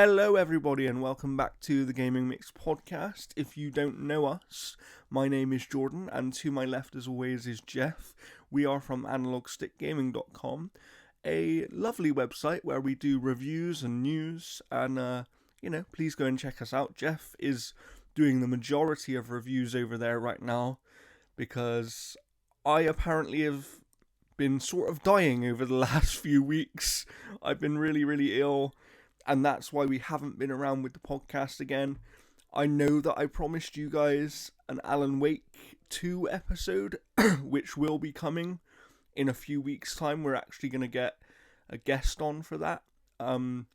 Hello, everybody, and welcome back to the Gaming Mix podcast. If you don't know us, my name is Jordan, and to my left, as always, is Jeff. We are from analogstickgaming.com, a lovely website where we do reviews and news, and, please go and check us out. Jeff is doing the majority of reviews over there right now, because I apparently have been sort of dying over the last few weeks. I've been really, really ill, and that's why we haven't been around with the podcast again. I know that I promised you guys an Alan Wake 2 episode, which will be coming in a few weeks' time. We're actually going to get a guest on for that. And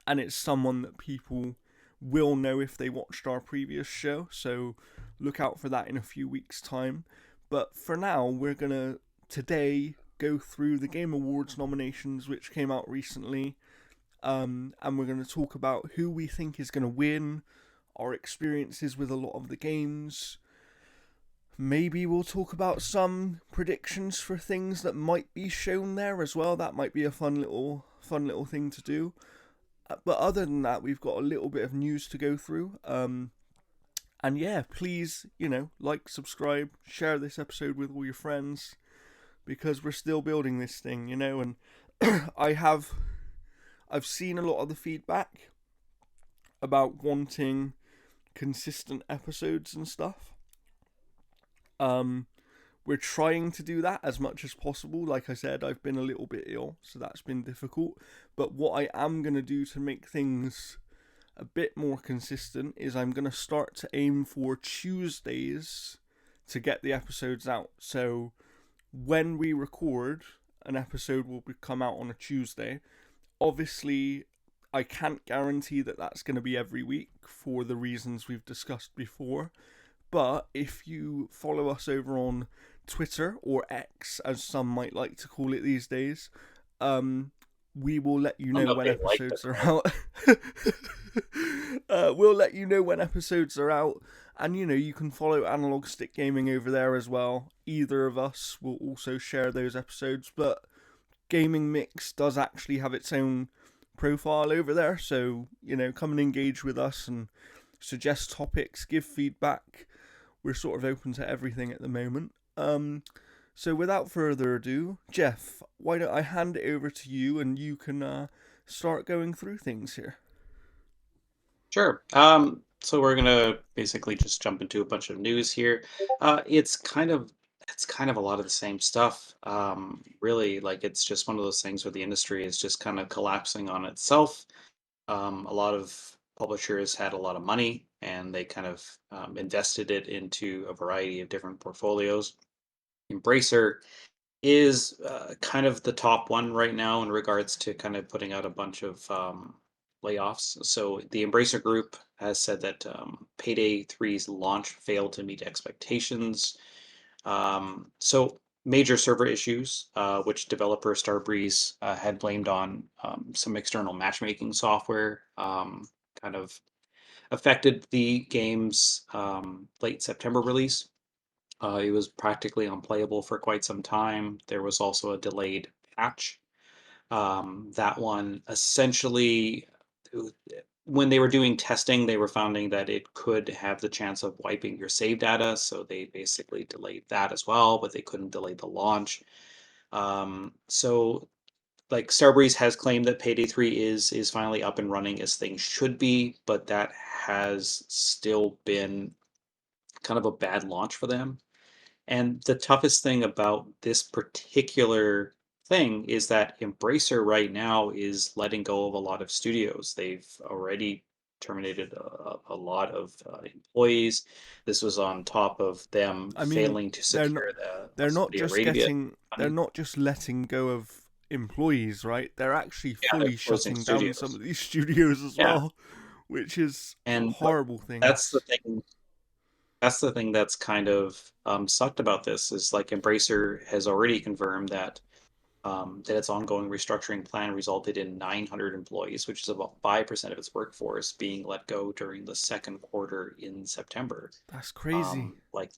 it's someone that people will know if they watched our previous show. So look out for that in a few weeks' time. But for now, we're going to today go through the Game Awards nominations, which came out recently. And we're going to talk about who we think is going to win, our experiences with a lot of the games. Maybe we'll talk about some predictions for things that might be shown there as well. That might be a fun little thing to do. But other than that, we've got a little bit of news to go through. And yeah, please, like, subscribe, share this episode with all your friends, because we're still building this thing, and I've seen a lot of the feedback about wanting consistent episodes and stuff. We're trying to do that as much as possible. Like I said, I've been a little bit ill, so that's been difficult. But what I am going to do to make things a bit more consistent is I'm going to start to aim for Tuesdays to get the episodes out. So when we record, an episode will come out on a Tuesday. Obviously, I can't guarantee that that's going to be every week for the reasons we've discussed before. But if you follow us over on Twitter, or X, as some might like to call it these days, we will let you know when episodes are out. We'll let you know when episodes are out. And, you can follow Analog Stick Gaming over there as well. Either of us will also share those episodes. But Gaming Mix does actually have its own profile over there. So, come and engage with us and suggest topics, give feedback. We're sort of open to everything at the moment. So without further ado, Jeff, why don't I hand it over to you and you can start going through things here. Sure. So we're gonna basically just jump into a bunch of news here. It's kind of a lot of the same stuff. Really, like, it's just one of those things where the industry is just kind of collapsing on itself. A lot of publishers had a lot of money and they kind of invested it into a variety of different portfolios. Embracer is kind of the top one right now in regards to kind of putting out a bunch of layoffs. So the Embracer Group has said that Payday 3's launch failed to meet expectations. So major server issues, which developer Starbreeze had blamed on some external matchmaking software, kind of affected the game's late September release. It was practically unplayable for quite some time. There was also a delayed patch. That one essentially, when they were doing testing, they were finding that it could have the chance of wiping your save data. So they basically delayed that as well, but they couldn't delay the launch. So like, Starbreeze has claimed that Payday 3 is finally up and running as things should be, but that has still been kind of a bad launch for them. And the toughest thing about this particular thing is that Embracer right now is letting go of a lot of studios. They've already terminated a lot of employees. This was on top of them failing to secure they're not Saudi just Arabia they're funding. not just letting go of employees, right? They're actually Yeah, they're fully closing shutting down some studios. of these studios as Yeah, well, which is a and horrible that's the things. thing. That's the thing that's kind of sucked about this, is like Embracer has already confirmed that that its ongoing restructuring plan resulted in 900 employees, which is about 5% of its workforce, being let go during the second quarter in September. That's crazy. Like,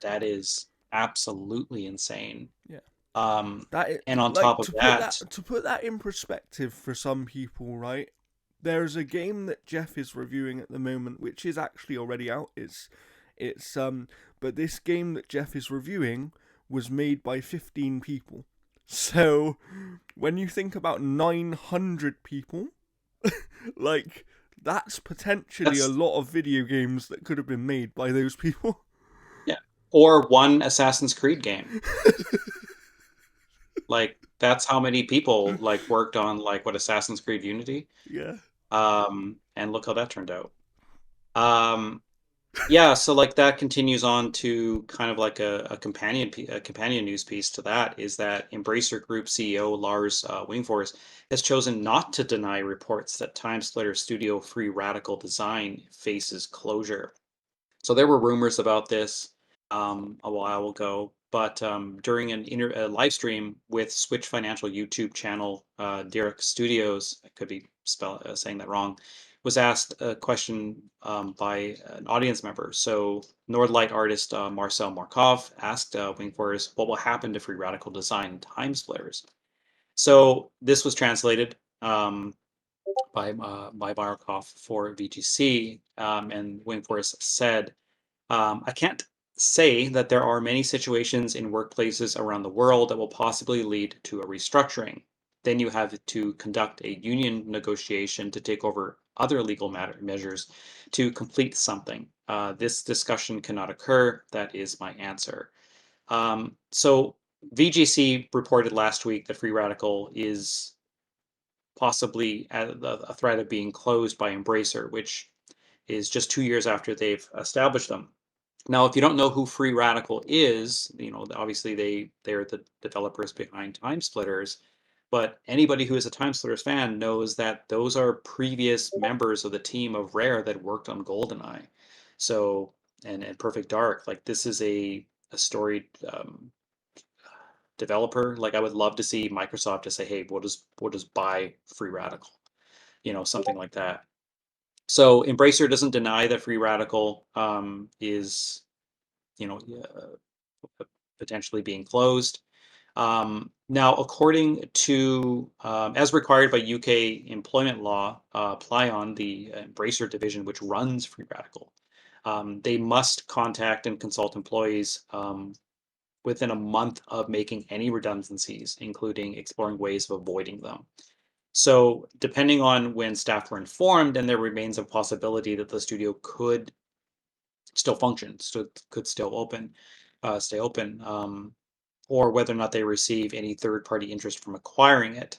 that is absolutely insane. Yeah. Um, That and on like top of that, to put that in perspective for some people, right? there's a game that Jeff is reviewing at the moment, which is actually already out. It's but this game that Jeff is reviewing was made by 15 people. So when you think about 900 people, like that's potentially a That's lot of video games that could have been made by those people. yeah. Or one Assassin's Creed game. Like that's how many people like worked on like what Assassin's Creed Unity. Yeah. And look how that turned out. Um, yeah, so like that continues on to kind of like a companion news piece to that is that Embracer Group CEO Lars Wingforce has chosen not to deny reports that TimeSplitter studio Free Radical Design faces closure. So there were rumors about this a while ago, but during a live stream with Switch Financial YouTube channel, Derek Studios, I could be saying that wrong, was asked a question by an audience member. So Nordlight artist Marcel Markov asked Wingforce, what will happen to Free Radical Design time splitters? So this was translated by Markov for VGC, and Wingforce said, I can't say that there are many situations in workplaces around the world that will possibly lead to a restructuring. Then you have to conduct a union negotiation to take over other legal measures to complete something. This discussion cannot occur. That is my answer. So VGC reported last week that Free Radical is possibly at a threat of being closed by Embracer, which is just 2 years after they've established them. Now, if you don't know who Free Radical is, obviously they're the developers behind Time Splitters, but anybody who is a Time Splitters fan knows that those are previous members of the team of Rare that worked on GoldenEye. So, and Perfect Dark, like this is a storied developer. Like I would love to see Microsoft to say, hey, we'll just buy Free Radical, something like that. So Embracer doesn't deny that Free Radical is potentially being closed. Now, according to, as required by UK employment law, Plyon, the Embracer division which runs Free Radical, they must contact and consult employees within a month of making any redundancies, including exploring ways of avoiding them. So, depending on when staff were informed, and there remains a possibility that the studio could still function, could still stay open, or whether or not they receive any third-party interest from acquiring it.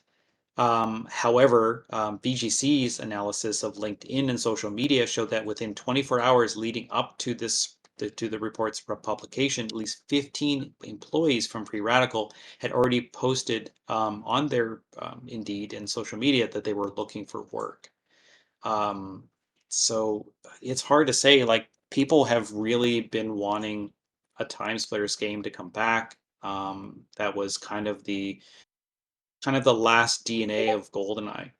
However, BGC's analysis of LinkedIn and social media showed that within 24 hours leading up to the report's publication, at least 15 employees from Free Radical had already posted on their Indeed and social media that they were looking for work. Um, so it's hard to say. Like people have really been wanting a Time Splitters game to come back. That was kind of the last DNA of GoldenEye,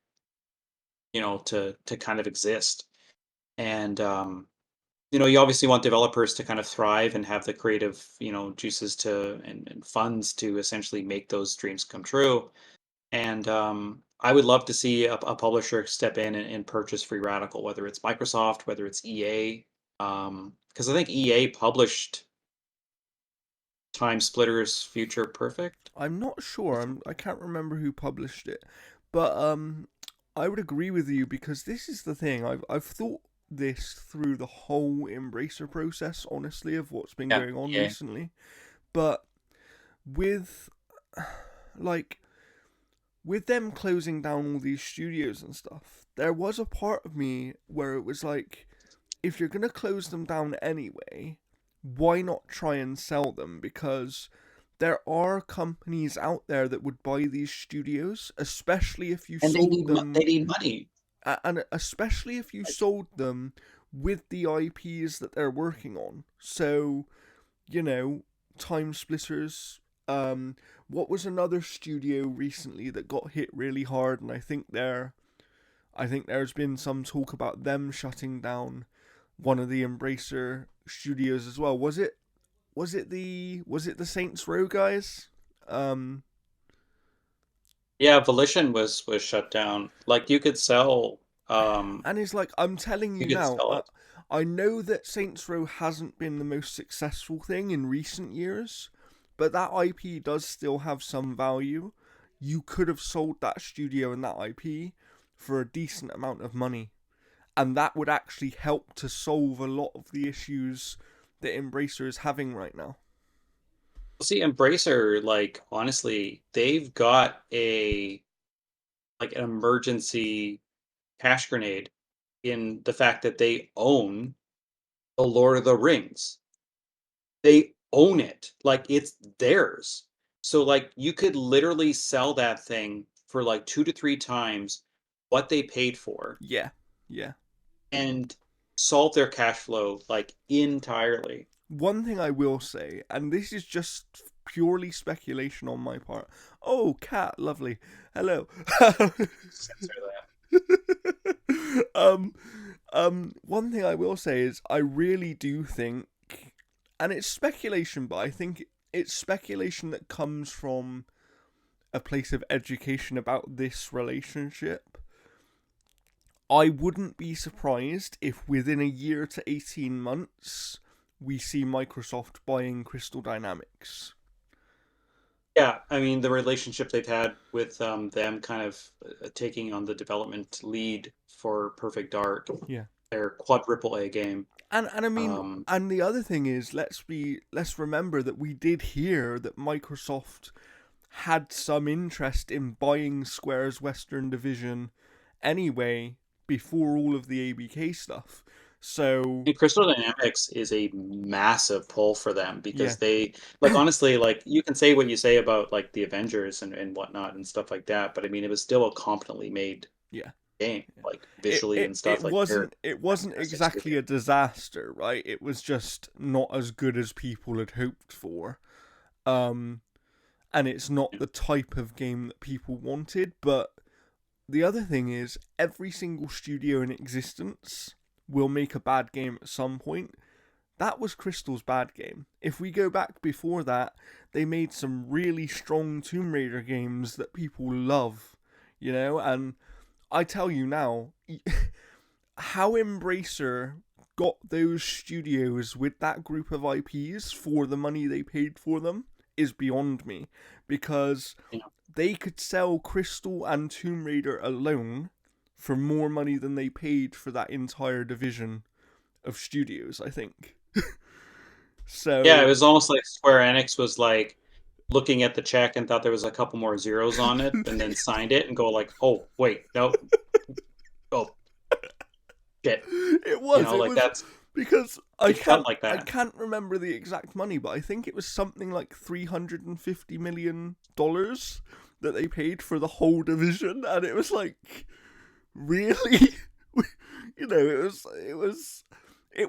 to kind of exist. And you obviously want developers to kind of thrive and have the creative, juices and funds to essentially make those dreams come true. And I would love to see a publisher step in and purchase Free Radical, whether it's Microsoft, whether it's EA, because I think EA published Time Splitters Future Perfect. I'm not I sure. think. I can't remember who published it, but I would agree with you because this is the thing. I've thought this through the whole Embracer process, honestly, of what's been Yeah, going on EA. recently. But with like with them closing down all these studios and stuff, there was a part of me where it was like, if you're gonna close them down anyway, why not try and sell them? Because there are companies out there that would buy these studios, especially if you And sold them, they need money. and especially if you sold them with the IPs that they're working on. So, you know, Time Splitters. What was another studio recently that got hit really hard, and I think there's been some talk about them shutting down one of the Embracer studios as well. Was it the Saints Row guys? Yeah, Volition was shut down. Like you could sell. And it's like, I'm telling You you could now, sell it. I know that Saints Row hasn't been the most successful thing in recent years, but that IP does still have some value. You could have sold that studio and that IP for a decent amount of money, and that would actually help to solve a lot of the issues that Embracer is having right now. See, Embracer, like honestly, they've got a like an emergency cash grenade in the fact that they own the Lord of the Rings. They own it. Like it's theirs. So like you could literally sell that thing for like 2 to 3 times what they paid for Yeah, yeah. and solve their cash flow like entirely. One thing I will say, and this is just purely speculation on my part. Oh, cat, lovely. Hello. Censor that. um, One thing I will say is I really do think, and it's speculation, but I think it's speculation that comes from a place of education about this relationship. I wouldn't be surprised if within a year to 18 months we see Microsoft buying Crystal Dynamics. Yeah, I mean the relationship they've had with them kind of taking on the development lead for Perfect Dark, Yeah. their quadruple A game. And I mean, Um, and the other thing is, let's remember that we did hear that Microsoft had some interest in buying Square's Western division anyway before all of the ABK stuff. So, And Crystal Dynamics is a massive pull for them yeah. because they like honestly like you can say what you say about like the Avengers and whatnot and stuff like that, but I mean it was still a competently made Yeah. game, Yeah. like visually and It stuff like they're wasn't fantastic exactly studio. a disaster, right? It was just not as good as people had hoped for. Um and it's not Yeah. the type of game that people wanted, but the other thing is every single studio in existence will make a bad game at some point. That was Crystal's bad game. If we go back before that, they made some really strong Tomb Raider games that people love, and I tell you now, how Embracer got those studios with that group of IPs for the money they paid for them is beyond me. Because Yeah. they could sell Crystal and Tomb Raider alone for more money than they paid for that entire division of studios, I think. Yeah, it So, was almost like Square Enix was like looking at the check and thought there was a couple more zeros on it and then signed it and go like, "Oh, wait, no. Oh, shit." it was, it Like was that's because it felt like I that. can't remember the exact money, but I think it was something like $350 million that they paid for the whole division, and it was like, really, it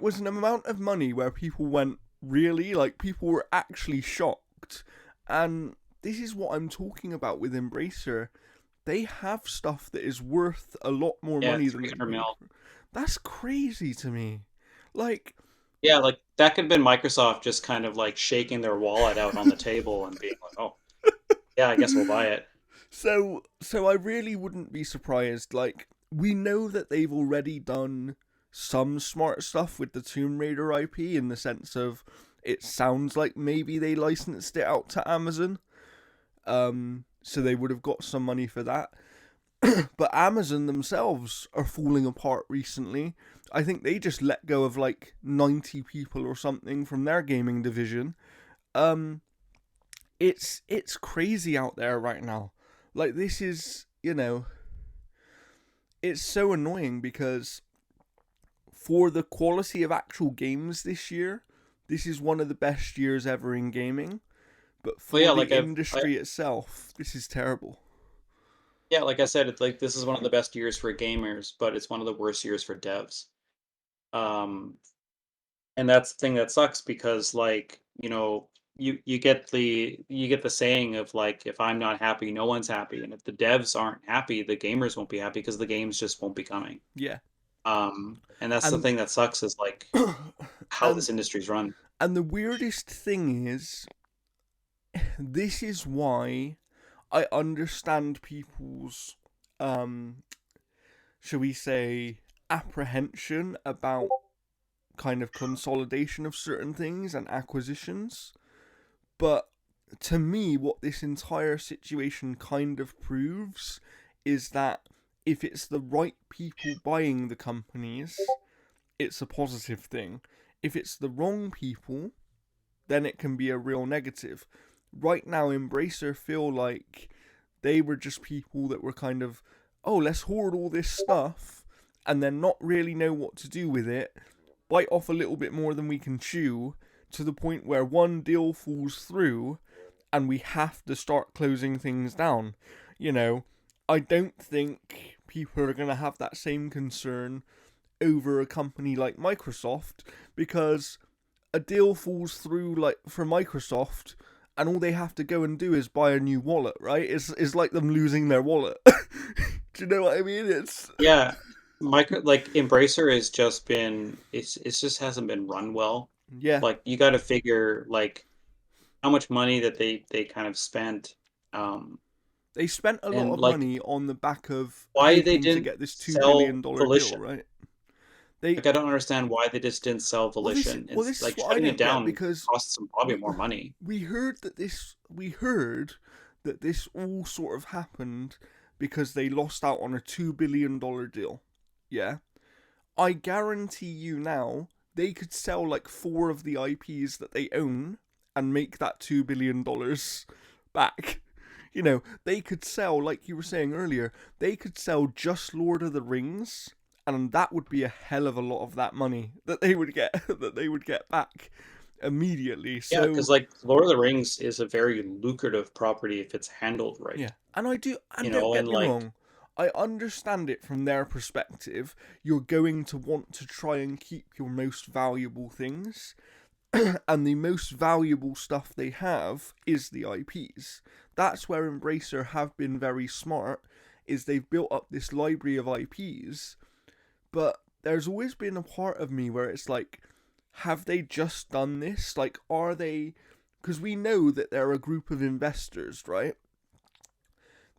was an amount of money where people went, really, like people were actually shocked, and this is what I'm talking about with Embracer. They have stuff that is worth a lot more Yeah, money than they 300 paid mil. for. That's crazy to me. Like, Yeah, like that could have been Microsoft just kind of like shaking their wallet out on the table and being like, "Oh, yeah, I guess we'll buy it." so I really wouldn't be surprised. Like, we know that they've already done some smart stuff with the Tomb Raider IP in the sense of it sounds like maybe they licensed it out to Amazon. So they would have got some money for that. But Amazon themselves are falling apart recently. I think they just let go of like 90 people or something from their gaming division. Um, it's crazy out there right now. Like, this is, it's so annoying because for the quality of actual games this year, this is one of the best years ever in gaming. But Well, for yeah, the industry itself, this is terrible. yeah, like I said, it's like this is one of the best years for gamers, but it's one of the worst years for devs. Um, and that's the thing that sucks because like, you get the saying of like if I'm not happy, no one's happy, and if the devs aren't happy, the gamers won't be happy because the games just won't be coming. Yeah. And that's the And thing that sucks is like how and this industry's run. and the weirdest thing is, this is why I understand people's um shall we say, apprehension about kind of consolidation of certain things and acquisitions. But to me, what this entire situation kind of proves is that if it's the right people buying the companies, it's a positive thing. If it's the wrong people, then it can be a real negative. Right now, Embracer feel like they were just people that were kind of, oh, let's hoard all this stuff and then not really know what to do with it, bite off a little bit more than we can chew, to the point where one deal falls through and we have to start closing things down. You know, I don't think people are going to have that same concern over a company like Microsoft, because a deal falls through like for Microsoft and all they have to go and do is buy a new wallet, right? It's like them losing their wallet. Do you know what I mean? It's Yeah, Embracer has just been it's just hasn't been run well. yeah. Like you got to figure like how much money that they kind of spent, um, They spent a lot and of like money on the back of why they hoping to didn't get this sell $2 billion deal, Volition. right? They Like I don't understand why they just didn't sell Volition. well, It's this is like what I shutting it don't get, down because costs them probably we more money. we heard that this all sort of happened because they lost out on a $2 billion deal. Yeah, I guarantee you now they could sell like 4 of the IPs that they own and make that $2 billion back. You know, they could sell, like you were saying earlier, they could sell just Lord of the Rings, and that would be a hell of a lot of that money that they would get that they would get back immediately. Yeah, So because like Lord of the Rings is a very lucrative property if it's handled right, yeah, and you don't know, get and me like wrong, I understand it from their perspective. You're going to want to try and keep your most valuable things, and the most valuable stuff they have is the IPs. That's where Embracer have been very smart, is they've built up this library of IPs, but there's always been a part of me where it's like, have they just done this? Like, are they, because we know that they're a group of investors, right?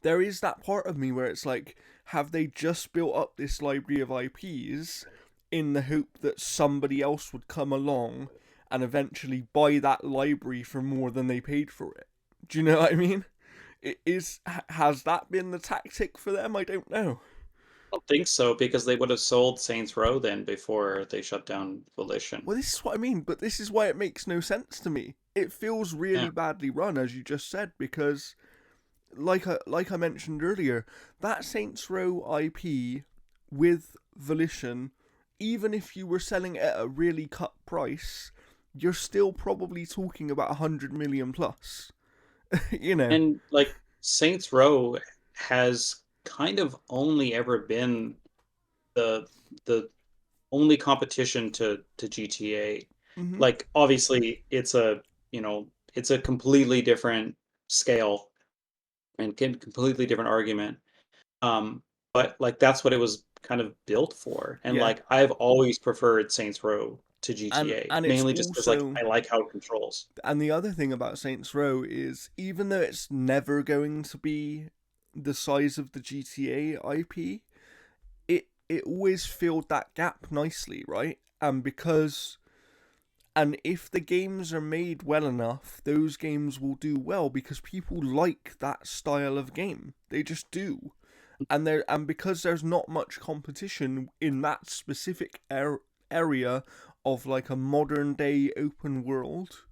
There is that part of me where it's like, have they just built up this library of IPs in the hope that somebody else would come along and eventually buy that library for more than they paid for it? Do you know what I mean? Has that been the tactic for them? I don't know. I don't think so because they would have sold Saints Row then before they shut down Volition. Well, this is what I mean, but this is why it makes no sense to me. It feels Yeah. really badly run, as you just said, because like I mentioned earlier, that Saints Row IP with Volition, even if you were selling it at a really cut price, you're still probably talking about 100 million plus. You know. And like Saints Row has kind of only ever been the the only competition to GTA. Hmm. Like obviously it's a, you know, it's a completely different scale and completely different argument. Um, but like that's what it was kind of built for. And Yeah, like I've always preferred Saints Row to GTA, and it's mainly just because like also, I like how it controls. and the other thing about Saints Row is, even though it's never going to be the size of the GTA IP, it always filled that gap nicely, right? And if the games are made well enough, those games will do well because people like that style of game. They just do. And because there's not much competition in that specific area of like a modern day open world,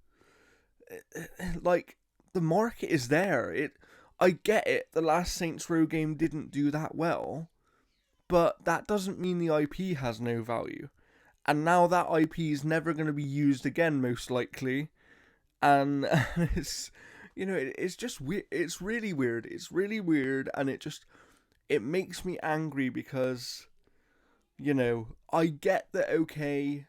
like, the market is there. I get it. The last Saints Row game didn't do that well, but that doesn't mean the IP has no value. And now that IP is never going to be used again, most likely. And it's, it's just weird. It's really weird. It's really weird, and it makes me angry because, I get that. Okay,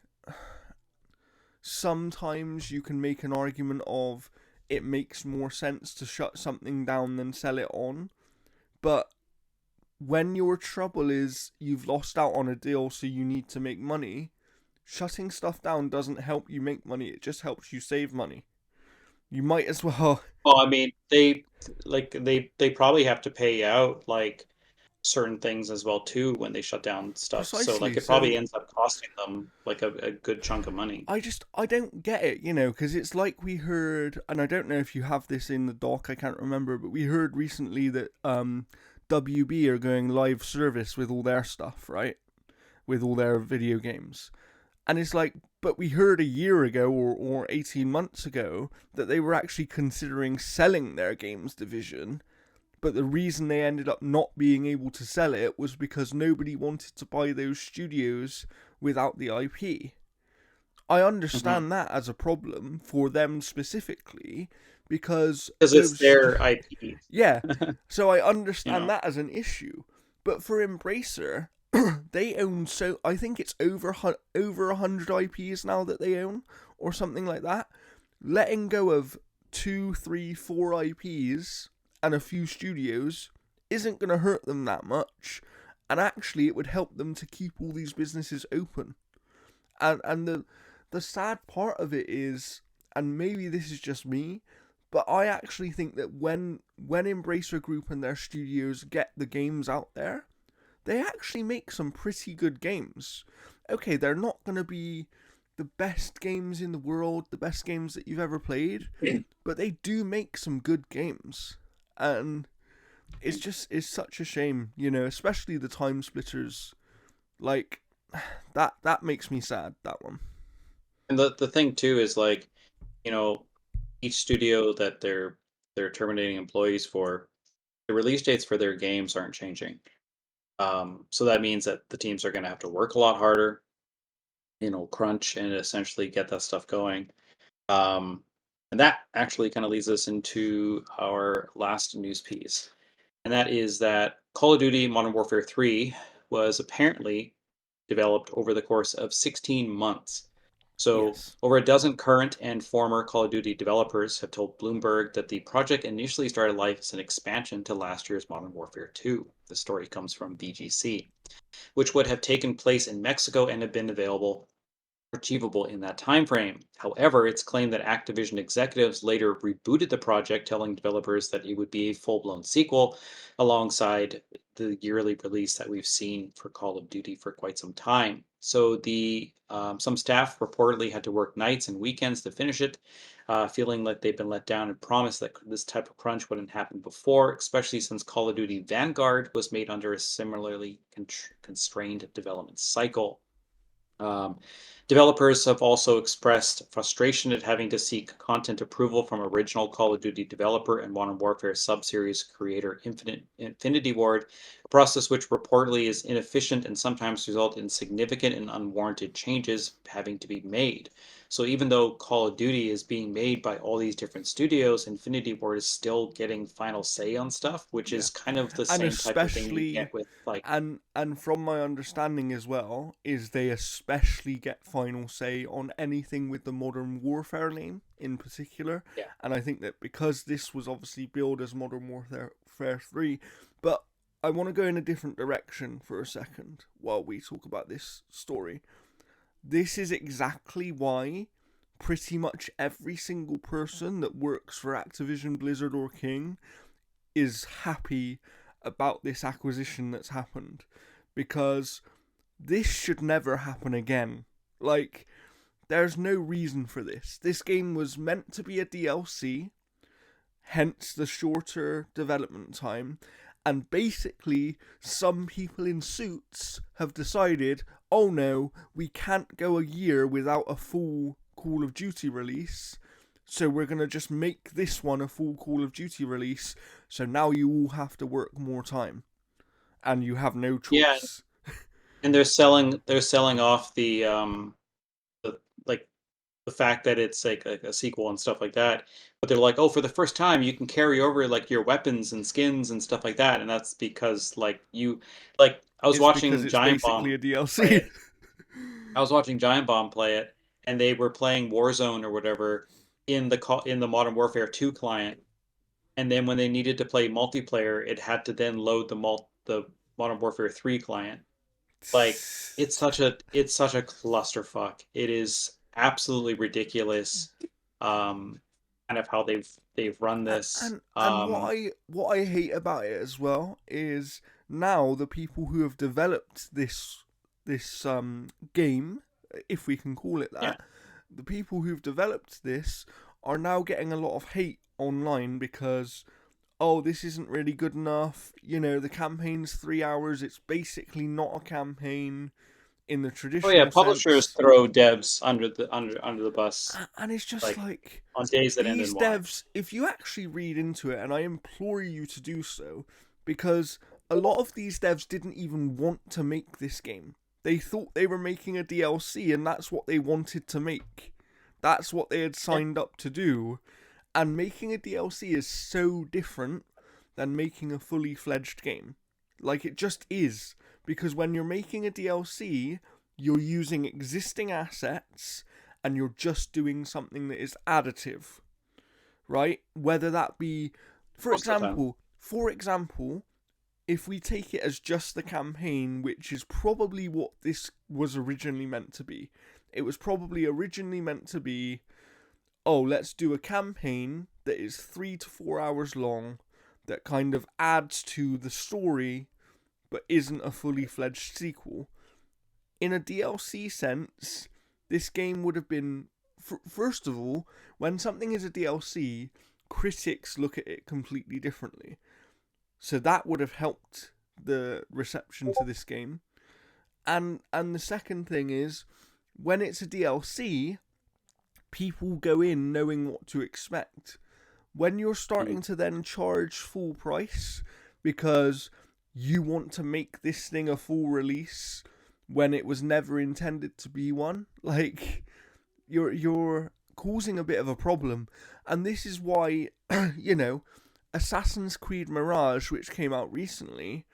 sometimes you can make an argument of it makes more sense to shut something down than sell it on, but when your trouble is you've lost out on a deal, so you need to make money, shutting stuff down doesn't help you make money, it just helps you save money. You might as well. Well, I mean, they probably have to pay out like certain things as well too when they shut down stuff. So like Precisely. it probably So ends up costing them like a good chunk of money. I don't get it, because it's like we heard, and I don't know if you have this in the doc, I can't remember, but we heard recently that WB are going live service with all their stuff, right? With all their video games. And it's like, but we heard a year ago or 18 months ago that they were actually considering selling their games division. But the reason they ended up not being able to sell it was because nobody wanted to buy those studios without the IP. I Hmm. understand that as a problem for them specifically because Because it's those. their IP. Yeah, so I You understand know. that as an issue. But for Embracer, they own so I think it's over 100 IPs now that they own or something like that. Letting go of two, three, four IPs and a few studios isn't going to hurt them that much, and actually it would help them to keep all these businesses open. And the sad part of it is, and maybe this is just me, but I actually think that when Embracer Group and their studios get the games out there, they actually make some pretty good games. Okay, they're not going to be the best games in the world, the best games that you've ever played, but they do make some good games. And it's such a shame, especially the time splitters. Like that makes me sad, that one. And the thing too is like, you know, each studio that they're terminating employees for, the release dates for their games aren't changing. So that means that the teams are going to have to work a lot harder, crunch and essentially get that stuff going. Um, and that actually kind of leads us into our last news piece. And that is that Call of Duty Modern Warfare 3 was apparently developed over the course of 16 months. So, Yes. over a dozen current and former Call of Duty developers have told Bloomberg that the project initially started life as an expansion to last year's Modern Warfare 2. The story comes from VGC, which would have taken place in Mexico and have been available achievable in that time frame. However, it's claimed that Activision executives later rebooted the project, telling developers that it would be a full-blown sequel alongside the yearly release that we've seen for Call of Duty for quite some time. So the some staff reportedly had to work nights and weekends to finish it, feeling like they've been let down and promised that this type of crunch wouldn't happen before, especially since Call of Duty Vanguard was made under a similarly constrained development cycle. Um, Developers have also expressed frustration at having to seek content approval from original Call of Duty developer and Modern Warfare subseries creator Infinity Ward, a process which reportedly is inefficient and sometimes result in significant and unwarranted changes having to be made. So even though Call of Duty is being made by all these different studios, Infinity Ward is still getting final say on stuff, which Yeah. is kind of the And same type of thing you especially get with like and from my understanding as well is they especially get final say on anything with the Modern Warfare name in particular. yeah. And I think that because this was obviously billed as Modern Warfare 3, but I want to go in a different direction for a second while we talk about this story. This is exactly why pretty much every single person that works for Activision Blizzard or King is happy about this acquisition that's happened, because this should never happen again. Like, there's no reason for this. This game was meant to be a DLC, hence the shorter development time. And basically, some people in suits have decided, oh no, we can't go a year without a full Call of Duty release. So we're going to just make this one a full Call of Duty release. So now you all have to work more time. And you have no Yeah, choice. and they're selling off the like the fact that it's like a sequel and stuff like that. But they're like, oh, for the first time you can carry over like your weapons and skins and stuff like that. And that's because like I was It's because watching it's Giant basically Bomb a play DLC. it. I was watching Giant Bomb play it, and they were playing Warzone or whatever in the Modern Warfare 2 client. And then when they needed to play multiplayer, it had to then load the Modern Warfare 3 client. Like it's such a clusterfuck. It is absolutely ridiculous. Um, Kind of how they've run and this. and, and what I hate about it as well is now the people who have developed this game, if we can call it Yeah. that, the people who've developed this are now getting a lot of hate online because, oh, this isn't really good enough. You know, the campaign's 3 hours. It's basically not a campaign in the Oh yeah, traditional publishers sense. throw devs under the bus And it's just like like on days that end in these Y. devs, if you actually read into it, and I implore you to do so, because a lot of these devs didn't even want to make this game. They thought they were making a DLC, and that's what they wanted to make. That's what they had Yeah, signed up to do. And making a DLC is so different than making a fully fledged game. Like, it just is. Because when you're making a DLC, you're using existing assets and you're just doing something that is additive, right? Whether that be, for most of the time. example, if we take it as just the campaign, which is probably what this was originally meant to be, it was probably originally meant to be, oh, let's do a campaign that is 3 to 4 hours long that kind of adds to the story but isn't a fully fledged sequel. In a DLC sense, this game would have been. First of all, when something is a DLC, critics look at it completely differently. So that would have helped the reception to this game. And the second thing is, when it's a DLC, people go in knowing what to expect. When you're Mm. starting to then charge full price because you want to make this thing a full release when it was never intended to be one, like, you're causing a bit of a problem. And this is why, you know, Assassin's Creed Mirage, which came out recently,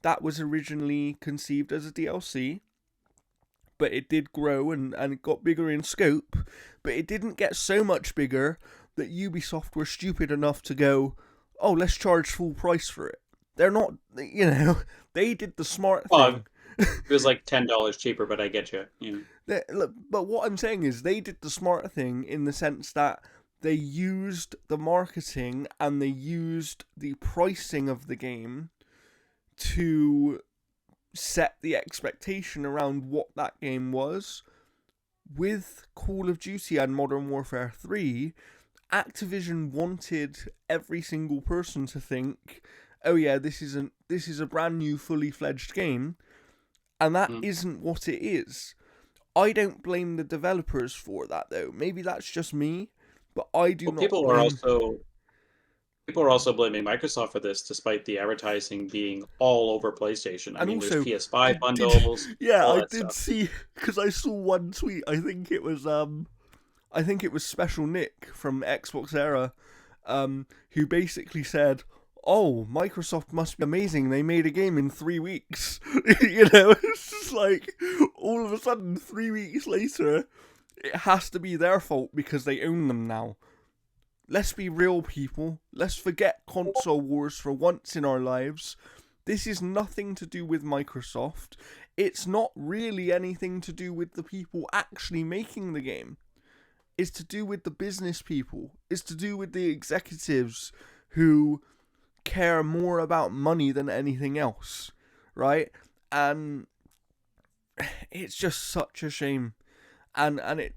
that was originally conceived as a DLC, but it did grow and it got bigger in scope, but it didn't get so much bigger that Ubisoft were stupid enough to go, oh, let's charge full price for it. They're not, you know, they did the smart Well, thing. it was like $10 cheaper, but I get you. You But what I'm saying is they did the smart thing in the sense that they used the marketing and they used the pricing of the game to set the expectation around what that game was. With Call of Duty and Modern Warfare 3, Activision wanted every single person to think, "Oh yeah, this is a brand new fully fledged game," and that Mm. isn't what it is. I don't blame the developers for that though. Maybe that's just me, but I do Well, not blame. people are also blaming Microsoft for this, despite the advertising being all over PlayStation. I And mean, there's also, PS5 did bundles, yeah, all I that did stuff. see because I saw one tweet. I think it was Special Nick from Xbox Era, who basically said, "Oh, Microsoft must be amazing. They made a game in 3 weeks." You know, it's just like all of a sudden, 3 weeks later, it has to be their fault because they own them now. Let's be real, people. Let's forget console wars for once in our lives. This is nothing to do with Microsoft. It's not really anything to do with the people actually making the game. It's to do with the business people. It's to do with the executives who care more about money than anything else, right? And it's just such a shame. And it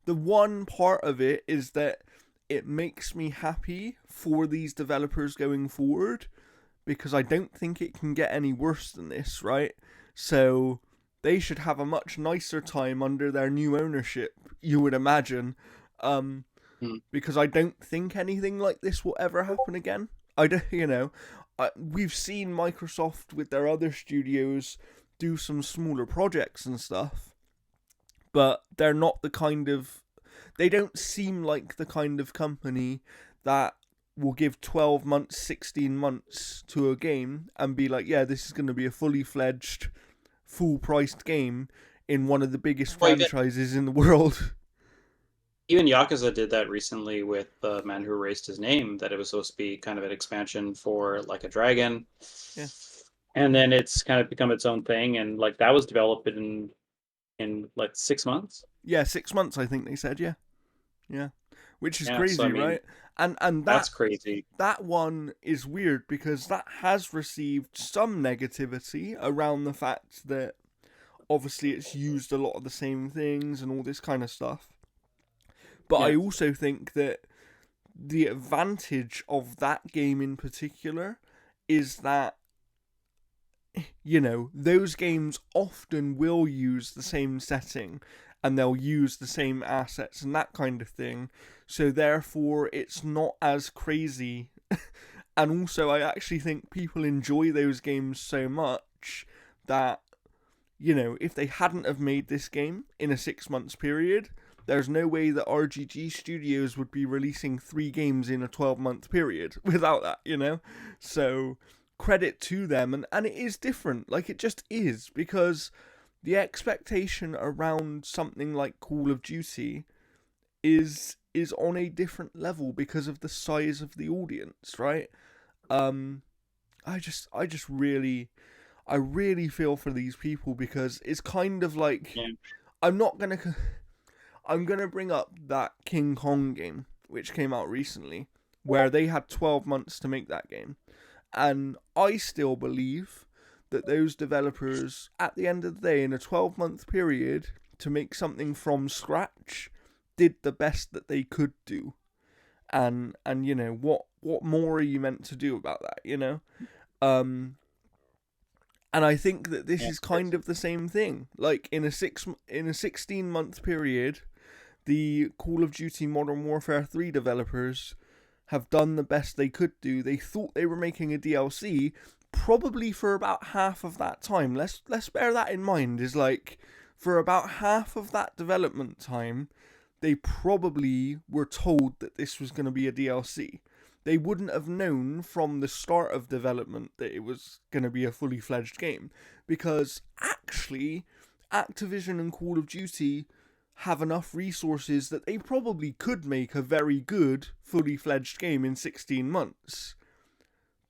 the one part of it is that it makes me happy for these developers going forward because I don't think it can get any worse than this, right? So they should have a much nicer time under their new ownership, you would imagine, Mm. because I don't think anything like this will ever happen again. I don't, we've seen Microsoft with their other studios do some smaller projects and stuff, but they're not the kind of, they don't seem like the kind of company that will give 12 months, 16 months to a game and be like, yeah, this is going to be a fully fledged, full priced game in one of the biggest Well, even franchises in the world. even Yakuza did that recently with The Man Who Erased His Name, that it was supposed to be kind of an expansion for like a dragon. Yeah. And then it's kind of become its own thing, and like that was developed in like 6 months. Yeah, 6 months, I think they said, yeah. Yeah. which is Yeah, so I crazy, mean, right? And that's that crazy. that one is weird because that has received some negativity around the fact that obviously it's used a lot of the same things and all this kind of stuff. But I Yeah, also think that the advantage of that game in particular is that, you know, those games often will use the same setting and they'll use the same assets and that kind of thing. So therefore it's not as crazy. And also I actually think people enjoy those games so much that, you know, if they hadn't have made this game in a 6 months period, there's no way that RGG Studios would be releasing 3 games in a 12-month period without that, you know? So credit to them, and it is different, like it just is, because the expectation around something like Call of Duty is on a different level because of the size of the audience, right? Um I just I really feel for these people because it's kind of like yeah, I'm not gonna I'm gonna bring up that King Kong game which came out recently, where they had 12 months to make that game, and I still believe that those developers, at the end of the day, in a 12-month period, to make something from scratch, did the best that they could do. And you know what more are you meant to do about that? You know. Um, and I think that this yeah, is it's kind crazy. of the same thing. Like in a 16-month period, the Call of Duty Modern Warfare 3 developers have done the best they could do. They thought they were making a DLC probably for about half of that time. Let's bear that in mind. Is like for about half of that development time, they probably were told that this was going to be a DLC. They wouldn't have known from the start of development that it was going to be a fully fledged game, because actually Activision and Call of Duty have enough resources that they probably could make a very good fully fledged game in 16 months.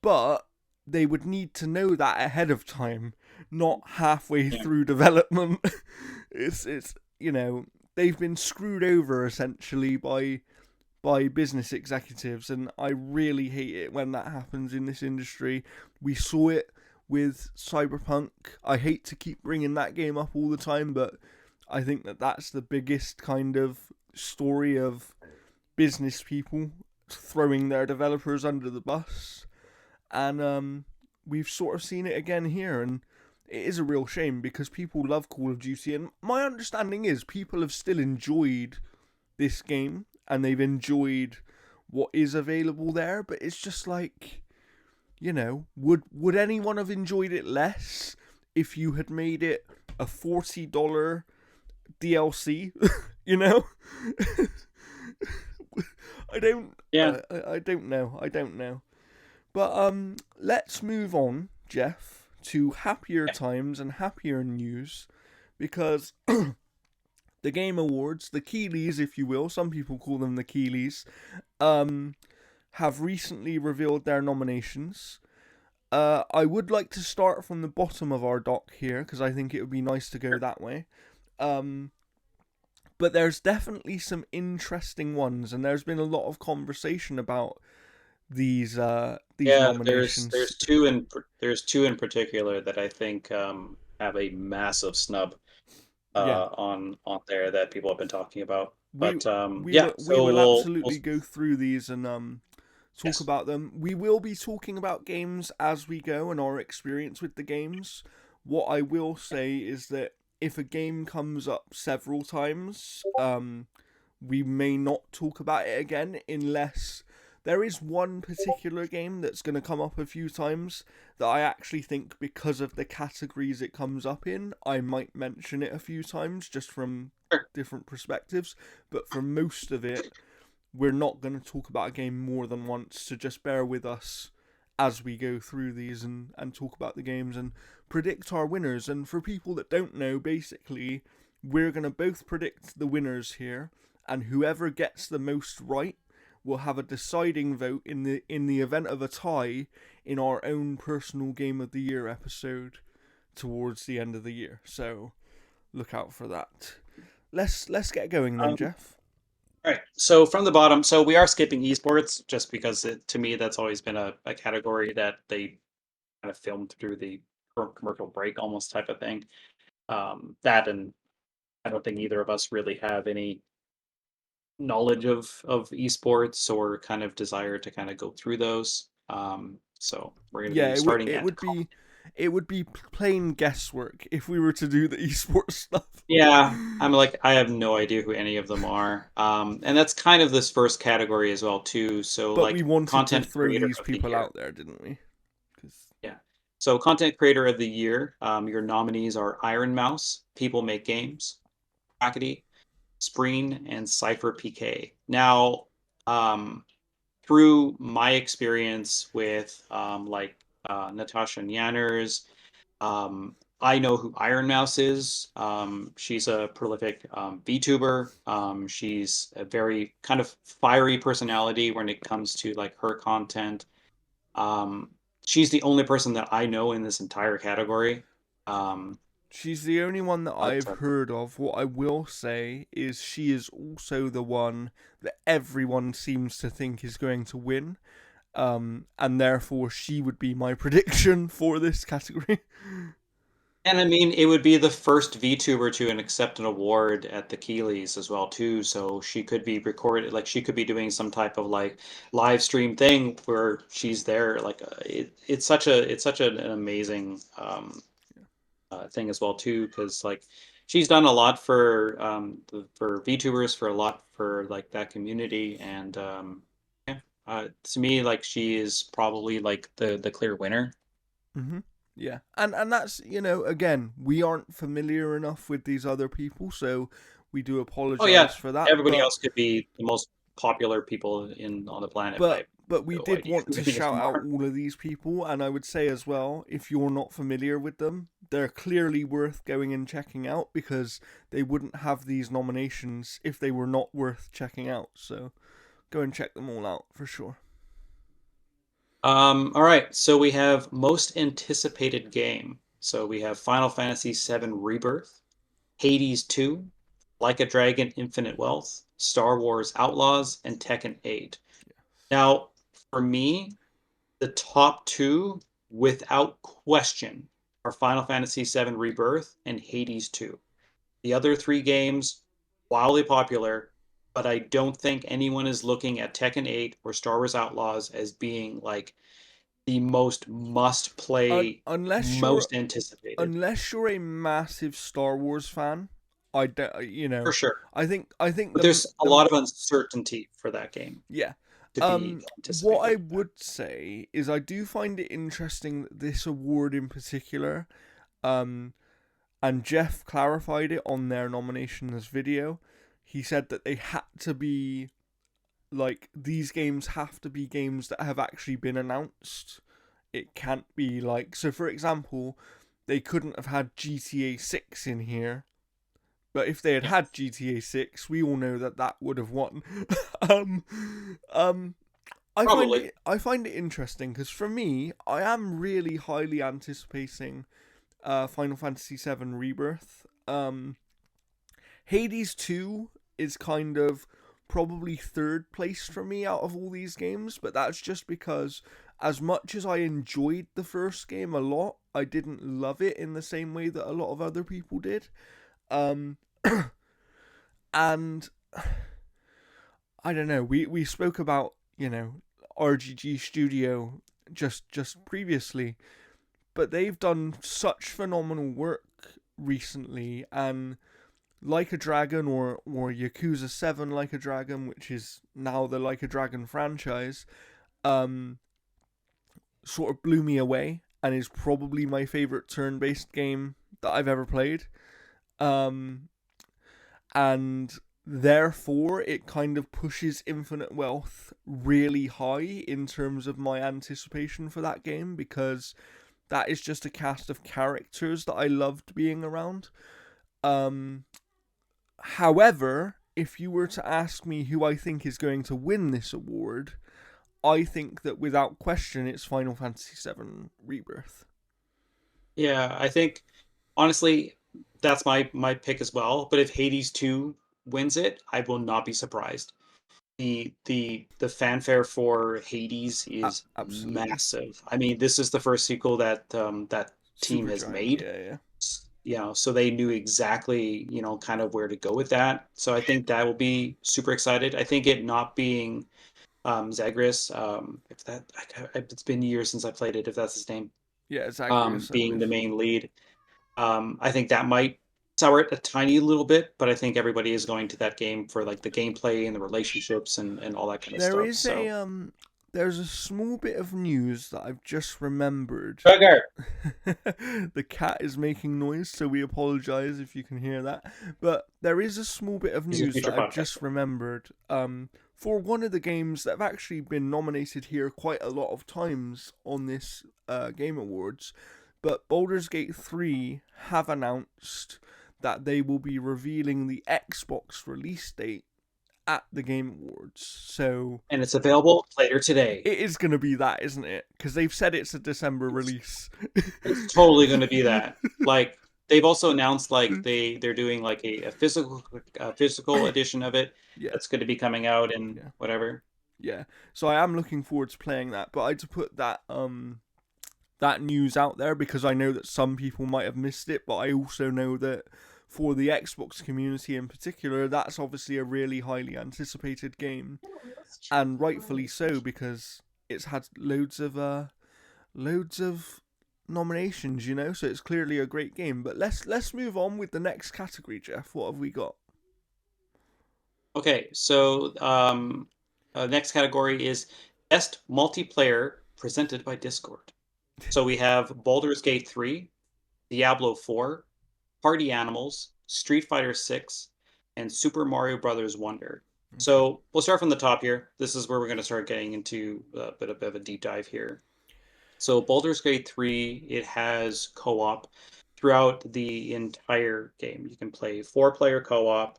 But they would need to know that ahead of time, not halfway Yeah, through development. It's you know, they've been screwed over essentially by business executives, and I really hate it when that happens in this industry. We saw it with Cyberpunk. I hate to keep bringing that game up all the time, but I think that that's the biggest kind of story of business people throwing their developers under the bus. And we've sort of seen it again here, and it is a real shame because people love Call of Duty, and my understanding is people have still enjoyed this game and they've enjoyed what is available there, but it's just like, you know, would anyone have enjoyed it less if you had made it a $40 DLC? You know, I don't, yeah, I don't know, But let's move on, Jeff, to happier yeah. times and happier news, because the Game Awards, the Keeleys, if you will, some people call them the Keeleys, um, have recently revealed their nominations. I would like to start from the bottom of our dock here because I think it would be nice to go Sure. that way. Um, but there's definitely some interesting ones, and there's been a lot of conversation about these Yeah, nominations. there's two in particular that I think have a massive snub Yeah, on there that people have been talking about. we But yeah, we so will we'll absolutely go through these and talk yes. about them. We will be talking about games as we go and our experience with the games. What I will say is that if a game comes up several times, we may not talk about it again unless there is one particular game that's going to come up a few times that I actually think, because of the categories it comes up in, I might mention it a few times just from Sure. different perspectives. But for most of it, we're not going to talk about a game more than once, so just bear with us as we go through these and talk about the games and predict our winners. And for people that don't know, basically, we're going to both predict the winners here, and whoever gets the most right will have a deciding vote in the event of a tie in our own personal Game of the Year episode towards the end of the year. So look out for that. Let's get going then, Um, Jeff. All right. So from the bottom, so we are skipping esports just because to me that's always been a category that they kind of filmed through the commercial break almost type of thing. That and I don't think either of us really have any knowledge of esports or kind of desire to kind of go through those. So we're going to Yeah, be starting it at would be plain guesswork if we were to do the esports stuff. yeah. I'm like I have no idea who any of them are. And that's kind of this first category as well too. So But we like wanted to content throw creator these of the people year. out there, didn't we? 'Cause- Yeah. So content creator of the year, your nominees are Iron Mouse, People Make Games, Hackety, Spreen, and Cypher PK. Now, um, through my experience with Natasha Nyanners, I know who Iron Mouse is. She's a prolific VTuber. She's a very kind of fiery personality when it comes to like her content. Um, she's the only person that I know in this entire category. Um, She's the only one that but I've heard of. What I will say is she is also the one that everyone seems to think is going to win. And therefore she would be my prediction for this category. and I mean, it would be the first VTuber to accept an award at the Keeleys as well too. So she could be recorded, like she could be doing some type of like live stream thing where she's there. Like it's such an amazing thing as well too because like she's done a lot for VTubers for a lot for like that community and yeah to me like she is probably like the clear winner. Mm-hmm. Yeah, and that's, again, we aren't familiar enough with these other people, so we do Oh yeah, apologize for that. everybody else could be the most popular people in on the planet, but I have But we no did idea want who to any of shout them out are. all of these people, and I would say as well, if you're not familiar with them, they're clearly worth going and checking out because they wouldn't have these nominations if they were not worth checking out. So go and check them all out for sure. All right, so we have most anticipated game. So we have Final Fantasy VII Rebirth, Hades 2, Like a Dragon Infinite Wealth, Star Wars Outlaws, and Tekken 8. Now, for me, the top two, without question, are Final Fantasy VII Rebirth and Hades 2. The other three games, wildly popular, but I don't think anyone is looking at Tekken 8 or Star Wars Outlaws as being like the most must Un- play, unless you're most anticipated. unless you're a massive Star Wars fan, I don't, For sure. I think But there's a lot of uncertainty for that game yeah. to be What I anticipated. would say is I do find it interesting that this award in particular, um, and Jeff clarified it on their nominations video. He said that they had to be like these games have to be games that have actually been announced. It can't be like, so for example, they couldn't have had GTA 6 in here, but if they had Yeah, had GTA 6, we all know that that would have won. um um probably. I find it interesting because for me, I am really highly anticipating Final Fantasy VII Rebirth. Hades 2 is kind of probably third place for me out of all these games, but that's just because as much as I enjoyed the first game a lot, I didn't love it in the same way that a lot of other people did. Um and I don't know, we spoke about, RGG Studio just previously, but they've done such phenomenal work recently, and Like a Dragon or Yakuza 7 Like a Dragon, which is now the Like a Dragon franchise, um, sort of blew me away and is probably my favorite turn-based game that I've ever played. Um, and therefore it kind of pushes Infinite Wealth really high in terms of my anticipation for that game because that is just a cast of characters that I loved being around. Um, However, if you were to ask me who I think is going to win this award, I think that without question it's Final Fantasy VII Rebirth. Yeah, I think honestly that's my pick as well. But if Hades 2 wins it, I will not be surprised. The fanfare for Hades is Absolutely. massive. I mean, this is the first sequel that that team has Supergiant. made. Yeah, yeah. You know, so they knew exactly, you know, kind of where to go with that. So I think that will be super excited. I think it not being Zagreus, if that it's been years since I played it, if that's his name, Yeah, Zagreus, I being the believe. main lead. I think that might sour it a tiny little bit, but I think everybody is going to that game for like the gameplay and the relationships and all that kind of There stuff. is a So there's a small bit of news that I've just remembered. Sugar. The cat is making noise, so we apologize if you can hear that. But there is a small bit of He's a news future that I've podcast. just remembered. For one of the games that have actually been nominated here quite a lot of times on this Game Awards, but Baldur's Gate 3 have announced that they will be revealing the Xbox release date at the Game Awards. So And it's available later today. it is going to be that, isn't it? Because they've said it's a December It's, release. it's totally going to be that. Like they've also announced like they're doing like a physical edition of it Yeah, that's going to be coming out in yeah, whatever. yeah. So I am looking forward to playing that, but I had to put that news out there because I know that some people might have missed it, but I also know that for the Xbox community in particular, that's obviously a really highly anticipated game, and rightfully so because it's had loads of nominations, you know, so it's clearly a great game. But let's move on with the next category, Jeff. What have we got? Okay, so next category is best multiplayer presented by Discord. So we have Baldur's Gate 3, Diablo 4, Party Animals, Street Fighter 6, and Super Mario Brothers Wonder. Okay. So we'll start from the top here. This is where we're going to start getting into a bit of a deep dive here. So Baldur's Gate 3, it has co-op throughout the entire game. You can play four-player co-op.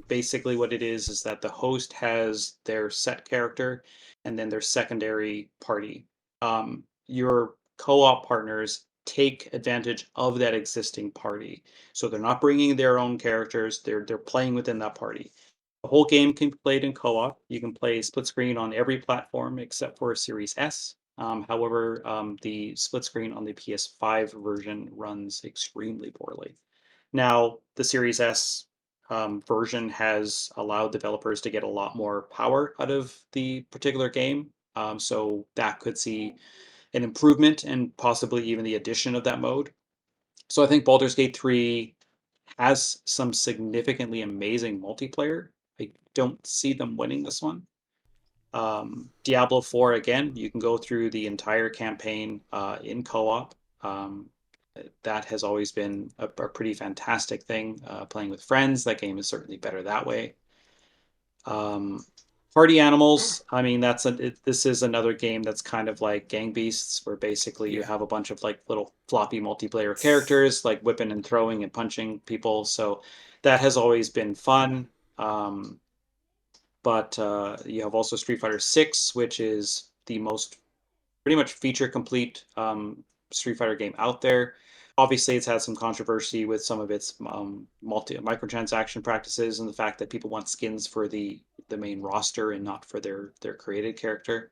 Basically, what it is that the host has their set character and then their secondary party. Your co-op partners take advantage of that existing party. So they're not bringing their own characters, they're playing within that party. The whole game can be played in co-op. You can play split screen on every platform except for Series S. However, the split screen on the PS5 version runs extremely poorly. Now, the Series S version has allowed developers to get a lot more power out of the particular game. So that could see an improvement and possibly even the addition of that mode. So I think Baldur's Gate 3 has some significantly amazing multiplayer. I don't see them winning this one. Diablo 4, again, you can go through the entire campaign in co-op. That has always been a pretty fantastic thing. Playing with friends, that game is certainly better that way. Um, Party Animals, I mean, this is another game that's kind of like Gang Beasts, where basically you Yeah. have a bunch of like little floppy multiplayer characters, like whipping and throwing and punching people. So that has always been fun. But you have also Street Fighter 6, which is the most pretty much feature complete Street Fighter game out there. Obviously, it's had some controversy with some of its multi microtransaction practices and the fact that people want skins for the main roster and not for their created character.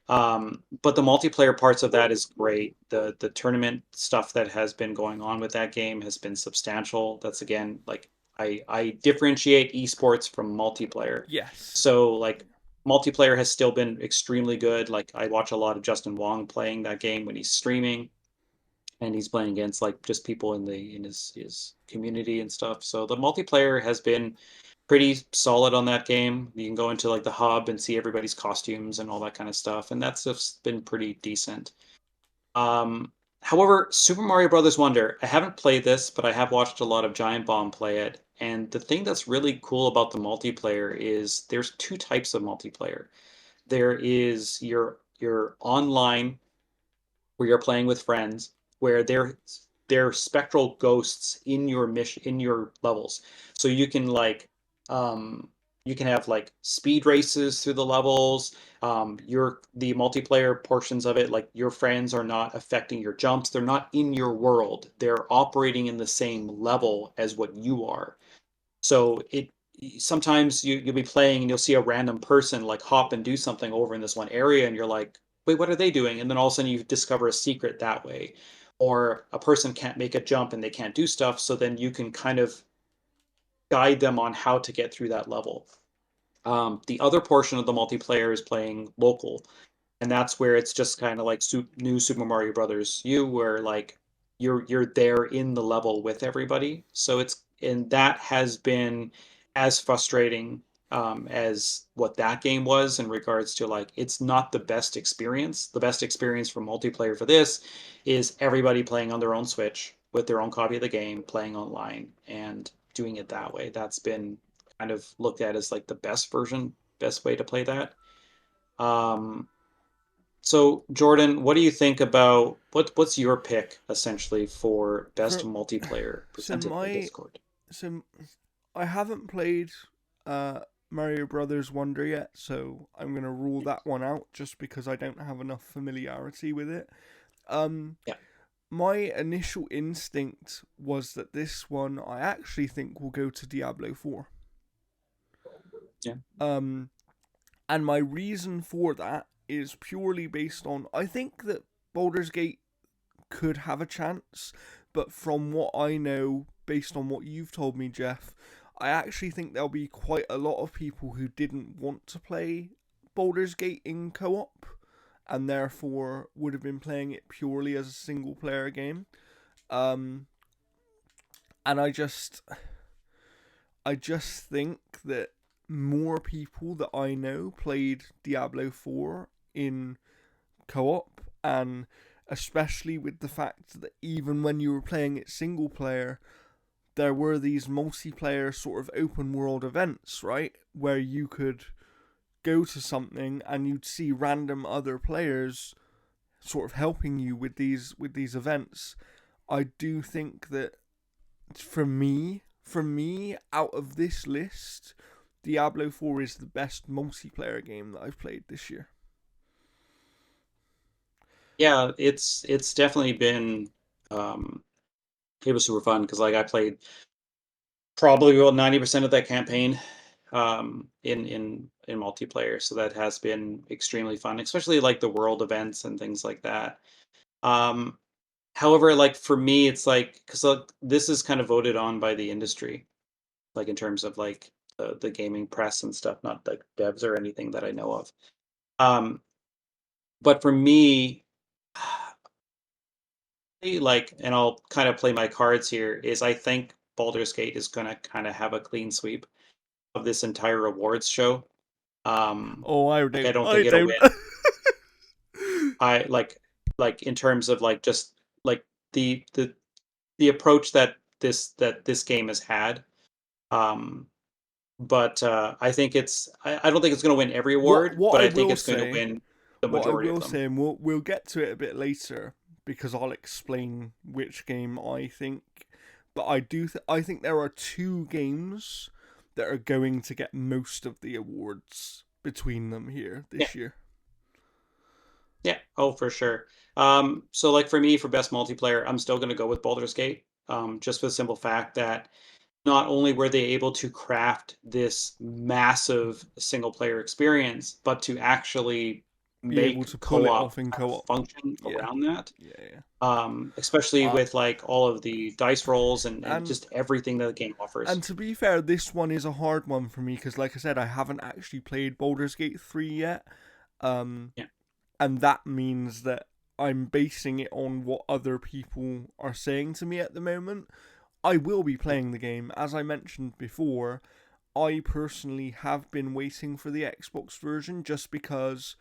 But the multiplayer parts of that is great. The tournament stuff that has been going on with that game has been substantial. That's again like I differentiate esports from multiplayer. Yes. So like multiplayer has still been extremely good. Like I watch a lot of Justin Wong playing that game when he's streaming and he's playing against like just people in his community and stuff. So the multiplayer has been pretty solid on that game. You can go into like the hub and see everybody's costumes and all that kind of stuff, and that's just been pretty decent. Um, However, Super Mario Brothers Wonder, I haven't played this, but I have watched a lot of Giant Bomb play it. And the thing that's really cool about the multiplayer is there's two types of multiplayer. There is your online where you're playing with friends, where they're spectral ghosts in your mission in your levels. So um you can have like speed races through the levels. Your the multiplayer portions of it, like your friends are not affecting your jumps. They're not in your world. They're operating in the same level as what you are. So sometimes you'll be playing and you'll see a random person like hop and do something over in this one area, and you're like, wait, what are they doing? And then all of a sudden you discover a secret that way. Or a person can't make a jump and they can't do stuff, so then you can kind of guide them on how to get through that level. The other portion of the multiplayer is playing local, and that's where it's just kind of like new Super Mario Brothers U, where like you're there in the level with everybody. So it's and that has been as frustrating as what that game was in regards to like it's not the best experience. The best experience for multiplayer for this is everybody playing on their own Switch with their own copy of the game, playing online and doing it that way. That's been kind of looked at as like the best version, best way to play that. Um, so Jordan, what do you think about what's your pick essentially for best For multiplayer so presented by my Discord? so I haven't played uh Mario Brothers Wonder yet, so I'm gonna rule that one out just because I don't have enough familiarity with it. Um, Yeah, my initial instinct was that this one I actually think will go to Diablo 4. yeah, Um, and my reason for that is purely based on I think that Baldur's Gate could have a chance, but from what I know, based on what you've told me, Jeff, I actually think there'll be quite a lot of people who didn't want to play Baldur's Gate in co op and therefore would have been playing it purely as a single player game. Um, and I just think that more people that I know played Diablo 4 in co-op, and especially with the fact that even when you were playing it single player, there were these multiplayer sort of open world events, right, where you could go to something and you'd see random other players sort of helping you with these events. I do think that for me, out of this list, Diablo 4 is the best multiplayer game that I've played this year. yeah. It's definitely been um, it was super fun because like I played probably about 90% of that campaign in multiplayer, so that has been extremely fun, especially like the world events and things like that. Um, However, like for me, it's like because this is kind of voted on by the industry, like in terms of like the gaming press and stuff, not like devs or anything that I know of. Um, but for me, like, and I'll kind of play my cards here, is I think Baldur's Gate is gonna kind of have a clean sweep of this entire awards show. Oh, I Like I don't. don't I think it'll don't. win. I like in terms of like just like the the the approach that this game has had. Um, but I think I don't think it's going to win every what award, what but I I think will it's going to say, win the what I majority of will them. say, and we'll get to it a bit later because I'll explain which game I think. But I think there are two games that are going to get most of the awards between them here Yeah, this year. yeah, oh for sure. So like for me, for best multiplayer, I'm still going to go with Baldur's Gate, just for the simple fact that not only were they able to craft this massive single player experience, but to actually Be able make to pull it co-op off in kind of co-op. function Yeah, around that. yeah, yeah. Especially Uh, with like all of the dice rolls and and just everything that the game And offers. to be fair, this one is a hard one for me because, like I said, I haven't actually played Baldur's Gate 3 yet. Um, Yeah, and that means that I'm basing it on what other people are saying to me at the moment. I will be yeah, playing the game. As I mentioned before, I personally have been waiting for the Xbox version just because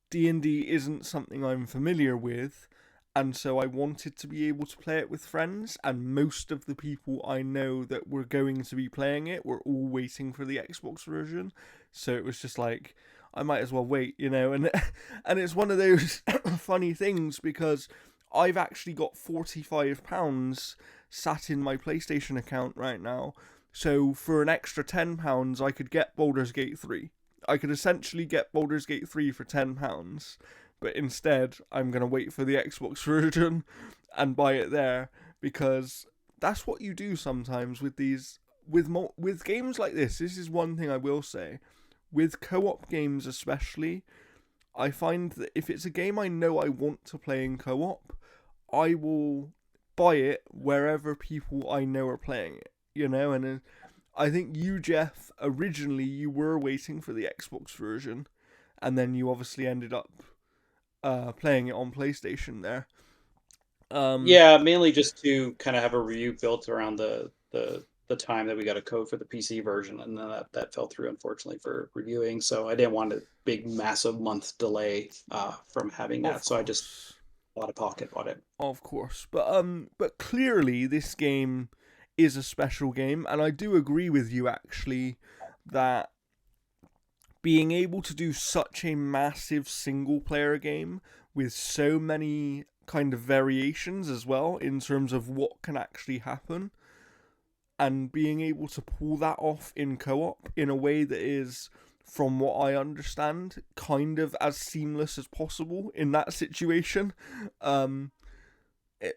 D&D isn't something I'm familiar with, and so I wanted to be able to play it with friends, and most of the people I know that were going to be playing it were all waiting for the Xbox version. So it was just like I might as well wait, and and it's one of those funny things because I've actually got £45 sat in my PlayStation account right now. So for an extra £10 I could get Baldur's Gate 3. I could essentially get Baldur's Gate 3 for £10, but instead I'm going to wait for the Xbox version and buy it there because that's what you do sometimes with these with games like this is one thing I will say. With co-op games especially, I find that if it's a game I know I want to play in co-op, I will buy it wherever people I know are playing it. And I think you, Jeff, originally you were waiting for the Xbox version, and then you obviously ended up playing it on PlayStation there. Yeah, mainly just to kind of have a review built around the time that we got a code for the PC version, and then that fell through unfortunately for reviewing. So I didn't want a big massive month delay from having Of that. So I just course, out of pocket bought it. of course, but clearly this game is a special game, and I do agree with you actually that being able to do such a massive single player game with so many kind of variations as well in terms of what can actually happen, and being able to pull that off in co-op in a way that is, from what I understand, kind of as seamless as possible in that situation. um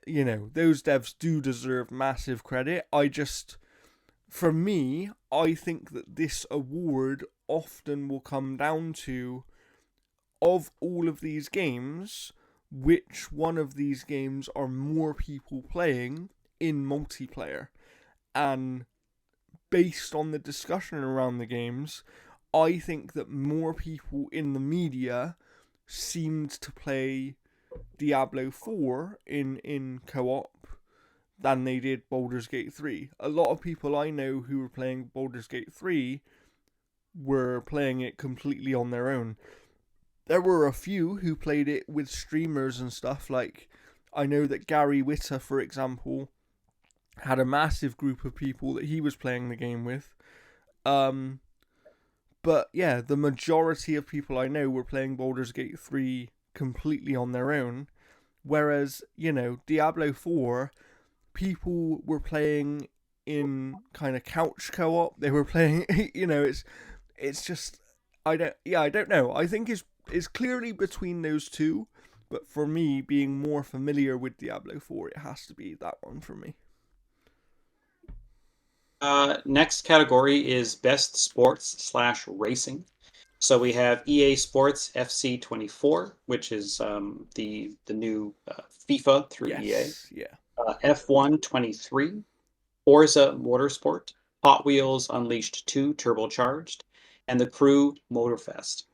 those devs do deserve massive credit. For me, I think that this award often will come down to, of all of these games, which one of these games are more people playing in multiplayer. And based on the discussion around the games, I think that more people in the media seemed to play Diablo 4 in co-op than they did Baldur's Gate 3. A lot of people I know who were playing Baldur's Gate 3 were playing it completely on their own. There were a few who played it with streamers and stuff. Like, I know that Gary Witter, for example, had a massive group of people that he was playing the game with. Um, but yeah, the majority of people I know were playing Baldur's Gate 3 completely on their own. Whereas, Diablo 4, people were playing in kind of couch co-op. They were playing, it's just, I don't know. I think it's clearly between those two, but for me, being more familiar with Diablo 4, it has to be that one for me. Next category is best sports slash racing. So we have EA Sports FC 24, which is the new FIFA through EA. Yes, yeah. F1 23, Forza Motorsport, Hot Wheels Unleashed 2 Turbocharged, and the Crew Motorfest.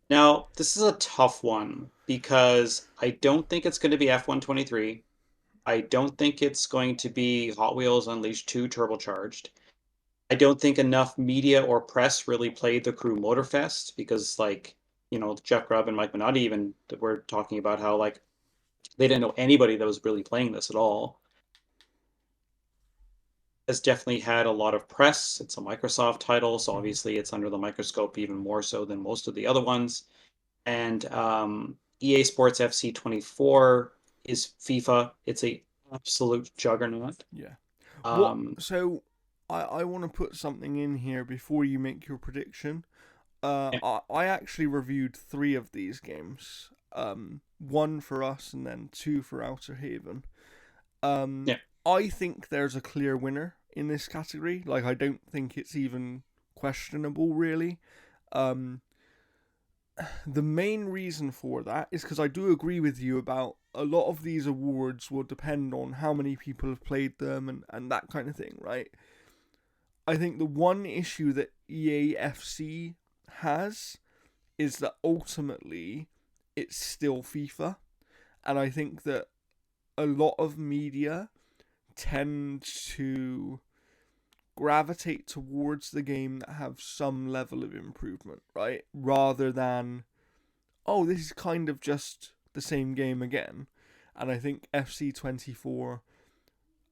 Now, this is a tough one because I don't think it's going to be F1 23. I don't think it's going to be Hot Wheels Unleashed 2 Turbocharged. I don't think enough media or press really played the Crew Motorfest because, like, Jeff Grubb and Mike Minotti even were talking about how, like, they didn't know anybody that was really playing this at all. Has definitely had a lot of press. It's a Microsoft title, so obviously it's under the microscope even more so than most of the other ones. And EA Sports FC 24 is FIFA. It's a absolute juggernaut. Yeah. What? Um, So, I want to put something in here before you make your prediction. yeah, I actually reviewed 3 of these games. One for us and then 2 for Outer Haven. Um, yeah. I think there's a clear winner in this category. Like, I don't think it's even questionable, really. Um, the main reason for that is because I do agree with you about a lot of these awards will depend on how many people have played them and that kind of thing, right? I think the one issue that EAFC has is that ultimately it's still FIFA. And I think that a lot of media tend to gravitate towards the game that have some level of improvement, right? Rather than, oh, this is kind of just the same game again. And I think FC 24,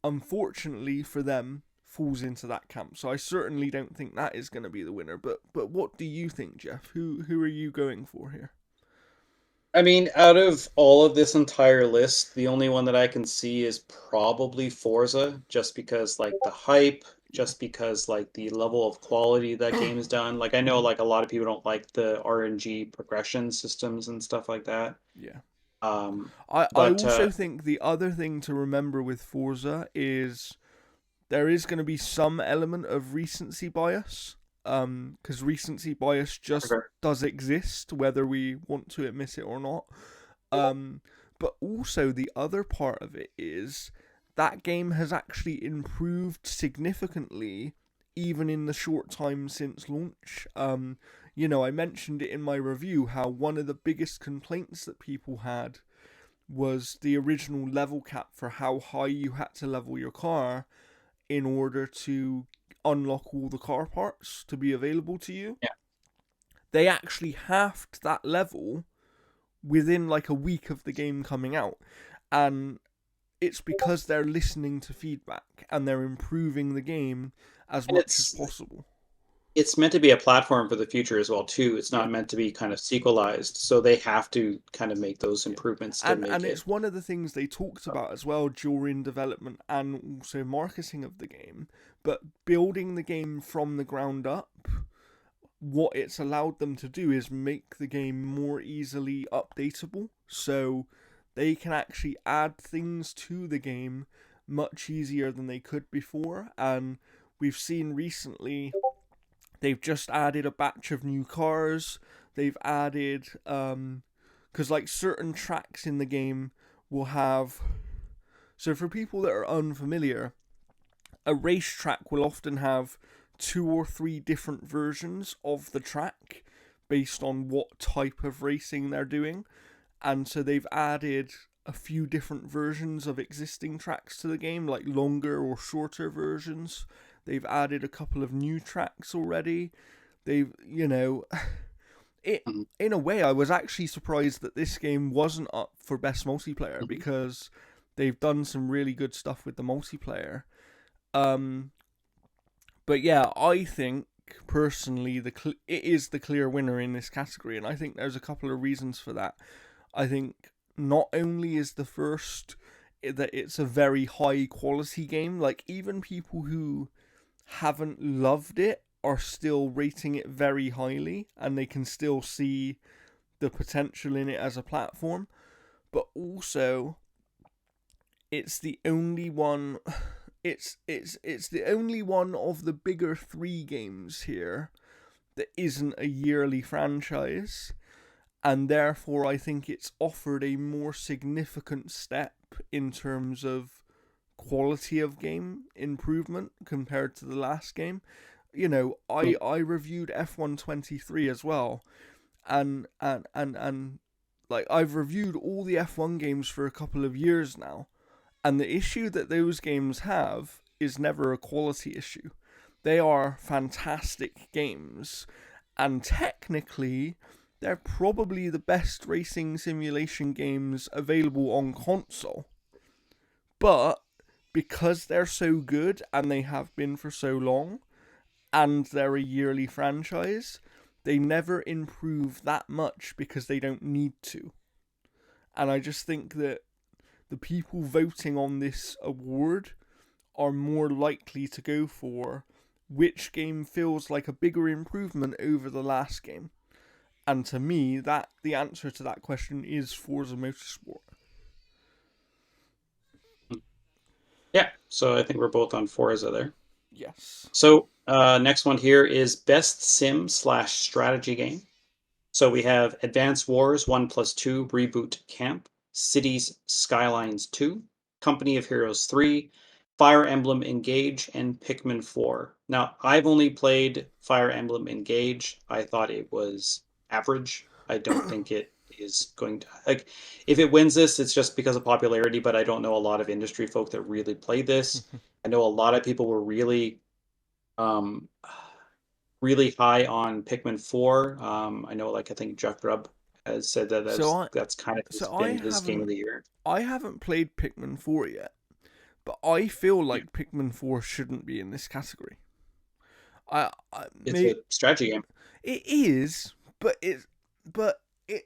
unfortunately for them, falls into that camp. So I certainly don't think that is going to be the winner. But what do you think, Jeff? Who are you going for here? I mean, out of all of this entire list, the only one that I can see is probably Forza, just because like the hype, Yeah. just because like the level of quality that game is done. Like I know Mhm. like a lot of people don't like the RNG progression systems and stuff like that. Yeah. Um, I but also think the other thing to remember with Forza is there is going to be some element of recency bias, because recency bias just Sure. does exist, whether we want to admit it or not. But also the other part of it is that game has actually improved significantly, even in the short time since launch. I mentioned it in my review how one of the biggest complaints that people had was the original level cap for how high you had to level your car in order to unlock all the car parts to be available to you. Yeah. They actually halved that level within like a week of the game coming out. And it's because they're listening to feedback and they're improving the game as And much as possible. it's meant to be a platform for the future as well too. It's Yeah. not meant to be kind of sequelized, so they have to kind of make those improvements to make And it. it's one of the things they talked about as well during development and also marketing of the game. But building the game from the ground up, what it's allowed them to do is make the game more easily updatable. So they can actually add things to the game much easier than they could before. And we've seen recently they've just added a batch of new cars. They've added because like certain tracks in the game will have. So for people that are unfamiliar, a racetrack will often have 2 or 3 different versions of the track based on what type of racing they're doing. And so they've added a few different versions of existing tracks to the game, like longer or shorter versions. They've added a couple of new tracks already. They've, Mhm. in a way, I was actually surprised that this game wasn't up for best multiplayer because they've done some really good stuff with the multiplayer. But yeah, I think personally it is the clear winner in this category, and I think there's a couple of reasons for that. I think not only is the first that it's a very high quality game, like even people who haven't loved it are still rating it very highly, and they can still see the potential in it as a platform. But also, it's the only one. It's the only one of the bigger 3 games here that isn't a yearly franchise, and therefore I think it's offered a more significant step in terms of quality of game improvement compared to the last game. I reviewed F123 as well, and like I've reviewed all the F1 games for a couple of years now, and the issue that those games have is never a quality issue. They are fantastic games, and technically, they're probably the best racing simulation games available on console. But because they're so good and they have been for so long, and they're a yearly franchise, they never improve that much because they don't need to. And I just think that the people voting on this award are more likely to go for which game feels like a bigger improvement over the last game. And to me, that the answer to that question is Forza Motorsport. Yeah, so I think we're both on Forza there. Yes. So next one here is best sim/strategy game. So we have Advance Wars 1+2 Reboot Camp, Cities Skylines 2, Company of Heroes 3, Fire Emblem Engage, and Pikmin 4. Now, I've only played Fire Emblem Engage. I thought it was average. I don't think it is going to like if it wins this, it's just because of popularity, but I don't know a lot of industry folk that really play this. I know a lot of people were um really high on Pikmin 4. I know like I think Jeff Grubb has said that so I that's kind of so been his game of the year. I haven't played Pikmin 4 yet, but I feel like Pikmin 4 shouldn't be in this category. It's a strategy game. It is,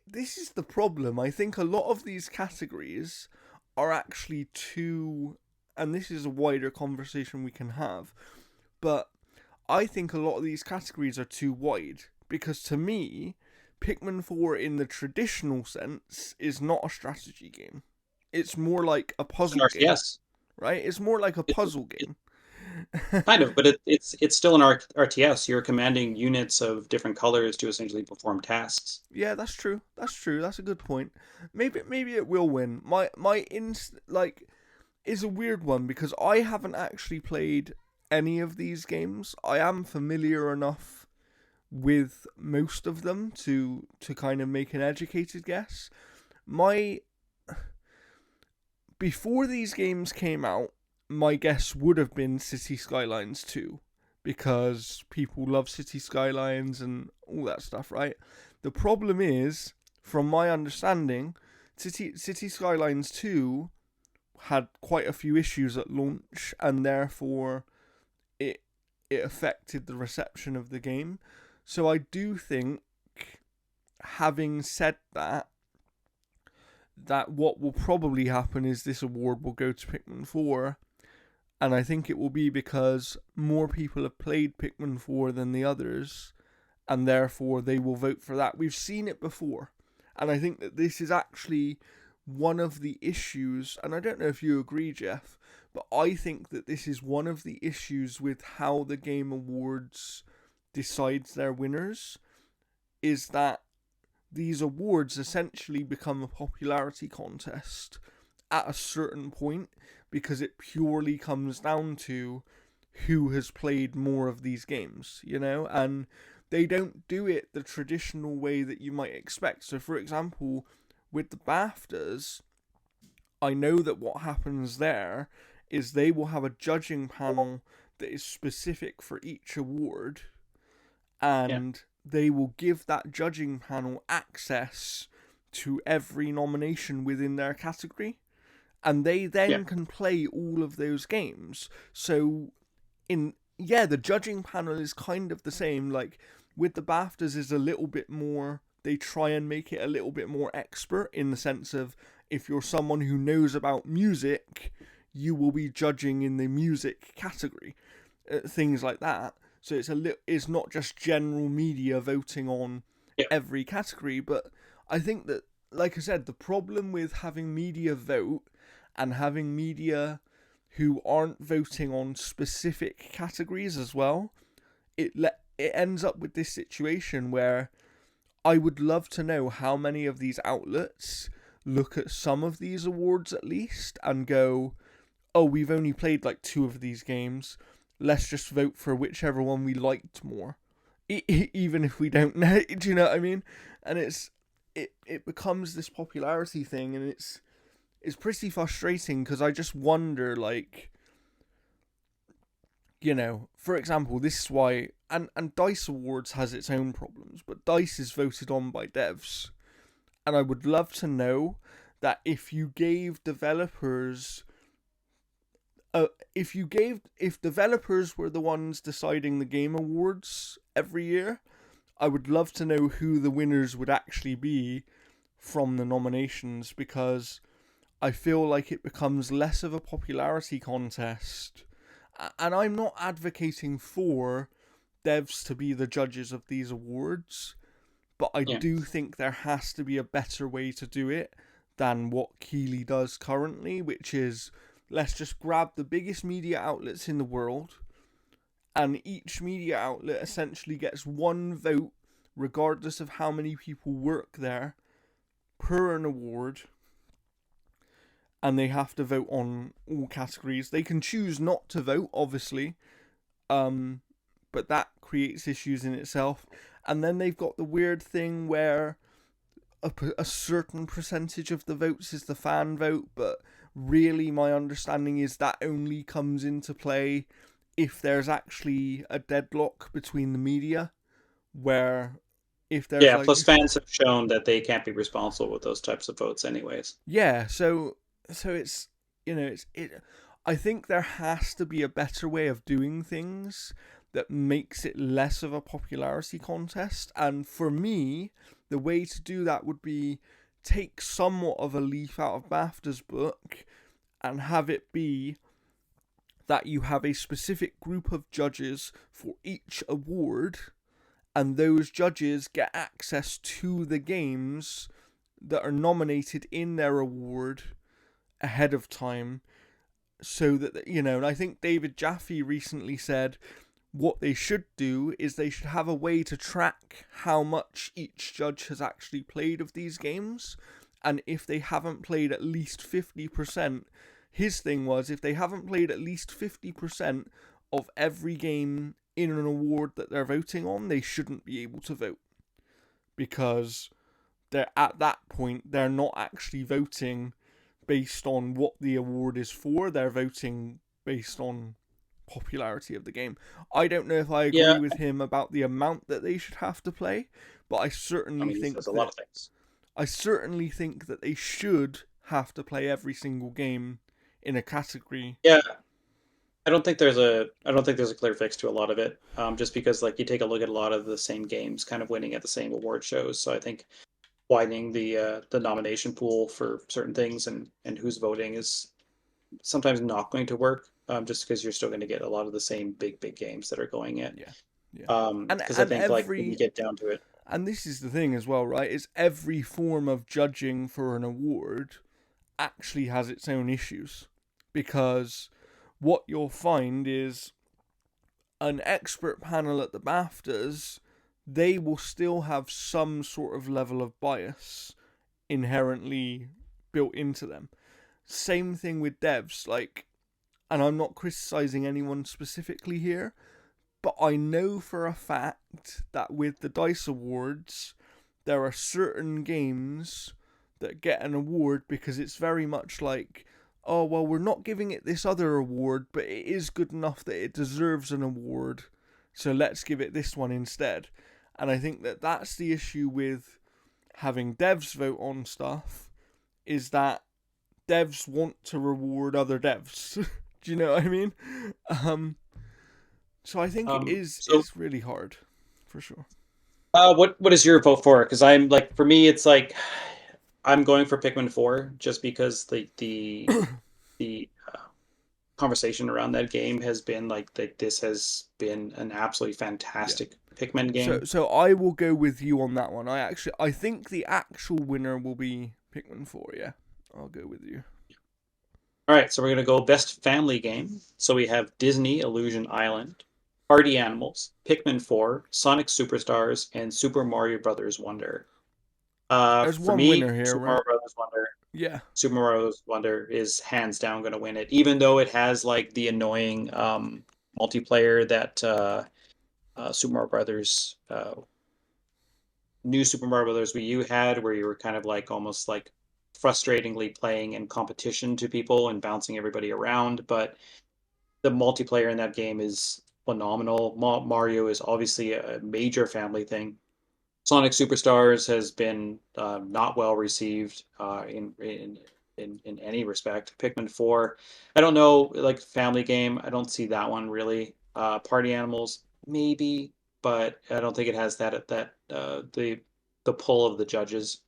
this is the problem. I think a lot of these categories are actually too, and this is a wider conversation we can have, but I think a lot of these categories are too wide because to me, Pikmin 4 in the traditional sense is not a strategy game. It's more like a It's an puzzle game, RTS. right? It's more like a It's, puzzle it, game. Kind of, but it's still an RTS. You're commanding units of different colors to essentially perform tasks. Yeah, that's true. That's true. That's a good point. Maybe it will win. Like is a weird one because I haven't actually played any of these games. I am familiar enough with most of them to kind of make an educated guess. My Before these games came out, my guess would have been City Skylines 2 because people love City Skylines and all that stuff, right? The problem is, from my understanding, City Skylines 2 had quite a few issues at launch and therefore it it affected the reception of the game. So I do think, having said that what will probably happen is this award will go to Pikmin 4, and I think it will be because more people have played Pikmin 4 than the others, and therefore they will vote for that. We've seen it before, and I think that this is actually one of the issues, and I don't know if you agree, Jeff, but I think that this is one of the issues with how the Game Awards decides their winners, is that these awards essentially become a popularity contest at a certain point because it purely comes down to who has played more of these games, and they don't do it the traditional way that you might expect. So, for example, with the BAFTAs, I know that what happens there is they will have a judging panel that is specific for each award, Yeah, and they will give that judging panel access to every nomination within their category, and they yeah, then can play all of those games. So the judging panel is kind of the same. Like with the BAFTAs, is a little bit more. They try and make it a little bit more expert in the sense of, if you're someone who knows about music, you will be judging in the music category, things like that. So it's not just general media voting on yeah, every category, but I think that, like I said, the problem with having media vote and having media who aren't voting on specific categories as well, it ends up with this situation where I would love to know how many of these outlets look at some of these awards at least and go, oh, we've only played like two of these games. Let's just vote for whichever one we liked more, even if we don't know. Do you know what I mean? And it becomes this popularity thing, and it's pretty frustrating because I just wonder, like, for example, this is why, and Dice Awards has its own problems, but Dice is voted on by devs, and I would love to know that if developers were the ones deciding the Game Awards every year, I would love to know who the winners would actually be from the nominations, because I feel like it becomes less of a popularity contest. And I'm not advocating for devs to be the judges of these awards, but I yeah, do think there has to be a better way to do it than what Keeley does currently, which is, let's just grab the biggest media outlets in the world, and each media outlet essentially gets one vote, regardless of how many people work there, per an award, and they have to vote on all categories. They can choose not to vote, obviously, um, but that creates issues in itself. And then they've got the weird thing where a certain percentage of the votes is the fan vote, but really my understanding is that only comes into play if there's actually a deadlock between the media, where if there's yeah. like Plus, fans have shown that they can't be responsible with those types of votes, anyways. yeah, so it's it's it I think there has to be a better way of doing things that makes it less of a popularity contest. And for me, the way to do that would be take somewhat of a leaf out of BAFTA's book and have it be that you have a specific group of judges for each award, and those judges get access to the games that are nominated in their award ahead of time, so that, and I think David Jaffe recently said what they should do is they should have a way to track how much each judge has actually played of these games. And if they haven't played at least 50%, his thing was if they haven't played at least 50% of every game in an award that they're voting on, they shouldn't be able to vote. Because they're at that point, they're not actually voting based on what the award is for, they're voting based on popularity of the game. I don't know if I Yeah, agree with him about the amount that they should have to play, but I mean, he says a lot of things. I certainly think that they should have to play every single game in a category. Yeah, I don't think there's a clear fix to a lot of it. Just because like you take a look at a lot of the same games kind of winning at the same award shows. So I think widening the nomination pool for certain things and who's voting is sometimes not going to work. Just because you're still going to get a lot of the same big games that are going in. Yeah, yeah. Because I think like when you get down to it, and this is the thing as well, right? Is every form of judging for an award actually has its own issues, because what you'll find is an expert panel at the BAFTAs, they will still have some sort of level of bias inherently built into them. Same thing with devs, like, and I'm not criticizing anyone specifically here, but I know for a fact that with the DICE Awards, there are certain games that get an award because it's very much like, oh, well, we're not giving it this other award, but it is good enough that it deserves an award, so let's give it this one instead. And I think that that's the issue with having devs vote on stuff, is that devs want to reward other devs. Do you know what I mean? So I think it's really hard, for sure. what is your vote for? Because I'm like, for me, it's like I'm going for Pikmin 4 just because the conversation around that game has been like that. This has been an absolutely fantastic Pikmin game. So I will go with you on that one. I think the actual winner will be Pikmin 4. Yeah, I'll go with you. All right, so we're gonna go best family game. So we have Disney Illusion Island, Party Animals, Pikmin 4, Sonic Superstars, and Super Mario Brothers Wonder. There's For one winner me, here, Super right? Mario Brothers Wonder. Yeah. Super Mario Brothers Wonder is hands down going to win it, even though it has like the annoying multiplayer that Super Mario Brothers, new Super Mario Brothers Wii U had, where you were kind of like almost like frustratingly playing in competition to people and bouncing everybody around. But the multiplayer in that game is phenomenal. Mario is obviously a major family thing. Sonic Superstars has been not well received in any respect. Pikmin 4, I don't know, like family game. I don't see that one really. Party Animals maybe, but I don't think it has the pull of the judges.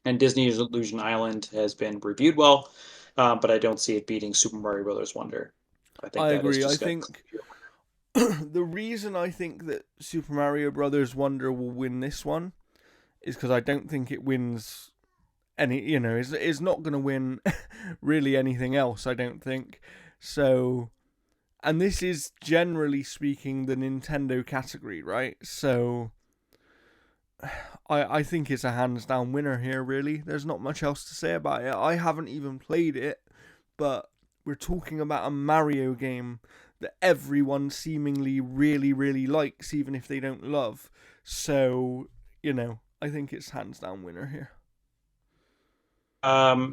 And Disney's Illusion Island has been reviewed well, but I don't see it beating Super Mario Brothers Wonder. I think I that is agree. I just a think the reason I think that Super Mario Brothers Wonder will win this one is because I don't think it wins any. It's not going to win really anything else. I don't think so. And this is generally speaking the Nintendo category, right? So I think it's a hands down winner here, really. There's not much else to say about it. I haven't even played it, but we're talking about a Mario game that everyone seemingly really, really likes, even if they don't love. So, I think it's hands down winner here.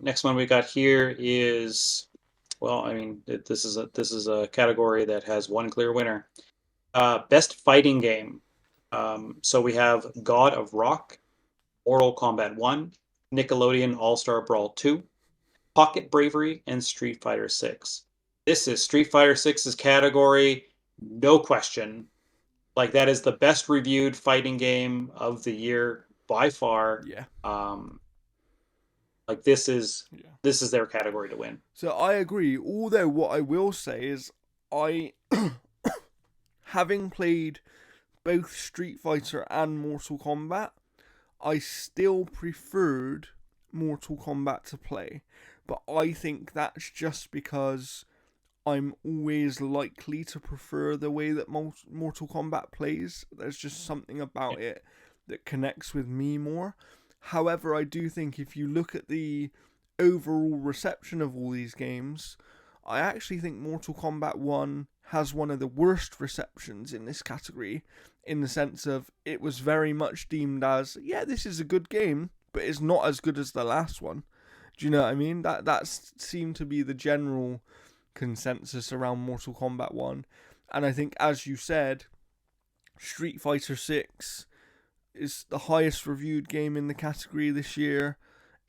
Next one we got here is, well, I mean, this is a category that has one clear winner. Best fighting game. So we have God of Rock, Mortal Kombat 1, Nickelodeon All-Star Brawl 2, Pocket Bravery, and Street Fighter 6. This is Street Fighter 6's category, no question. Like that is the best reviewed fighting game of the year by far. Yeah. Like this is their category to win. So I agree. Although what I will say is, I, having played both Street Fighter and Mortal Kombat, I still preferred Mortal Kombat to play. But I think that's just because I'm always likely to prefer the way that Mortal Kombat plays. There's just something Yeah. about it that connects with me more. However, I do think if you look at the overall reception of all these games, I actually think Mortal Kombat 1 has one of the worst receptions in this category, in the sense of it was very much deemed as, yeah, this is a good game, but it's not as good as the last one. Do you know what I mean? That seemed to be the general consensus around Mortal Kombat 1. And I think, as you said, Street Fighter 6 is the highest reviewed game in the category this year.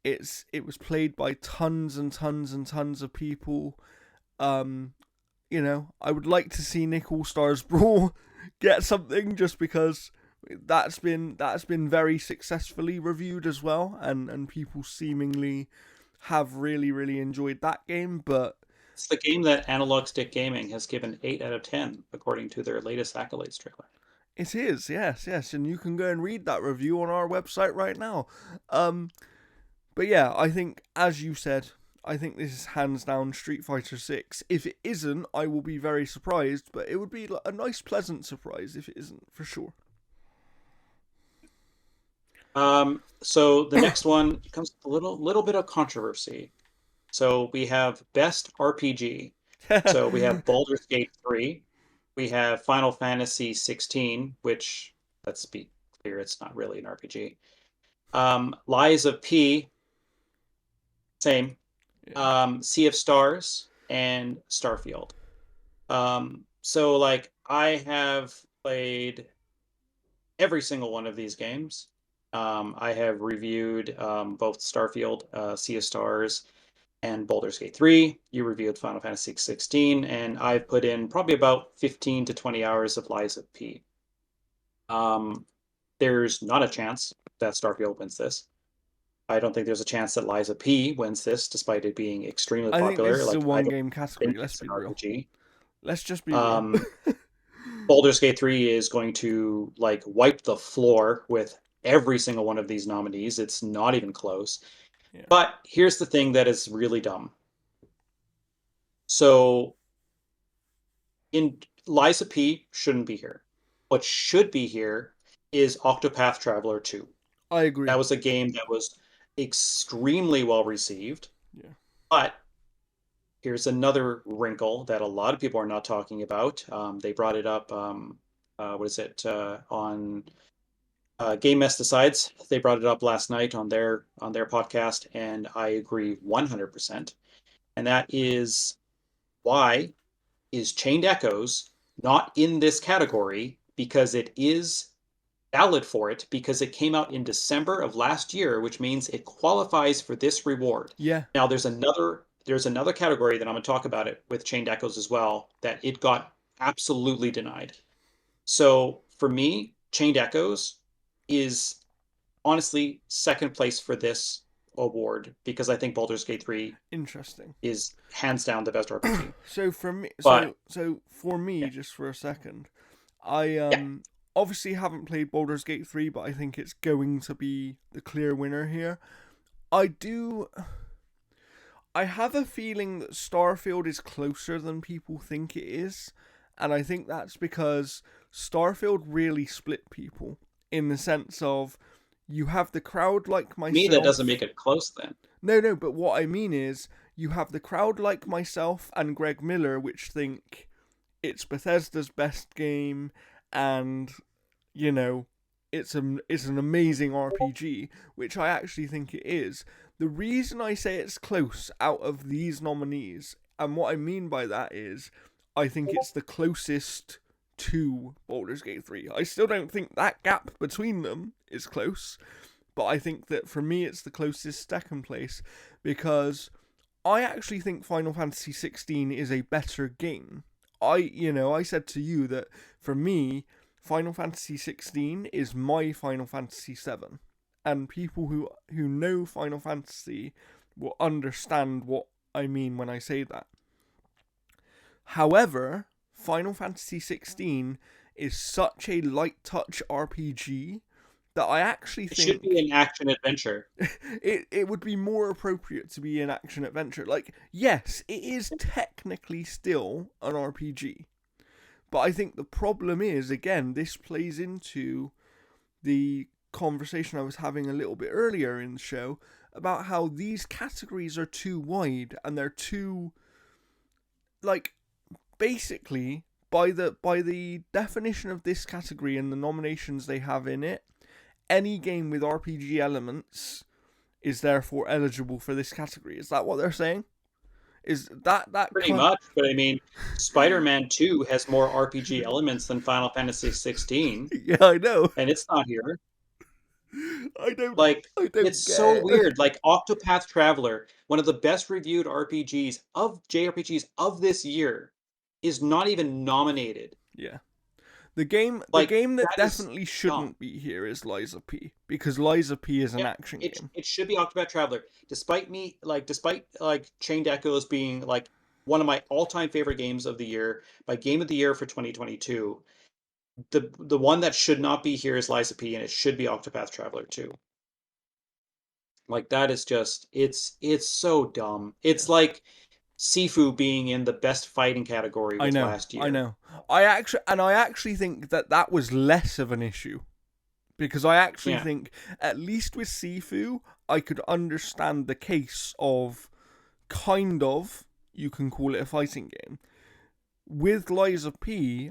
It was played by tons and tons and tons of people. Um, I would like to see Nick All Stars Brawl get something, just because that's been very successfully reviewed as well, and people seemingly have really really enjoyed that game. But It's the game that Analog Stick Gaming has given 8 out of 10 according to their latest accolades trailer. it is, yes, and you can go and read that review on our website right now. Um, but yeah, I think, as you said, I think this is hands down Street Fighter 6. If it isn't, I will be very surprised, but it would be a nice, pleasant surprise if it isn't, for sure. So the next one comes with a little bit of controversy. So we have Best RPG. So we have Baldur's Gate 3. We have Final Fantasy 16, which, let's be clear, it's not really an RPG. Lies of P, same. Yeah. Sea of Stars and Starfield. So like I have played every single one of these games. I have reviewed both Starfield, Sea of Stars, and Baldur's Gate 3. You reviewed Final Fantasy 16, and I've put in probably about 15 to 20 hours of Lies of P. There's not a chance that Starfield wins this. I don't think there's a chance that Lies of P wins this, despite it being extremely I think this popular. is a Like, I one don't game category, think let's it's an be real. RPG. Let's just be real. Um, Baldur's Gate 3 is going to like wipe the floor with every single one of these nominees. It's not even close. Yeah. But here's the thing that is really dumb. So in Lies of P shouldn't be here. What should be here is Octopath Traveler 2. I agree. That was a game that was extremely well received. Yeah. But here's another wrinkle that a lot of people are not talking about. They brought it up. What is it on Game Mess Decides? They brought it up last night on their podcast, and I agree 100%. And that is, why is Chained Echoes not in this category? Because it is valid for it, because it came out in December of last year, which means it qualifies for this reward. Yeah. Now there's another category that I'm going to talk about it with Chained Echoes as well, that it got absolutely denied. So for me, Chained Echoes is honestly second place for this award, because I think Baldur's Gate 3 Interesting. is hands down the best RPG. So for me, But yeah. Just for a second, I obviously haven't played Baldur's Gate 3, but I think it's going to be the clear winner here. I have a feeling that Starfield is closer than people think it is, and I think that's because Starfield really split people, in the sense of, you have the crowd like myself. Me, that doesn't make it close then. No, but what I mean is, you have the crowd like myself and Greg Miller, which think it's Bethesda's best game, and it's an amazing RPG, which I actually think it is. The reason I say it's close out of these nominees, and what I mean by that is, I think it's the closest to Baldur's Gate 3. I still don't think that gap between them is close, but I think that for me it's the closest second place, because I actually think Final Fantasy 16 is a better game. I said to you that for me, Final Fantasy 16 is my Final Fantasy 7. And people who know Final Fantasy will understand what I mean when I say that. However, Final Fantasy 16 is such a light touch RPG that I actually It should be think an action adventure. it would be more appropriate to be an action adventure. Like, yes, it is technically still an RPG, but I think the problem is, again, this plays into the conversation I was having a little bit earlier in the show about how these categories are too wide and they're too, like, basically by the definition of this category and the nominations they have in it, any game with RPG elements is therefore eligible for this category. Is that what they're saying? Is that Pretty much, but I mean, Spider-Man 2 has more RPG elements than Final Fantasy 16, Yeah, I know. and it's not here. I don't Like, I it's don't so get it. weird. Like, Octopath Traveler, one of the best reviewed JRPGs of this year, is not even nominated. Yeah. The Like, game that that is definitely dumb. shouldn't be here is Liza P, because Liza P is an Yeah, action game. it should be Octopath Traveler. Despite Chained Echoes being like one of my all-time favorite games of the year, my game of the year for 2022, the one that should not be here is Liza P, and it should be Octopath Traveler 2. Like that is just it's so dumb. Yeah. It's like Sifu being in the best fighting category I was know. last I year. know. I actually think that was less of an issue, because I actually Yeah. think, at least with Sifu, I could understand the case of, kind of, you can call it a fighting game. With Liza P,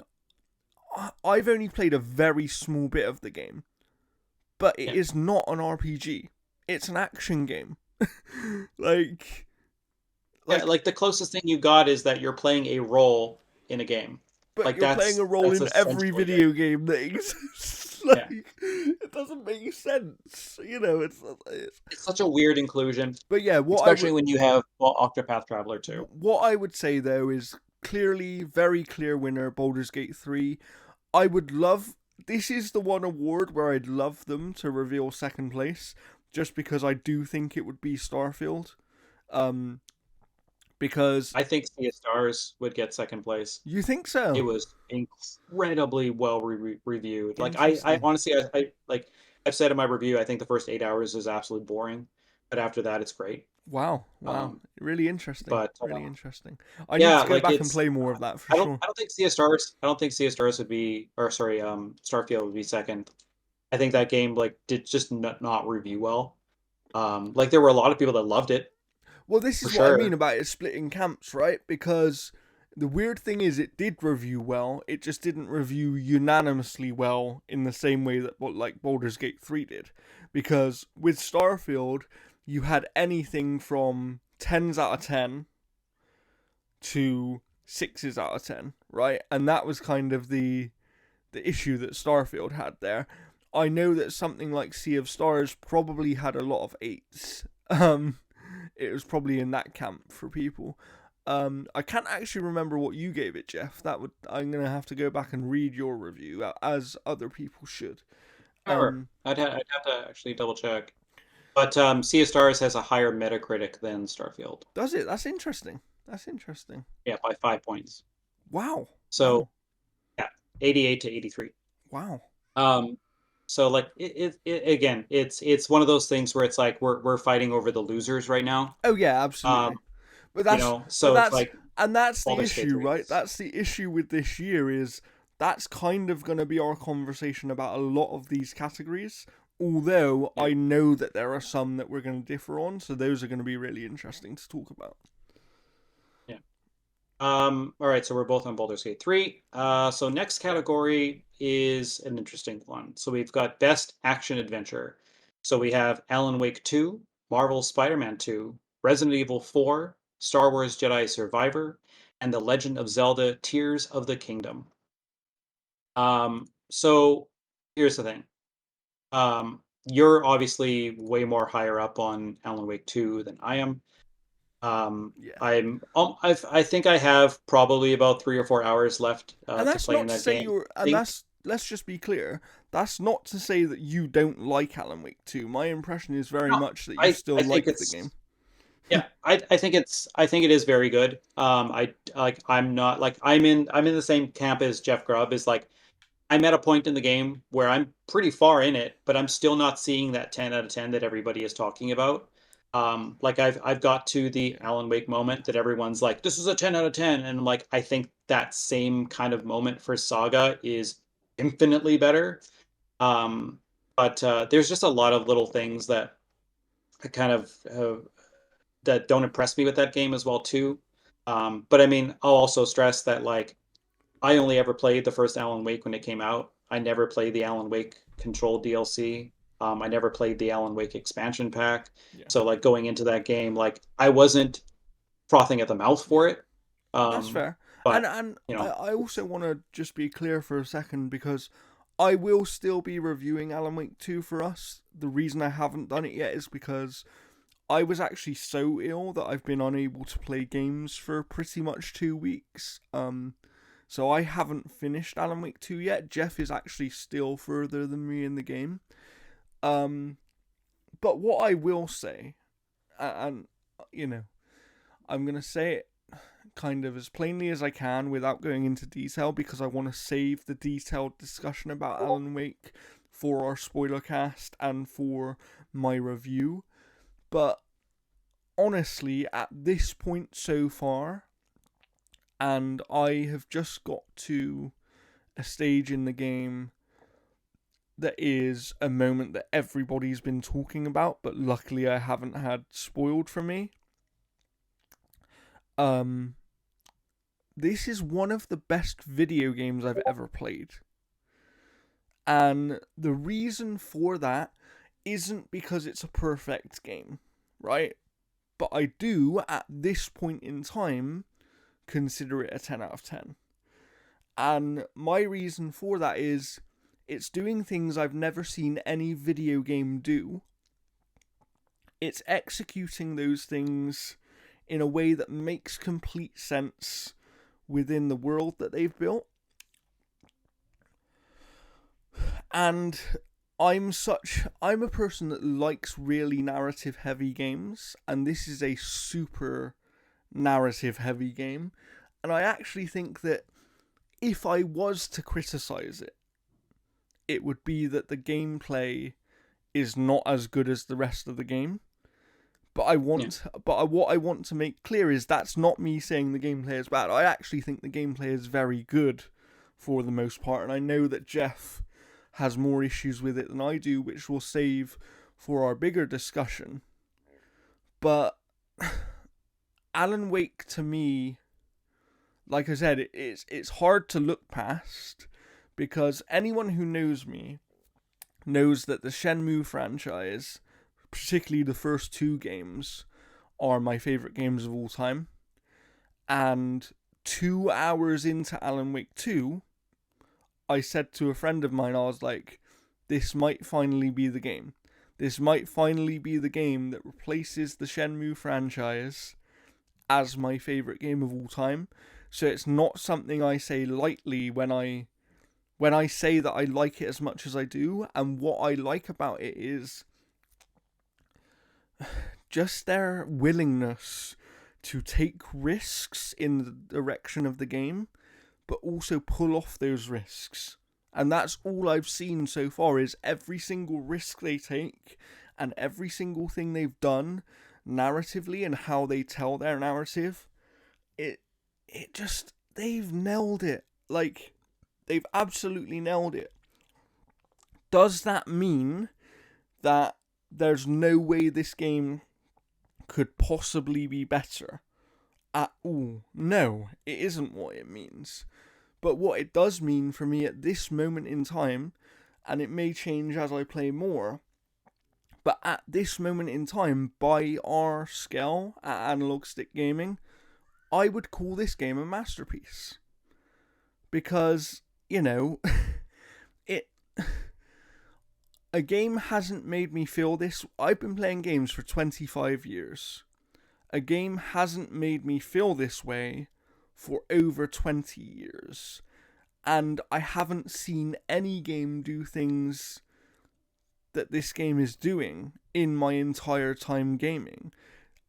I've only played a very small bit of the game, but it Yeah. is not an RPG. It's an action game. like, Yeah, like, like the closest thing you got is that you're playing a role in a game. but Like you're playing a role that's in every essentially it. video game that exists. Yeah. It doesn't make sense. It's. It's such a weird inclusion, But yeah, especially when you have Octopath Traveler 2. what I would say though is clearly, very clear winner, Baldur's Gate 3. I would love. This is the one award where I'd love them to reveal second place, just because I do think it would be Starfield. Um, because I think Sea of Stars would get second place. you think It so. was incredibly well reviewed. Like I Interesting. honestly, I like I've said in my review, I think the first 8 hours is absolutely boring, but after that, it's great. Wow, wow, Um, really interesting, but really interesting. I need yeah, to go like back and it's play more of that for sure. I don't think Sea of Stars. I don't think Sea of Stars would be, or sorry, Starfield would be second. I think that game like did just not review well. Like there were a lot of people that loved it Well, this for is what I mean sure. about it splitting camps, right? Because the weird thing is, it did review well. It just didn't review unanimously well in the same way that like Baldur's Gate 3 did. Because with Starfield, you had anything from 10s out of 10 to 6s out of 10, right? And that was kind of the issue that Starfield had there. I know that something like Sea of Stars probably had a lot of 8s. It was probably in that camp for people. I can't actually remember what you gave it, Jeff. I'm gonna have to go back and read your review, as other people should. However, Um, I'd have to actually double check. But Sea of Stars has a higher Metacritic than Starfield. does it? That's interesting. That's interesting. Yeah, by 5 points. Wow. So Wow. yeah, 88 to 83. Wow. Um, so like again, it's one of those things where it's like we're fighting over the losers right now. Oh yeah, absolutely. Um, But you that's know, but so it's that's like and that's the Baldur's Gate issue, 3 right? is That's the issue with this year, is that's kind of going to be our conversation about a lot of these categories. Although yeah, I know that there are some that we're going to differ on, so those are going to be really interesting to talk about. yeah. All right, so we're both on Baldur's Gate 3. So next category is an interesting one. So we've got Best Action Adventure. So we have Alan Wake 2, Marvel's Spider-Man 2, Resident Evil 4, Star Wars Jedi Survivor, and The Legend of Zelda Tears of the Kingdom. So here's the thing. You're obviously way more higher up on Alan Wake 2 than I am. Yeah. I think I have probably about 3 or 4 hours left And to that's play in not to that say game. you're I and think that's let's just be clear. That's not to say that you don't like Alan Wake 2. My impression is very no, much that you still I think like the game. it's yeah, I think it is very good. I'm not like I'm in the same camp as Jeff Grubb. Is like I'm at a point in the game where I'm pretty far in it, but I'm still not seeing that 10 out of 10 that everybody is talking about. Like I've got to the Alan Wake moment that everyone's like, this is a 10 out of 10. And like, I think that same kind of moment for Saga is infinitely better. Um, but there's just a lot of little things that I kind of that don't impress me with that game as well too. But I mean, I'll also stress that like I only ever played the first Alan Wake when it came out. I never played the Alan Wake Control DLC. I never played the Alan Wake expansion pack. Yeah. So like going into that game, like I wasn't frothing at the mouth for it. That's Um, fair. And but and you I, know, I also want to just be clear for a second because I will still be reviewing Alan Wake 2 for us. The reason I haven't done it yet is because I was actually so ill that I've been unable to play games for pretty much 2 weeks. So I haven't finished Alan Wake 2 yet. Jeff is actually still further than me in the game. Um, but what I will say, and you know, I'm gonna say it kind of as plainly as I can without going into detail because I want to save the detailed discussion about Alan Wake for our spoiler cast and for my review. But honestly, at this point so far, and I have just got to a stage in the game that is a moment that everybody's been talking about, but luckily I haven't had spoiled for me. This is one of the best video games I've ever played. And the reason for that isn't because it's a perfect game, right? But I do, at this point in time, consider it a 10 out of 10. And my reason for that is it's doing things I've never seen any video game do. It's executing those things in a way that makes complete sense within the world that they've built. And I'm a person that likes really narrative heavy games, and this is a super narrative heavy game. And I actually think that if I was to criticize it, it would be that the gameplay is not as good as the rest of the game. But what I want to make clear is that's not me saying the gameplay is bad. I actually think the gameplay is very good for the most part, and I know that Jeff has more issues with it than I do, which we'll save for our bigger discussion. But Alan Wake, to me, like I said, it's hard to look past because anyone who knows me knows that the Shenmue franchise, particularly the first two games, are my favourite games of all time. And 2 hours into Alan Wake 2, I said to a friend of mine, I was like, this might finally be the game. This might finally be the game that replaces the Shenmue franchise as my favourite game of all time. So it's not something I say lightly when I say that I like it as much as I do. And what I like about it is just their willingness to take risks in the direction of the game, but also pull off those risks. And that's all I've seen so far is every single risk they take and every single thing they've done narratively and how they tell their narrative. It just, they've nailed it. Like, they've absolutely nailed it. Does that mean that there's no way this game could possibly be better at all? No, it isn't what it means. But what it does mean for me at this moment in time, and it may change as I play more, but at this moment in time, by our scale at Analog Stick Gaming, I would call this game a masterpiece. Because, it a game hasn't made me feel this. I've been playing games for 25 years. A game hasn't made me feel this way for over 20 years. And I haven't seen any game do things that this game is doing in my entire time gaming.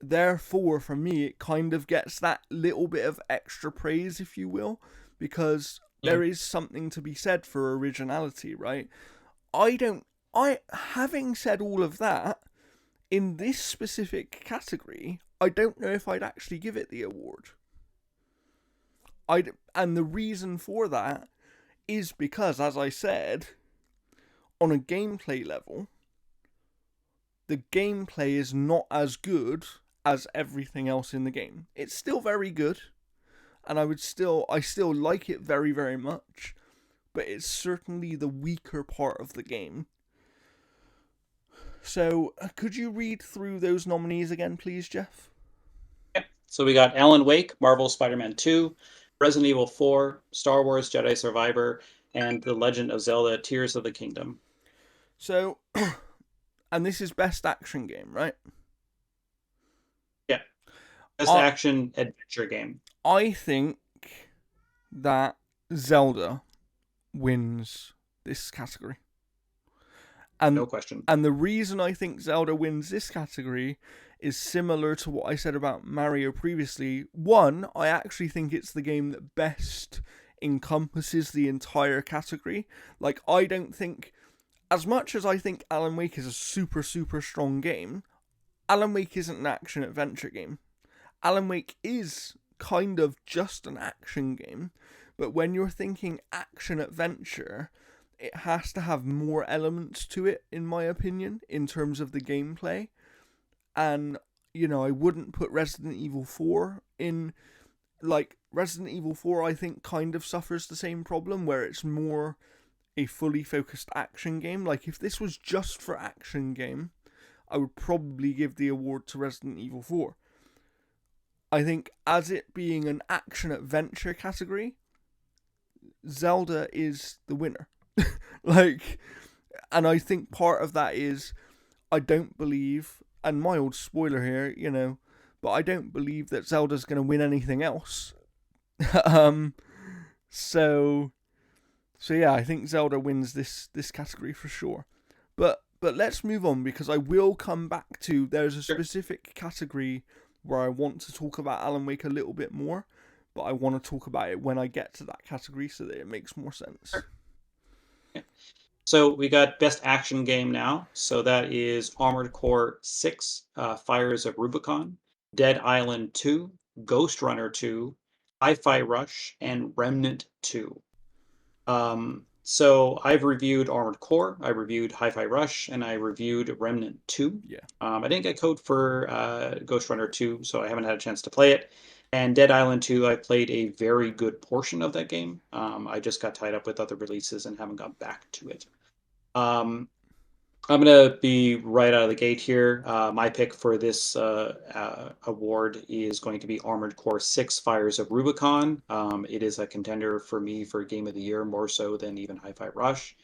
Therefore, for me, it kind of gets that little bit of extra praise, if you will, because there is something to be said for originality, right? Having said all of that, in this specific category, I don't know if I'd actually give it the award. And the reason for that is because, as I said, on a gameplay level, the gameplay is not as good as everything else in the game. It's still very good, and I still like it very, very much, but it's certainly the weaker part of the game. So, could you read through those nominees again, please, Jeff? Yeah. So we got Alan Wake, Marvel Spider-Man 2, Resident Evil 4, Star Wars Jedi Survivor, and The Legend of Zelda Tears of the Kingdom. So, and this is best action game, right? Yeah. Best action adventure game. I think that Zelda wins this category. And, no question. And the reason I think Zelda wins this category is similar to what I said about Mario previously. One, I actually think it's the game that best encompasses the entire category. Like, I don't think, as much as I think Alan Wake is a super, super strong game, Alan Wake isn't an action-adventure game. Alan Wake is kind of just an action game, but when you're thinking action-adventure, it has to have more elements to it, in my opinion, in terms of the gameplay. And, you know, I wouldn't put Resident Evil 4 in. Like, Resident Evil 4, I think, kind of suffers the same problem, where it's more a fully focused action game. Like, if this was just for action game, I would probably give the award to Resident Evil 4. I think, as it being an action-adventure category, Zelda is the winner. Like, and I think part of that is, I don't believe, and mild spoiler here, you know, but I don't believe that Zelda's going to win anything else. So yeah, I think Zelda wins this category for sure. But let's move on, because I will come back to, there's a specific category where I want to talk about Alan Wake a little bit more, but I want to talk about it when I get to that category so that it makes more sense. Sure. Yeah. So we got best action game now. So that is Armored Core 6, Fires of Rubicon, Dead Island 2, Ghost Runner 2, Hi-Fi Rush, and Remnant 2. So I've reviewed Armored Core, I reviewed Hi-Fi Rush, and I reviewed Remnant 2. Yeah. I didn't get code for Ghost Runner 2, so I haven't had a chance to play it. And Dead Island 2, I played a very good portion of that game. I just got tied up with other releases and haven't got back to it. I'm going to be right out of the gate here. My pick for this award is going to be Armored Core 6 Fires of Rubicon. It is a contender for me for Game of the Year, more so than even Hi-Fi Rush.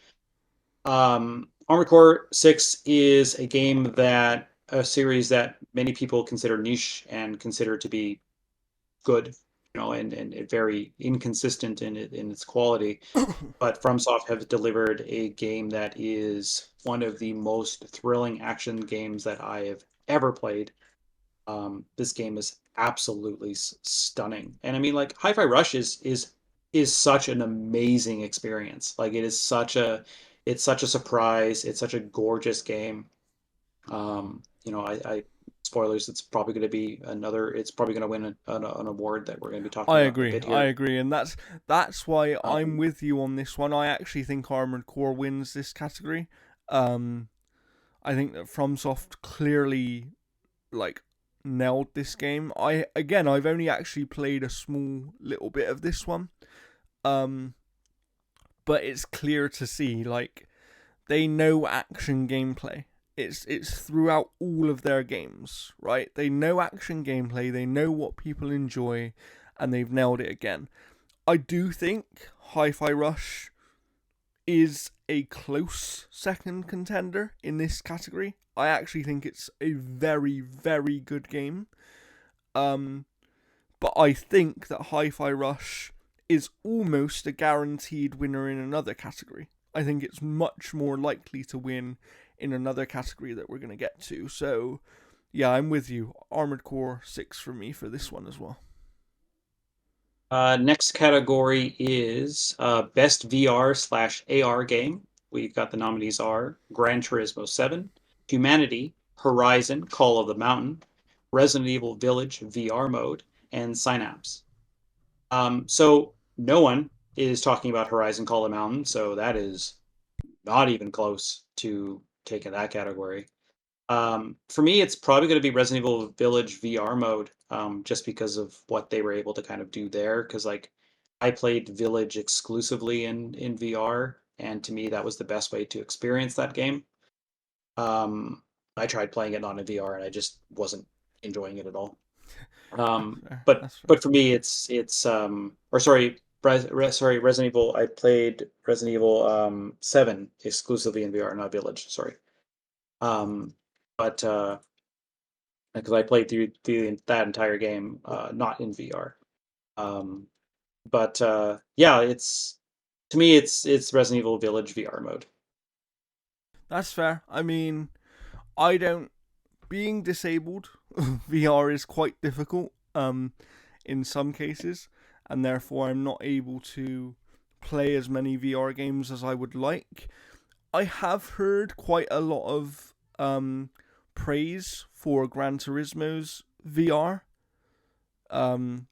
Armored Core 6 is a series that many people consider niche and consider to be good, you know, and very inconsistent in its quality. But FromSoft have delivered a game that is one of the most thrilling action games that I have ever played. This game is absolutely stunning, and I mean, like, Hi-Fi Rush is such an amazing experience. Like, it's such a surprise. It's such a gorgeous game. You know, I spoilers, it's probably going to win an award that we're going to be talking about a bit here. I agree, and that's why I'm with you on this one. I actually think Armored Core wins this category. I think that FromSoft clearly, like, nailed this game. I've only actually played a small little bit of this one, but it's clear to see, like, they know action gameplay. It's throughout all of their games, right? They know action gameplay, they know what people enjoy, and they've nailed it again. I do think Hi-Fi Rush is a close second contender in this category. I actually think it's a very, very good game. But I think that Hi-Fi Rush is almost a guaranteed winner in another category. I think it's much more likely to win in another category that we're going to get to. So, yeah, I'm with you. Armored Core 6 for me for this one as well. Next category is Best VR/AR game. We've got the nominees are Gran Turismo 7, Humanity, Horizon, Call of the Mountain, Resident Evil Village VR mode, and Synapse. So no one is talking about Horizon Call of the Mountain, so that is not even close to taking that category. For me, it's probably going to be Resident Evil Village VR mode, just because of what they were able to kind of do there. Because like, I played Village exclusively in VR, and to me, that was the best way to experience that game. Um, I tried playing it on a VR, and I just wasn't enjoying it at all. That's fair. But That's fair. but for me, it's or sorry, sorry, Resident Evil. I played Resident Evil 7 exclusively in VR, not Village. Sorry. Um, but because I played through that entire game, not in VR. Um, but yeah, it's to me, it's Resident Evil Village VR mode. That's fair. I mean, I don't. Being disabled, VR is quite difficult. In some cases, and therefore I'm not able to play as many VR games as I would like. I have heard quite a lot of praise for Gran Turismo's VR. Um,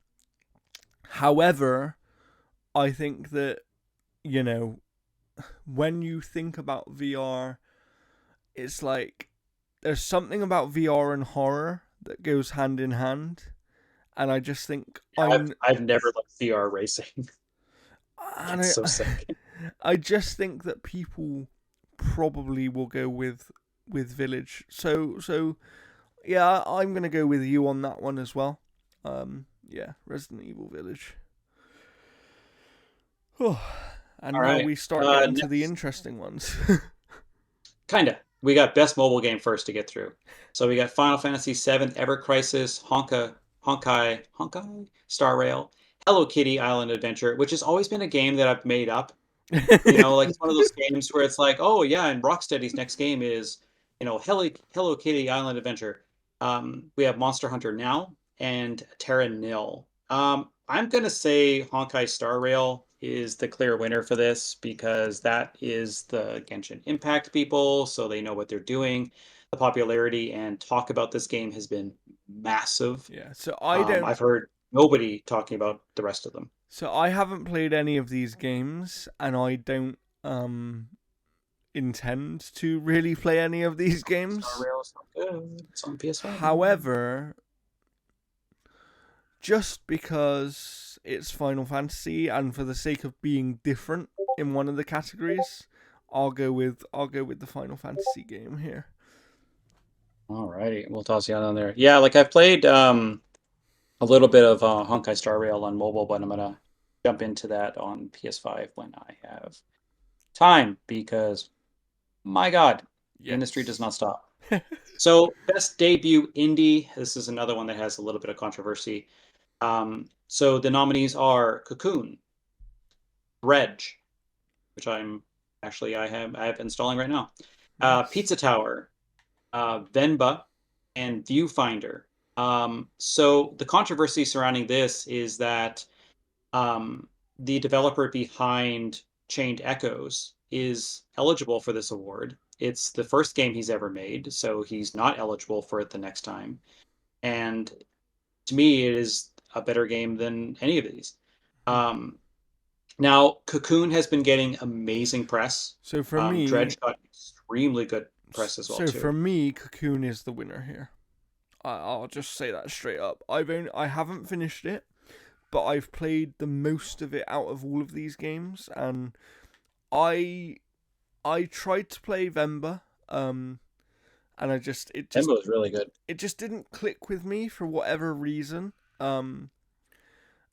However, I think that, you know, when you think about VR, it's like there's something about VR and horror that goes hand in hand. And I just think I've never liked VR racing. and It's so I, sick. I just think that people probably will go with Village. So yeah, I'm gonna go with you on that one as well. Yeah, Resident Evil Village. Oh, and All now right. we start getting to the Next, interesting ones. kinda. We got best mobile game first to get through. So we got Final Fantasy VII, Ever Crisis, Honkai Star Rail, Hello Kitty Island Adventure, which has always been a game that I've made up. You know, like it's one of those games where it's like, oh yeah, and Rocksteady's next game is, Hello Kitty Island Adventure. We have Monster Hunter Now and Terra Nil. I'm gonna say Honkai Star Rail is the clear winner for this because that is the Genshin Impact people, so they know what they're doing. The popularity and talk about this game has been massive. Yeah, so I don't. I've heard nobody talking about the rest of them. So I haven't played any of these games, and I don't intend to really play any of these Star games. Rail is not good. It's on PS5. However, just because it's Final Fantasy, and for the sake of being different in one of the categories, I'll go with the Final Fantasy game here. Alrighty, we'll toss you on there. Yeah, like I've played a little bit of Honkai Star Rail on mobile, but I'm gonna jump into that on PS5 when I have time because my God, the industry does Yes. not stop. So, best debut indie. This is another one that has a little bit of controversy. So the nominees are Cocoon, Reg, which I have installing right now. Nice. Pizza Tower, Venba, and Viewfinder. So the controversy surrounding this is that um, the developer behind Chained Echoes is eligible for this award. It's the first game he's ever made, so he's not eligible for it the next time. And to me, it is a better game than any of these. Um, Now, Cocoon has been getting amazing press. So for me, Dredge got extremely good press as well so for too. me, Cocoon is the winner here. I'll just say that straight up. I haven't finished it, but I've played the most of it out of all of these games, and I I tried to play Vemba, and I just it just Embo is really good. it just didn't click with me for whatever reason.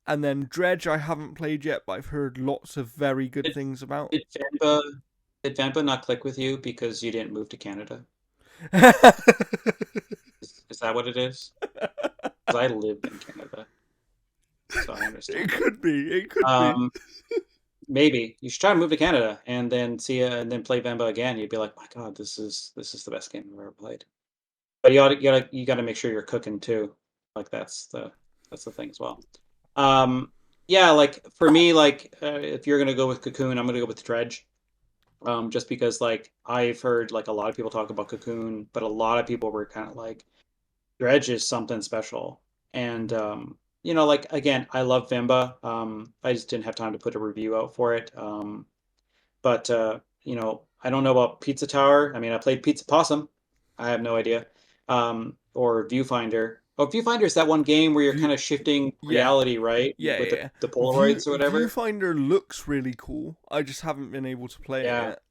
And then Dredge I haven't played yet, but I've heard lots of very good Did things about. did Vanba did Vanba not click with you because you didn't move to Canada? Is that what it is? Because I lived in Canada, so I It understand. could be. It could be. Um, Maybe you should try to move to Canada and then and then play Vanba again. You'd be like, my God, this is the best game I've ever played. But you gotta make sure you're cooking too. Like that's the thing as well. Um, Yeah, like for me, like if you're gonna go with Cocoon, I'm gonna go with Dredge. Just because like I've heard like a lot of people talk about Cocoon, but a lot of people were kind of like Dredge is something special. And like again, I love Vimba. I just didn't have time to put a review out for it. But I don't know about Pizza Tower. I mean, I played Pizza Possum. I have no idea. Or Viewfinder. Oh, Viewfinder is that one game where you're View, kind of shifting yeah, reality, right? yeah, With yeah. the Polaroids or whatever. Viewfinder looks really cool. I just haven't been able to play it Yeah. yet.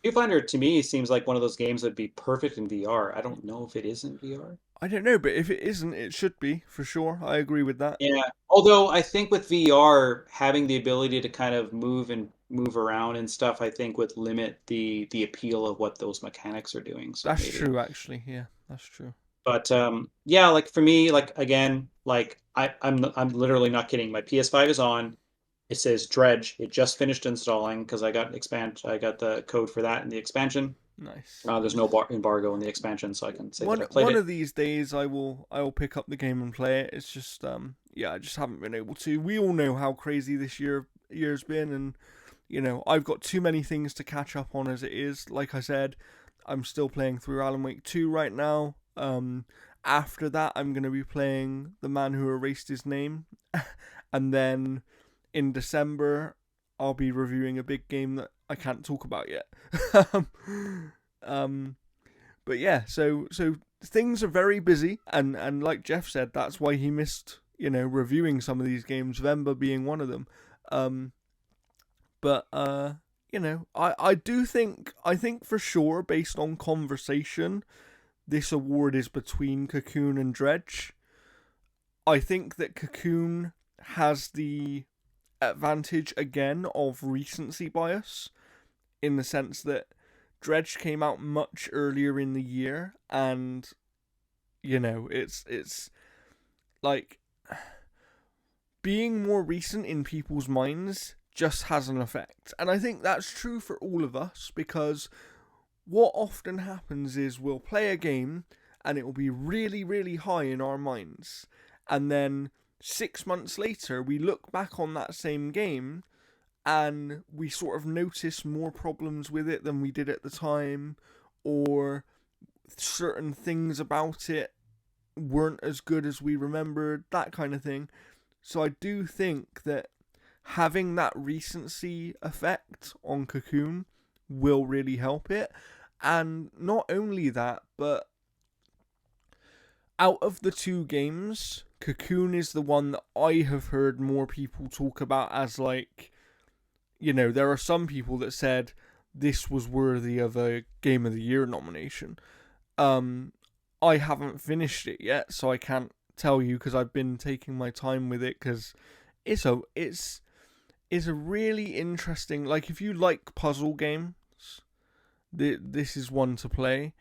Viewfinder to me seems like one of those games that'd be perfect in VR. I don't know if it is in VR. I don't know, but if it isn't, it should be for sure. I agree with that. Yeah. Although I think with VR, having the ability to kind of move and move around and stuff, I think would limit the appeal of what those mechanics are doing. So That's maybe. true, actually. Yeah, that's true. But yeah, like for me, like again, like I'm literally not kidding. My PS5 is on. It says Dredge. It just finished installing because I got the code for that in the expansion. Nice, There's no nice. embargo in the expansion, so I can say that One I played one it. of these days, I will pick up the game and play it. It's just yeah, I just haven't been able to. We all know how crazy this year's been, and I've got too many things to catch up on as it is. Like I said, I'm still playing through Alan Wake 2 right now. After that, I'm going to be playing The Man Who Erased His Name. And then in December, I'll be reviewing a big game that I can't talk about yet. um, but yeah, so things are very busy, and like Jeff said, that's why he missed reviewing some of these games. Vemba being one of them. Um, but I think for sure, based on conversation, this award is between Cocoon and Dredge. I think that Cocoon has the advantage again of recency bias in the sense that Dredge came out much earlier in the year, and it's like being more recent in people's minds just has an effect. And I think that's true for all of us because what often happens is we'll play a game and it will be really, really high in our minds. And then 6 months later, we look back on that same game and we sort of notice more problems with it than we did at the time, or certain things about it weren't as good as we remembered, that kind of thing. So I do think that having that recency effect on Cocoon will really help it. And not only that, but out of the two games, Cocoon is the one that I have heard more people talk about as like, there are some people that said this was worthy of a Game of the Year nomination. Um, I haven't finished it yet, so I can't tell you because I've been taking my time with it because it's a really interesting, like if you like puzzle games, this is one to play.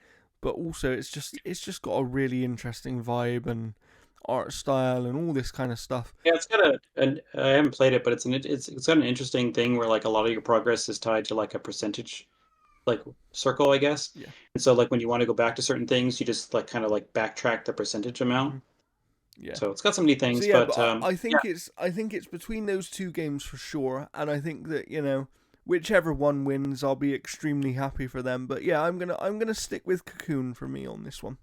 But also it's just got a really interesting vibe and art style and all this kind of stuff. Yeah, it's got I haven't played it, but it's got an interesting thing where like a lot of your progress is tied to like a percentage like circle, I guess. Yeah. And so like when you want to go back to certain things, you just like kind of like backtrack the percentage amount. Mhm. Yeah. So it's got some neat So things, yeah, but but I yeah, think it's between those two games for sure, and I think that whichever one wins, I'll be extremely happy for them. But yeah, I'm gonna stick with Cocoon for me on this one.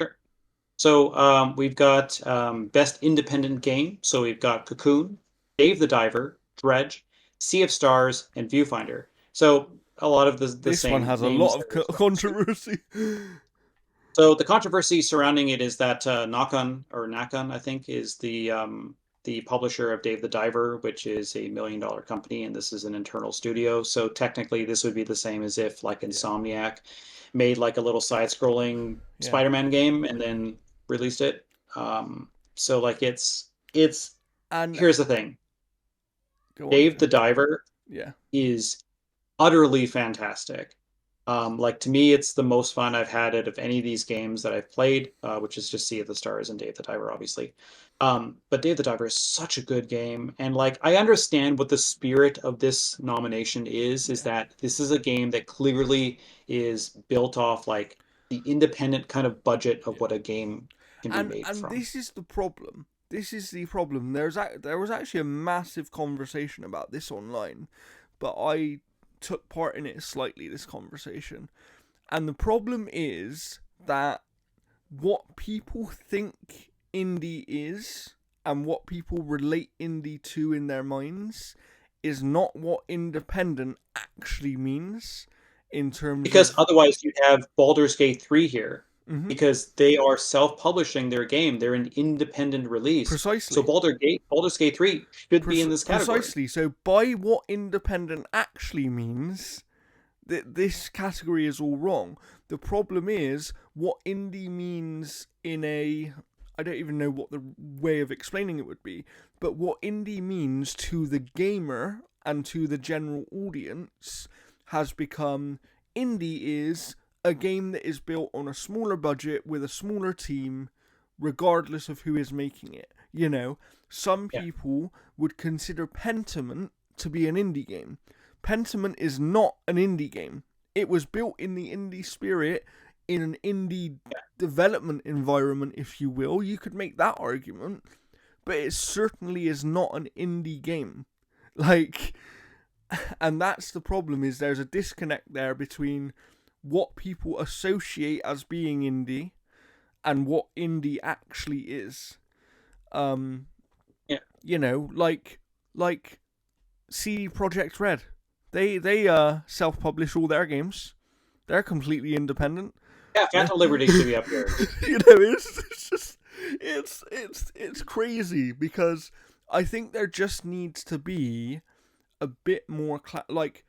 sure. So we've got best independent game. So we've got Cocoon, Dave the Diver, Dredge, Sea of Stars, and Viewfinder. So a lot of the This one same has a lot names of there as well. controversy. So the controversy surrounding it is that Nakon, I think, is the publisher of Dave the Diver, which is a $1 million company, and this is an internal studio. So technically, this would be the same as if like Yeah, Insomniac made like a little side-scrolling yeah, Spider-Man game and then released it. So like it's and here's the thing: go on, Dave Jeff. the Diver Yeah, is utterly fantastic. Like to me, it's the most fun I've had out of any of these games that I've played, which is just Sea of the Stars and Dave the Diver, obviously. But Dave the Diver is such a good game, and like I understand what the spirit of this nomination is yeah, that this is a game that clearly is built off like the independent kind of budget of yeah. what a game can be And made and from. this is the problem. this is the problem. There was actually a massive conversation about this online, but I took part in it slightly, this conversation. And the problem is that what people think indie is and what people relate indie to in their minds is not what independent actually means in terms Because of. otherwise you'd have Baldur's Gate 3 here. Mhm. Because they are self-publishing their game. They're an independent release. So Precisely. Baldur's Gate 3 should be in this category. Precisely. So, by what independent actually means, this category is all wrong. The problem is what indie means in a. I don't even know what the way of explaining it would be, but what indie means to the gamer and to the general audience has become indie is a game that is built on a smaller budget with a smaller team, regardless of who is making it. You know, some Yeah. people would consider Pentiment to be an indie game. Pentiment is not an indie game. It was built in the indie spirit, in an indie development environment, if you will. You could make that argument, but it certainly is not an indie game. Like, and that's the problem, is there's a disconnect there between what people associate as being indie and what indie actually is. Yeah. You know, like CD Projekt Red. They self-publish all their games. They're completely independent. Yeah, Phantom Liberty should be up here. You know, it's just it's crazy, because I think there just needs to be a bit more like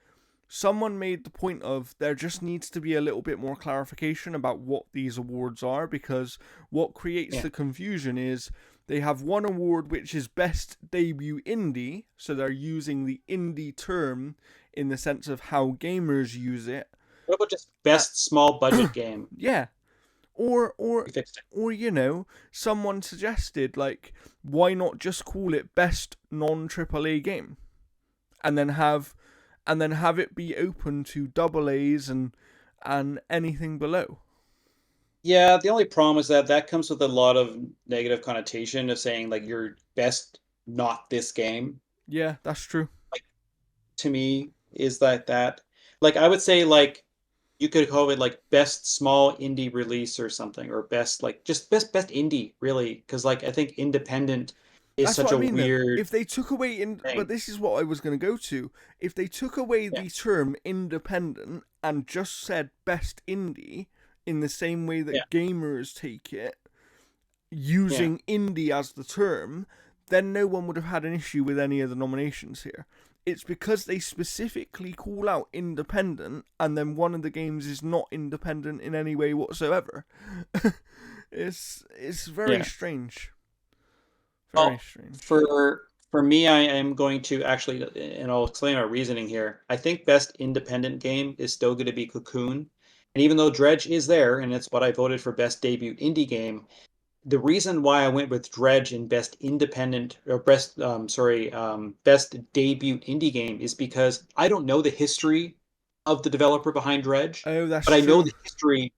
someone made the point of there just needs to be a little bit more clarification about what these awards are, because what creates Yeah. the confusion is they have one award which is best debut indie, so they're using the indie term in the sense of how gamers use it. What about just best small budget game? Yeah. Or We fixed it. or you know, someone suggested, like, why not just call it best non AAA game, and then have it be open to double A's and anything below. Yeah, the only problem is that that comes with a lot of negative connotation of saying like you're best not this game. Yeah, that's true. Like to me is that like I would say like you could call it like best small indie release or something or best like just best indie really because like I think independent is That's such what I a mean, though. weird If they took away but thing. this is what I was going to go to. If they took away Yeah, the term independent and just said best indie in the same way yeah, that gamers take it, yeah. using indie as the term, then no one would have had an issue with any of the nominations here. It's because they specifically call out independent, and then one of the games is not independent in any way whatsoever. It's very Yeah. strange. Very Well, strange. for me, I am going to actually, and I'll explain our reasoning here. I think best independent game is still going to be Cocoon, and even though Dredge is there, and it's what I voted for best debut indie game, the reason why I went with Dredge in best independent or best debut indie game is because I don't know the history of the developer behind Dredge, Oh, that's but I know true. the history.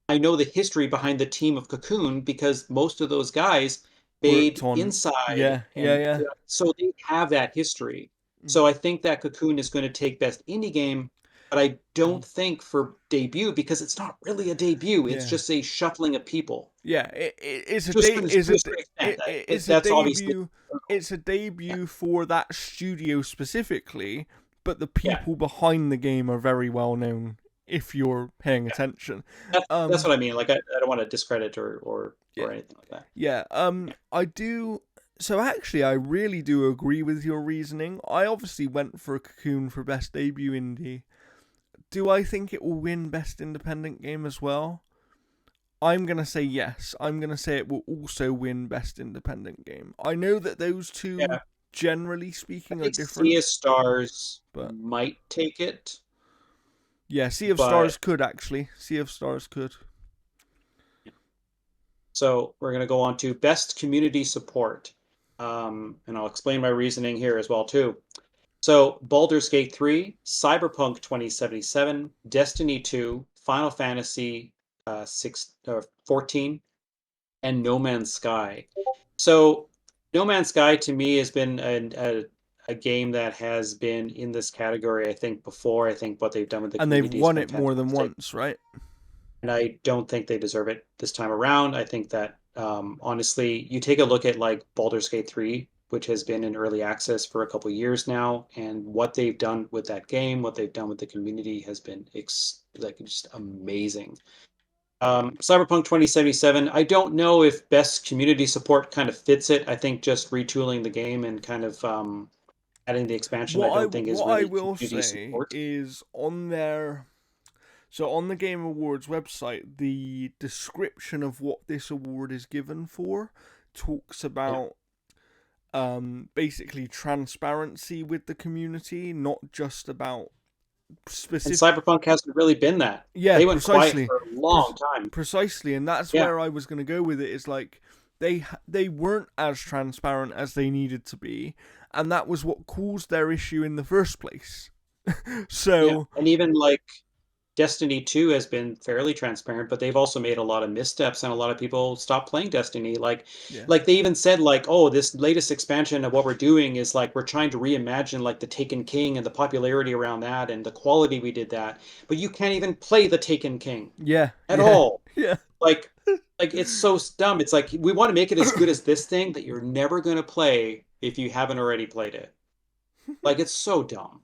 I know the history behind the team of Cocoon because most of those guys Worked made on. Inside Yeah, yeah, and yeah. so they have that history. Mm. So I think that Cocoon is going to take best indie game, but I Mhm. don't think for debut because it's not really a debut. It's Yeah. just a shuffling of people Yeah, it's a to a day certain, is to a a certain extent. it's a That's obviously debut. circle. It's a Yeah, debut for that studio specifically, but the yeah. people behind the game are very well known if you're paying attention. That's Um, what I mean. Like I don't want to discredit yeah, or anything like that. yeah. Yeah. I do. So actually, I really do agree with your reasoning. I obviously went for Cocoon for best debut indie. Do I think it will win best independent game as well? I'm going to say yes. I'm going to say it will also win Best Independent Game. I know that those two, Yeah. generally I speaking, are think Sea different, of Stars but might take it, yeah, Sea of Stars but could actually. Sea of Stars could. so we're going to go on to best community support. And I'll explain my reasoning here as well too. So Baldur's Gate 3, Cyberpunk 2077, Destiny 2, Final Fantasy 6 14, and No Man's Sky. So No Man's Sky to me has been a game that has been in this category, I think, before. I think what they've done with the And they've community has won been it more than fantastic. once, right? And I don't think they deserve it this time around. I think that honestly, you take a look at like Baldur's Gate 3, which has been in early access for a couple years now, and what they've done with that game, what they've done with the community has been like just amazing. Cyberpunk 2077, I don't know if best community support kind of fits it. I think just retooling the game and kind of adding the expansion, I don't think is What I really will community say support. is on their so on the Game Awards website, the description of what this award is given for talks Yeah. about basically transparency with the community, not just about And specific. Cyberpunk hasn't really been that. Yeah, They went quiet precisely, for a long time. precisely, and that's Yeah. where I was going to go with it. Is like they weren't as transparent as they needed to be, and that was what caused their issue in the first place. Yeah. So And even like Destiny 2 has been fairly transparent, but they've also made a lot of missteps and a lot of people stopped playing Destiny. yeah, Like they even said like, "Oh, this latest expansion of what we're doing is like we're trying to reimagine like the Taken King and the popularity around that and the quality we did that." But you can't even play the Taken King yeah, at yeah, all. yeah. Like it's so dumb. It's like we want to make it as good as this thing that you're never going to play if you haven't already played it. Like it's so dumb.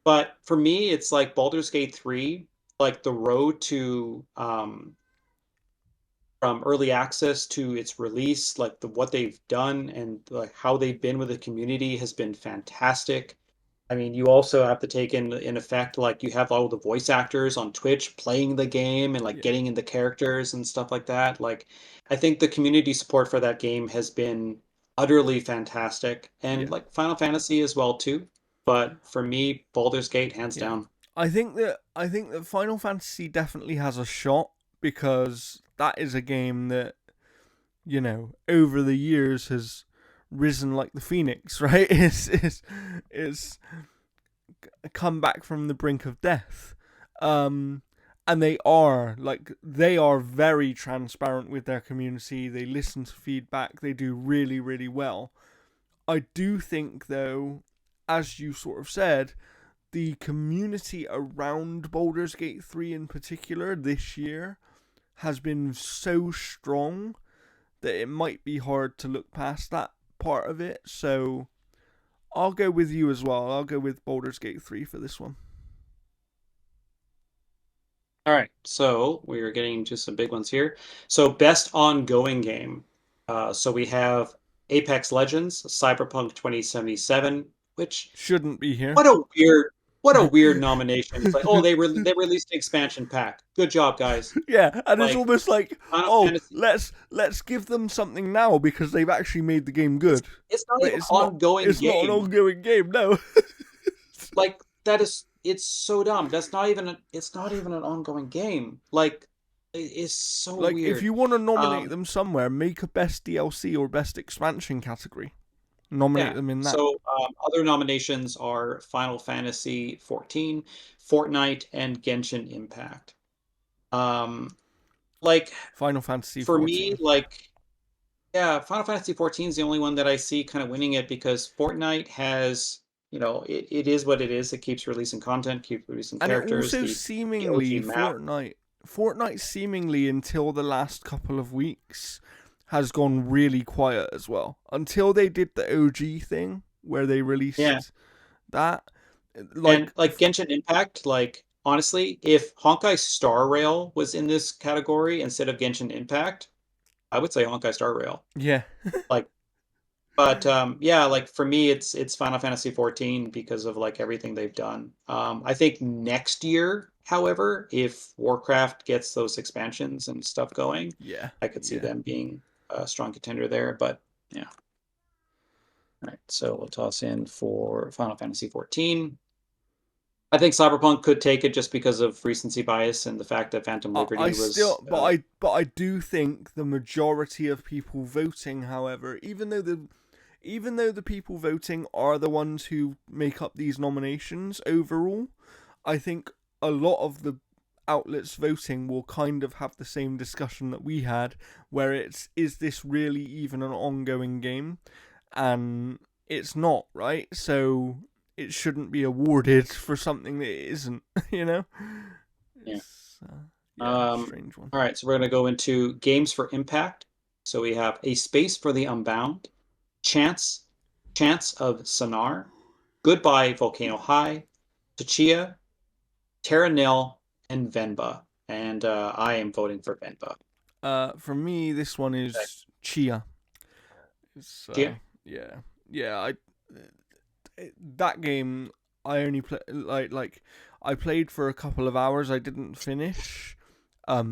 But for me, it's like Baldur's Gate 3, like the road to from early access to its release, like what they've done and like how they've been with the community has been fantastic. I mean, you also have to take in effect like you have all the voice actors on Twitch playing the game and like Yeah, getting into characters and stuff like that. Like I think the community support for that game has been utterly fantastic and yeah, like Final Fantasy as well too. But for me, Baldur's Gate hands yeah. down. I think that Final Fantasy definitely has a shot because that is a game that over the years has risen like the phoenix, right? It's come back from the brink of death. Um, and they are very transparent with their community. They listen to feedback. They do really, really well. I do think though, as you sort of said, the community around Baldur's Gate 3 in particular this year has been so strong that it might be hard to look past that part of it. So I'll go with you as well. I'll go with Baldur's Gate 3 for this one. All right, so we're getting to some big ones here. So best ongoing game. So we have Apex Legends, Cyberpunk 2077, which Shouldn't be here. what a weird nomination. It's like, oh, they released an expansion pack. Good job, guys. Yeah, and it's Like almost like, Final oh, Fantasy, let's give them something now because they've actually made the game good. it's not But even an ongoing it's not an game. ongoing game, no. Like that is it's so dumb. It's not even an ongoing game. Like it's so Like if weird. you want to nominate Um, them somewhere, make a best DLC or best expansion category. Nominate Yeah. them in that. So other nominations are Final Fantasy 14, Fortnite, and Genshin Impact. Um, like Final Fantasy for me, 14. like yeah, Final Fantasy 14 is the only one that I see kind of winning it because Fortnite has, it is what it is. It keeps releasing content, keeps releasing And it characters, also the OG seemingly map. Fortnite seemingly until the last couple of weeks has gone really quiet as well. Until they did the OG thing where they Yeah. released that And like like Genshin Impact, like honestly, if Honkai Star Rail was in this category instead of Genshin Impact, I would say Honkai Star Rail. yeah. Like, but yeah, like for me, it's Final Fantasy 14 because of like everything they've done. I think next year, however, if Warcraft gets those expansions and stuff going, Yeah. I could see Yeah. them being a strong contender there. But yeah, all right. So we'll toss in for Final Fantasy 14. I think Cyberpunk could take it just because of recency bias and the fact that Phantom I Liberty was still, but I do think the majority of people voting, however, even though the people voting are the ones who make up these nominations overall, I think a lot of the outlets voting will kind of have the same discussion that we had, where it's is this really even an ongoing game? and it's not, right? So it shouldn't be awarded for something that it isn't, you know? Yeah. It's, yeah, Um, strange one. all right, so we're going to go into games for impact. So we have A Space for the Unbound, Chance, Chance of Sonar, Goodbye Volcano High, Tachia, Terra Nil, and Venba. And I am voting for Venba. For me, this one is Chia. It's, Tachia? yeah. Yeah, that game I only play like I played for a couple of hours. I didn't finish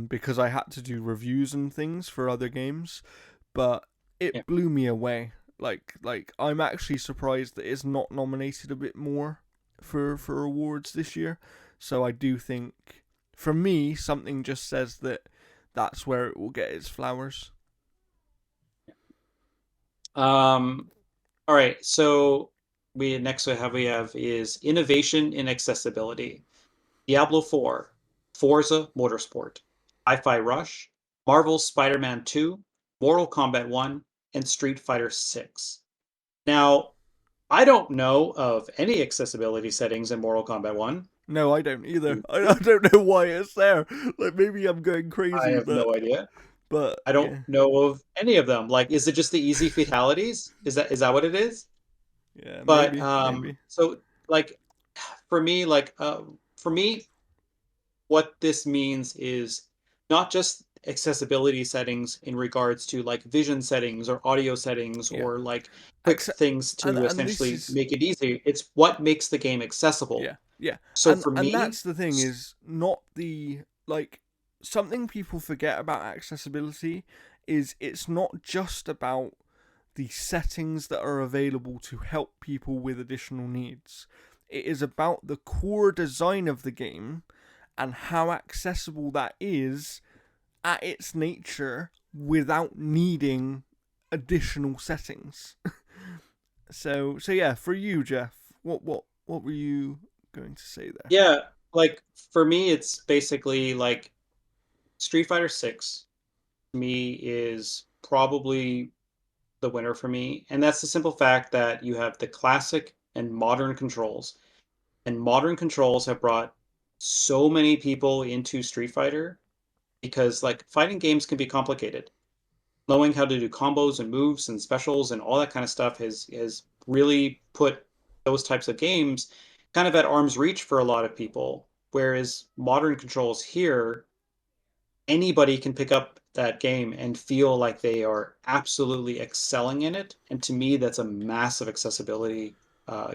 because I had to do reviews and things for other games, but Yeah. it blew me away. Like I'm actually surprised that it's not nominated a bit more for awards this year. So I do think for me something just says that that's where it will get its flowers. All right, so we have is innovation in accessibility. Diablo 4, Forza Motorsport, Hi-Fi Rush, Marvel's Spider-Man 2, Mortal Kombat 1, and Street Fighter 6. Now, I don't know of any accessibility settings in Mortal Kombat 1. No, I don't either. Do I you? don't know why it's there. Like maybe I'm going I crazy, have no idea. but I don't yeah, know of any of them. Like, is it just the easy fatalities? Is that what it is? yeah, But maybe. so like for me, for me, what this means is not just accessibility settings in regards to like vision settings or audio settings Yeah, or like quick Accept, things to and this essentially is make it easy. It's what makes the game yeah, accessible. yeah, So for and me, that's the thing is not the like something people forget about accessibility is it's not just about the settings that are available to help people with additional needs. It is about the core design of the game and how accessible that is at its nature without needing additional settings. So yeah, for you, Jeff, what were you going to say there? yeah, like for me, it's basically like Street Fighter 6 to me is probably the winner for me. And that's the simple fact that you have the classic and modern controls. And modern controls have brought so many people into Street Fighter because like fighting games can be complicated. Knowing how to do combos and moves and specials and all that kind of stuff has really put those types of games kind of at arm's reach for a lot of people. Whereas modern controls here, anybody can pick up that game and feel like they are absolutely excelling in it. And to me, that's a massive accessibility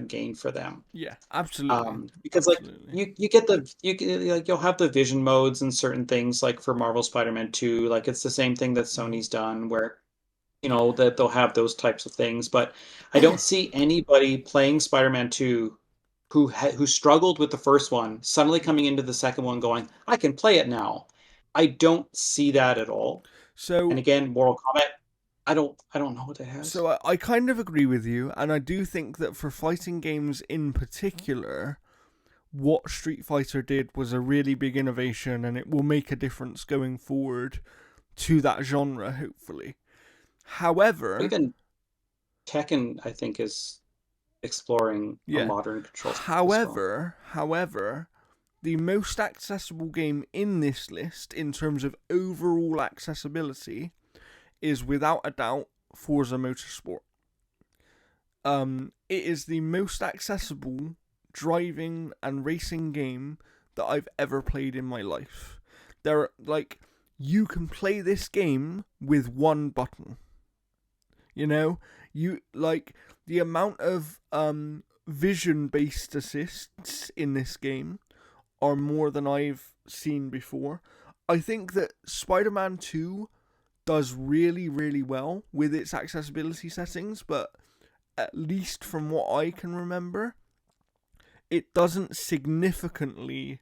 gain for them. Yeah, absolutely, Because like absolutely. you get the like you'll have the vision modes and certain things like for Marvel Spider-Man 2, like it's the same thing that Mm-hmm. Sony's done where that they'll have those types of things, but I don't see anybody playing Spider-Man 2 who struggled with the first one suddenly Yeah. coming into the second one going, I can play it now. I don't see that at all. And So again, Mortal Kombat, I don't know what it has. so I kind of agree with you, and I do think that for fighting games in particular, what Street Fighter did was a really big innovation, and it will make a difference going forward to that genre, hopefully. However, Even Tekken, I think, is exploring a yeah. modern control scheme as well. However, the most accessible game in this list in terms of overall accessibility is without a doubt Forza Motorsport. It is the most accessible driving and racing game that I've ever played in my life. There are like you can play this game with one button. You know, you like the amount of vision based assists in this game are more than I've seen before. I think that Spider-Man 2 does really, really well with its accessibility settings, but at least from what I can remember, it doesn't significantly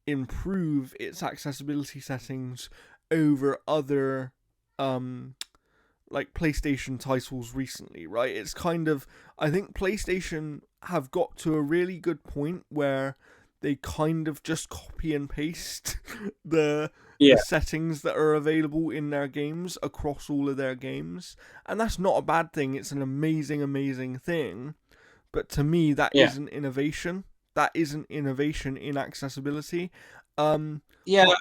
improve its accessibility settings over other um like PlayStation titles recently, right? It's kind of I think PlayStation have got to a really good point where they kind of just copy and paste the Yeah. the settings that are available in their games across all of their games. And that's not a bad thing. It's an amazing, amazing thing. But to me, that Yeah. isn't innovation. That isn't innovation in accessibility. Um, Yeah. hi-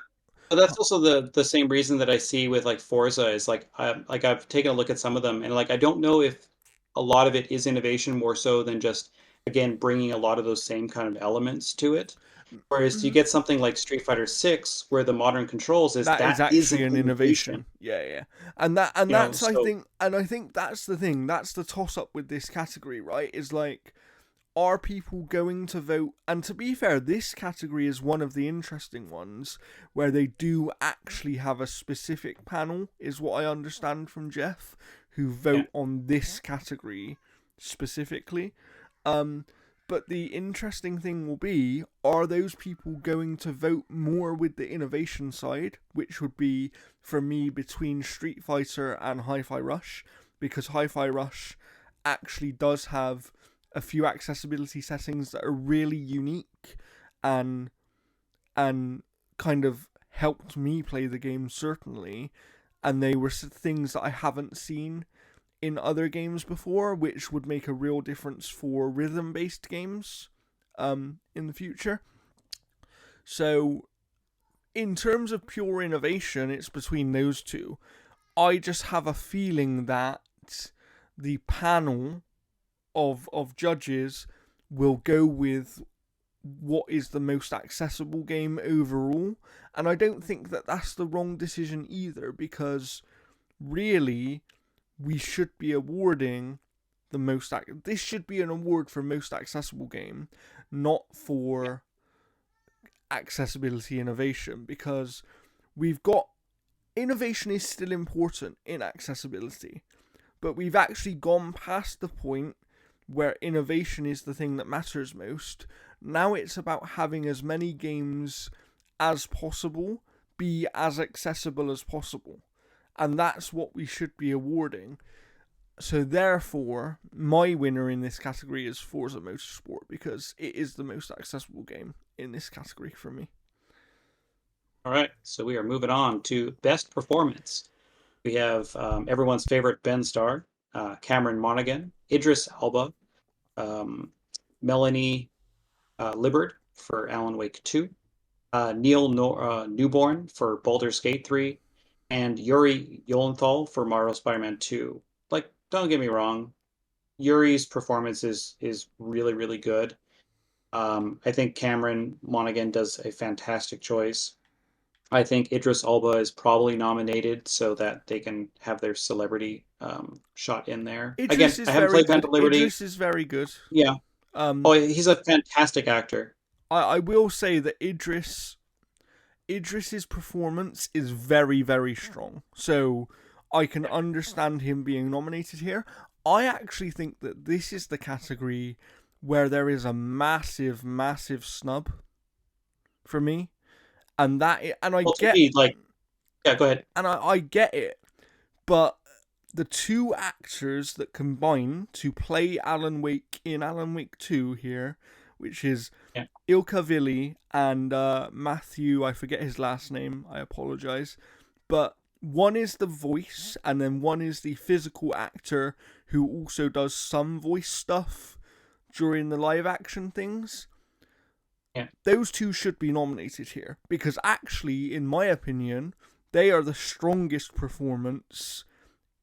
But that's also the same reason that I see with like Forza is like I've taken a look at some of them and like I don't know if a lot of it is innovation more so than just again bringing a lot of those same kind of elements to it. Whereas you mhm. get something like Street Fighter 6 where the modern controls is That is that is actually an an innovation, innovation. Yeah, yeah. And you know. that's So I think that's the thing. That's the toss up with this category, right? Is like, are people going to vote? And to be fair, this category is one of the interesting ones where they do actually have a specific panel, is what I understand from Jeff, who yeah, vote on this category specifically. Um, but the interesting thing will be, are those people going to vote more with the innovation side, which would be, for me, between Street Fighter and Hi-Fi Rush, because Hi-Fi Rush actually does have a few accessibility settings that are really unique and and kind of helped me play the game, certainly, and they were things that I haven't seen in other games before, which would make a real difference for rhythm based games in the future. So, in terms of pure innovation, it's between those two. I just have a feeling that the panel of judges will go with what is the most accessible game overall. And I don't think that that's the wrong decision either, because really, we should be awarding the most. This should be an award for most accessible game, not for accessibility innovation, because we've got innovation is still important in accessibility, but we've actually gone past the point where innovation is the thing that matters most. Now it's about having as many games as possible be as accessible as possible. And that's what we should be awarding. So therefore, my winner in this category is Forza Motorsport, because it is the most accessible game in this category for me. all right. So we are moving on to best performance. We have everyone's favorite Ben Starr, Cameron Monaghan, Idris Elba, um, Melanie Libbard for Alan Wake 2, Newborn for Baldur's Gate 3, and Yuri Yolenthal for Mario Spider-Man 2. Like, don't get me wrong, Yuri's performance is really, really good. I think Cameron Monaghan does a fantastic choice. I think Idris Elba is probably nominated so that they can have their celebrity shot in there. Idris Again, is I haven't very played Phantom good. Liberty. Idris is very good. Yeah. Um, Oh, he's a fantastic actor. I will say that Idris's performance is very, very strong. So I can understand him being nominated here. I actually think that this is the category where there is a massive, massive snub for me, and I Well, to get me, like, yeah, go ahead. I get it, but the two actors that combine to play Alan Wake in Alan Wake 2 here, which is Yeah. Ilka Villi and Matthew, I forget his last name, I apologize. But one is the voice, and then one is the physical actor who also does some voice stuff during the live action things. Yeah. Those two should be nominated here, because actually, in my opinion, they are the strongest performance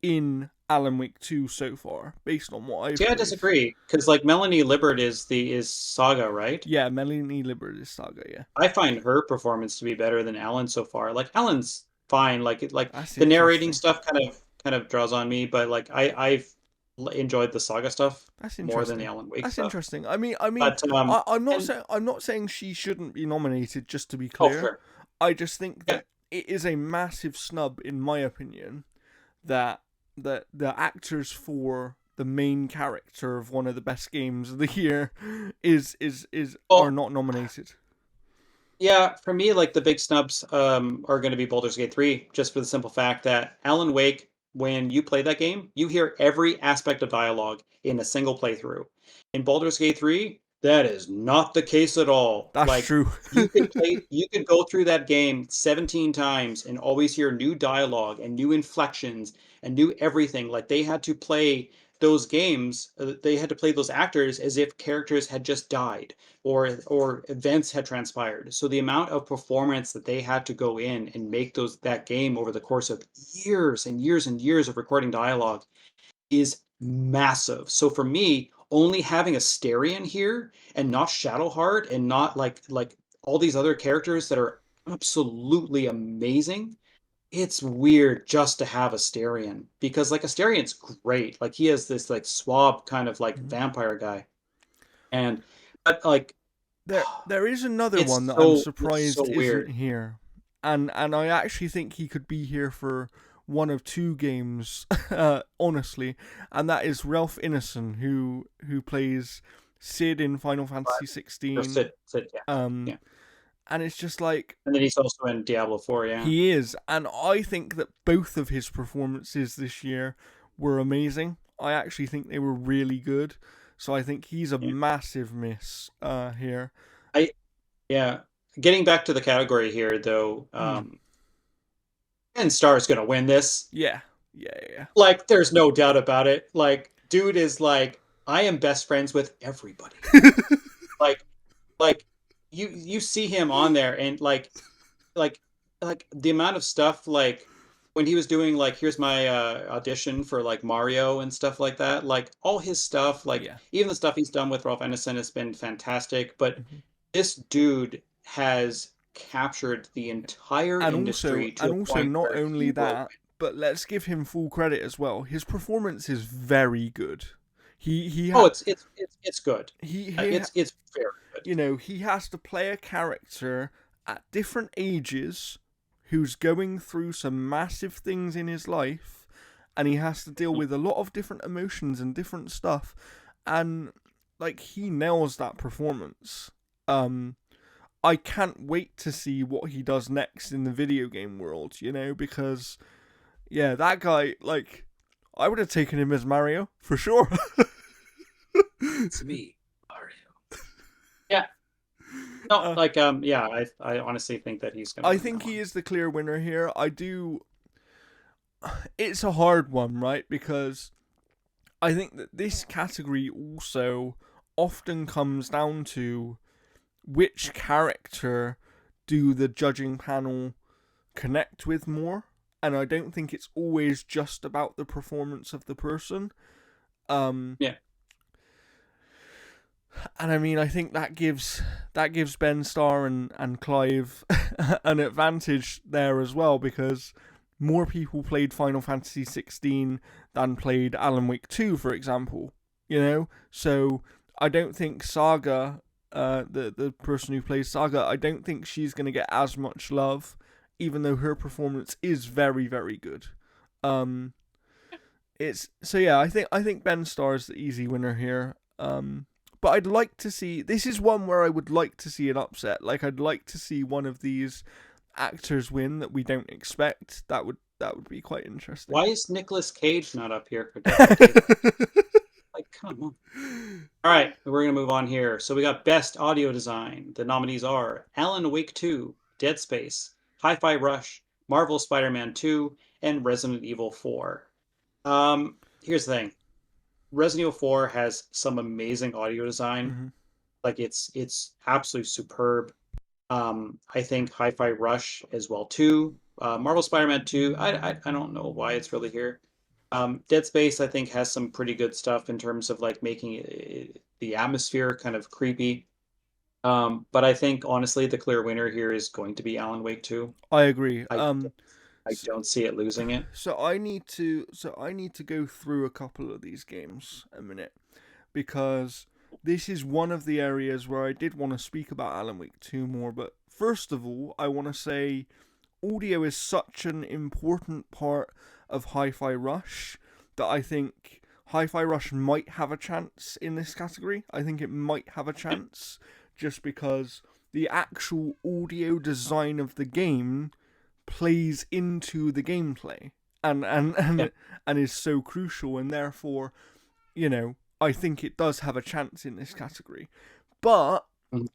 in Alan Wake 2 so far, based on what I've See, I played. disagree because like Melanie Libbard is Saga, right? Yeah, Melanie Libbard is Saga, yeah. I find her performance to be better than Alan so far. Like Alan's fine. Like That's the narrating interesting. stuff kind of draws on me, but like I've enjoyed the Saga stuff That's more than the interesting. Alan Wake That's stuff. interesting. But and I'm not saying she shouldn't be nominated. Just to be oh clear, sure. I just think Yeah. that it is a massive snub, in my opinion, that the actors for the main character of one of the best games of the year is are Well, not nominated. yeah, for me, like the big snubs are going to be Baldur's Gate 3, just for the simple fact that Alan Wake, when you play that game, you hear every aspect of dialogue in a single playthrough. In Baldur's Gate 3, That is not the case at all. That's Like true. you could go through that game 17 times and always hear new dialogue and new inflections and new everything. Like they had to play those games, they had to play those actors as if characters had just died or events had transpired. So the amount of performance that they had to go in and make that game over the course of years and years and years of recording dialogue is massive. So for me, only having Asterion here and not Shadowheart and not like all these other characters that are absolutely amazing, it's weird just to have Asterion because like Asterion's great. Like he has this like swab kind of like Mhm. vampire guy. And but like There is another one that I'm it's so surprised isn't weird. here, and I actually think he could be here for one of two games, honestly, and that is Ralph Ineson, who plays Sid in Final Fantasy Or 16. Sid, yeah. Um, Yeah. and it's just like And then he's also in Diablo 4, yeah. he is, and I think that both of his performances this year were amazing. I actually think they were really good. So I think he's a Yeah. massive miss here. I Yeah. Getting back to the category here, though, Mm. and Star is gonna win this. Yeah, yeah, yeah. Like, there's no doubt about it. Like, dude is like, I am best friends with everybody. Like, like you see him on there, and like like the amount of stuff like when he was doing like here's my audition for like Mario and stuff like that. Like all his stuff, like Yeah. even the stuff he's done with Ralph Ineson has been fantastic. But Mhm. this dude has captured the entire industry to And a also, point not where only he will that, win. but let's give him full credit as well. His performance is very good. He Oh, ha- it's good. he It's very good. you know, he has to play a character at different ages who's going through some massive things in his life, and he has to deal with a lot of different emotions and different stuff, and like he nails that performance. um I can't wait to see what he does next in the video game world, because yeah, that guy, like, I would have taken him as Mario for sure. It's me, Mario. Yeah. No, uh, like yeah, I honestly think that he's gonna I win that think he one. is the clear winner here. I do. It's a hard one, right? Because I think that this category also often comes down to which character do the judging panel connect with more, and I don't think it's always just about the performance of the person. Um, Yeah. and I mean, I think that gives Ben Starr and Clive an advantage there as well, because more people played Final Fantasy 16 than played Alan Wake 2, for example. So I don't think Saga, the person who plays Saga, I don't think she's gonna get as much love, even though her performance is very, very good. Um, it's so yeah. I think Ben Starr is the easy winner here. But I'd like to see. This is one where I would like to see an upset. Like I'd like to see one of these actors win that we don't expect. That would be quite interesting. Why is Nicolas Cage not up here for Detective? Like, come on. All right, we're gonna move on here. So we got Best Audio Design. The nominees are Alan Wake 2, Dead Space, Hi-Fi Rush, Marvel Spider-Man 2, and Resident Evil 4. Here's the thing. Resident Evil 4 has some amazing audio design. hmm Like it's absolutely superb. I think Hi-Fi Rush as well too. Marvel Spider-Man 2, I don't know why it's really here. Dead Space I think has some pretty good stuff in terms of like making the atmosphere kind of creepy. But I think honestly the clear winner here is going to be Alan Wake 2. I agree. I I So, don't see it losing it. so I need to go through a couple of these games a minute, because this is one of the areas where I did want to speak about Alan Wake 2 more. But first of all, I want to say audio is such an important part of Hi-Fi Rush that I think Hi-Fi Rush might have a chance in this category. I think it might have a Yeah, chance just because the actual audio design of the game plays into the gameplay and and yeah. and, and is so crucial, and therefore, I think it does have a chance in this category. But Mhm.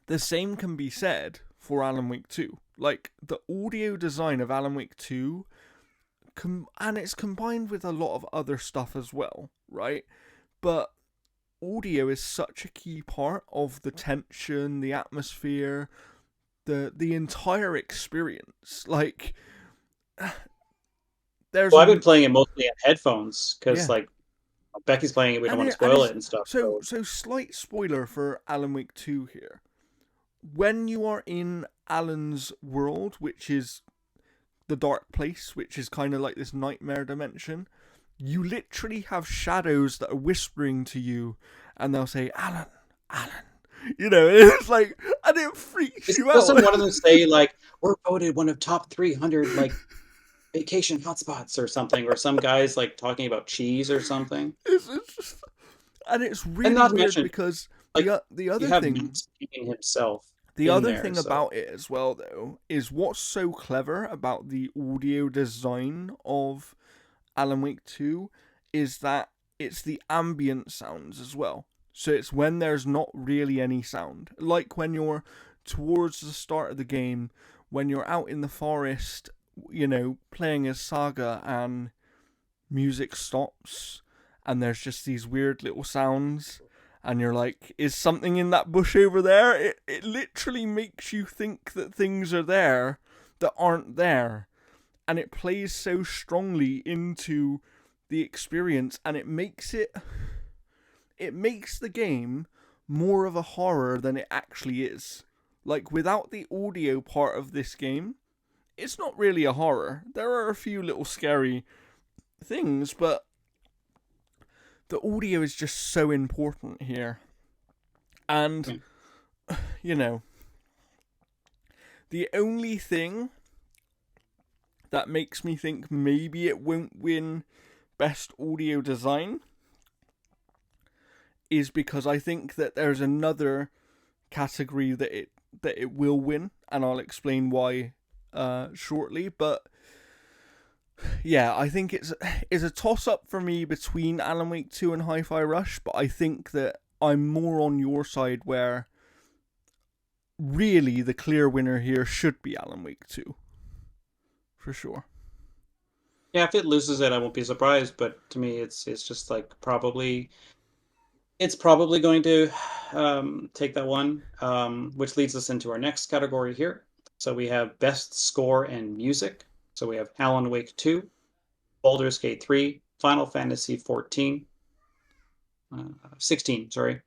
the same can be said for Alan Wake 2. Like, the audio design of Alan Wake 2, and it's combined with a lot of other stuff as well, right? But audio is such a key part of the tension, the atmosphere, the entire experience. Like, there's Well, I've a been playing it mostly in headphones because yeah, like Becky's playing it. We don't and want to and spoil it's it and stuff. so So so slight spoiler for Alan Wake 2 here. When you are in Alan's world, which is the dark place, which is kind of like this nightmare dimension, you literally have shadows that are whispering to you, and they'll say, "Alan, Alan." It's like, and it freaks you out. doesn't one of them say like we're voted one of top 300 like vacation hotspots or something, or some guys like talking about cheese or something? it's just, and it's And really not to weird mention, because like the you other have thing Max Payne himself the in other there, thing so about it as well, though, is what's so clever about the audio design of Alan Wake 2 is that it's the ambient sounds as well. So it's when there's not really any sound. Like when you're towards the start of the game, when you're out in the forest, playing as Saga, and music stops and there's just these weird little sounds, and you're like, is something in that bush over there? It literally makes you think that things are there that aren't there, and it plays so strongly into the experience, and it makes the game more of a horror than it actually is. Like, without the audio part of this game, it's not really a horror. There are a few little scary things, but the audio is just so important here. And, yeah. you know, the only thing that makes me think maybe it won't win Best Audio Design is because I think that there's another category that it will win, and I'll explain why shortly. But yeah, I think it's a toss up for me between Alan Wake 2 and Hi-Fi Rush, but I think that I'm more on your side, where really the clear winner here should be Alan Wake 2 for sure. Yeah, if it loses it, I won't be surprised. But to me, it's just like it's probably going to take that one, which leads us into our next category here. So we have best score and music. So we have Alan Wake 2, Baldur's Gate 3, Final Fantasy 14, 16, sorry,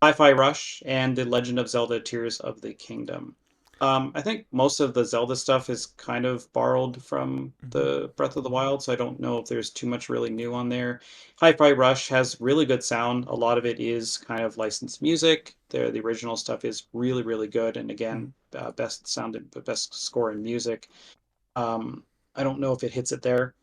Hi-Fi Rush, and The Legend of Zelda: Tears of the Kingdom. I think most of the Zelda stuff is kind of borrowed from the Breath of the Wild, so I don't know if there's too much really new on there. Hi-Fi Rush has really good sound. A lot of it is kind of licensed music. The original stuff is really, really good, and again, best sound and best score in music. I don't know if it hits it there.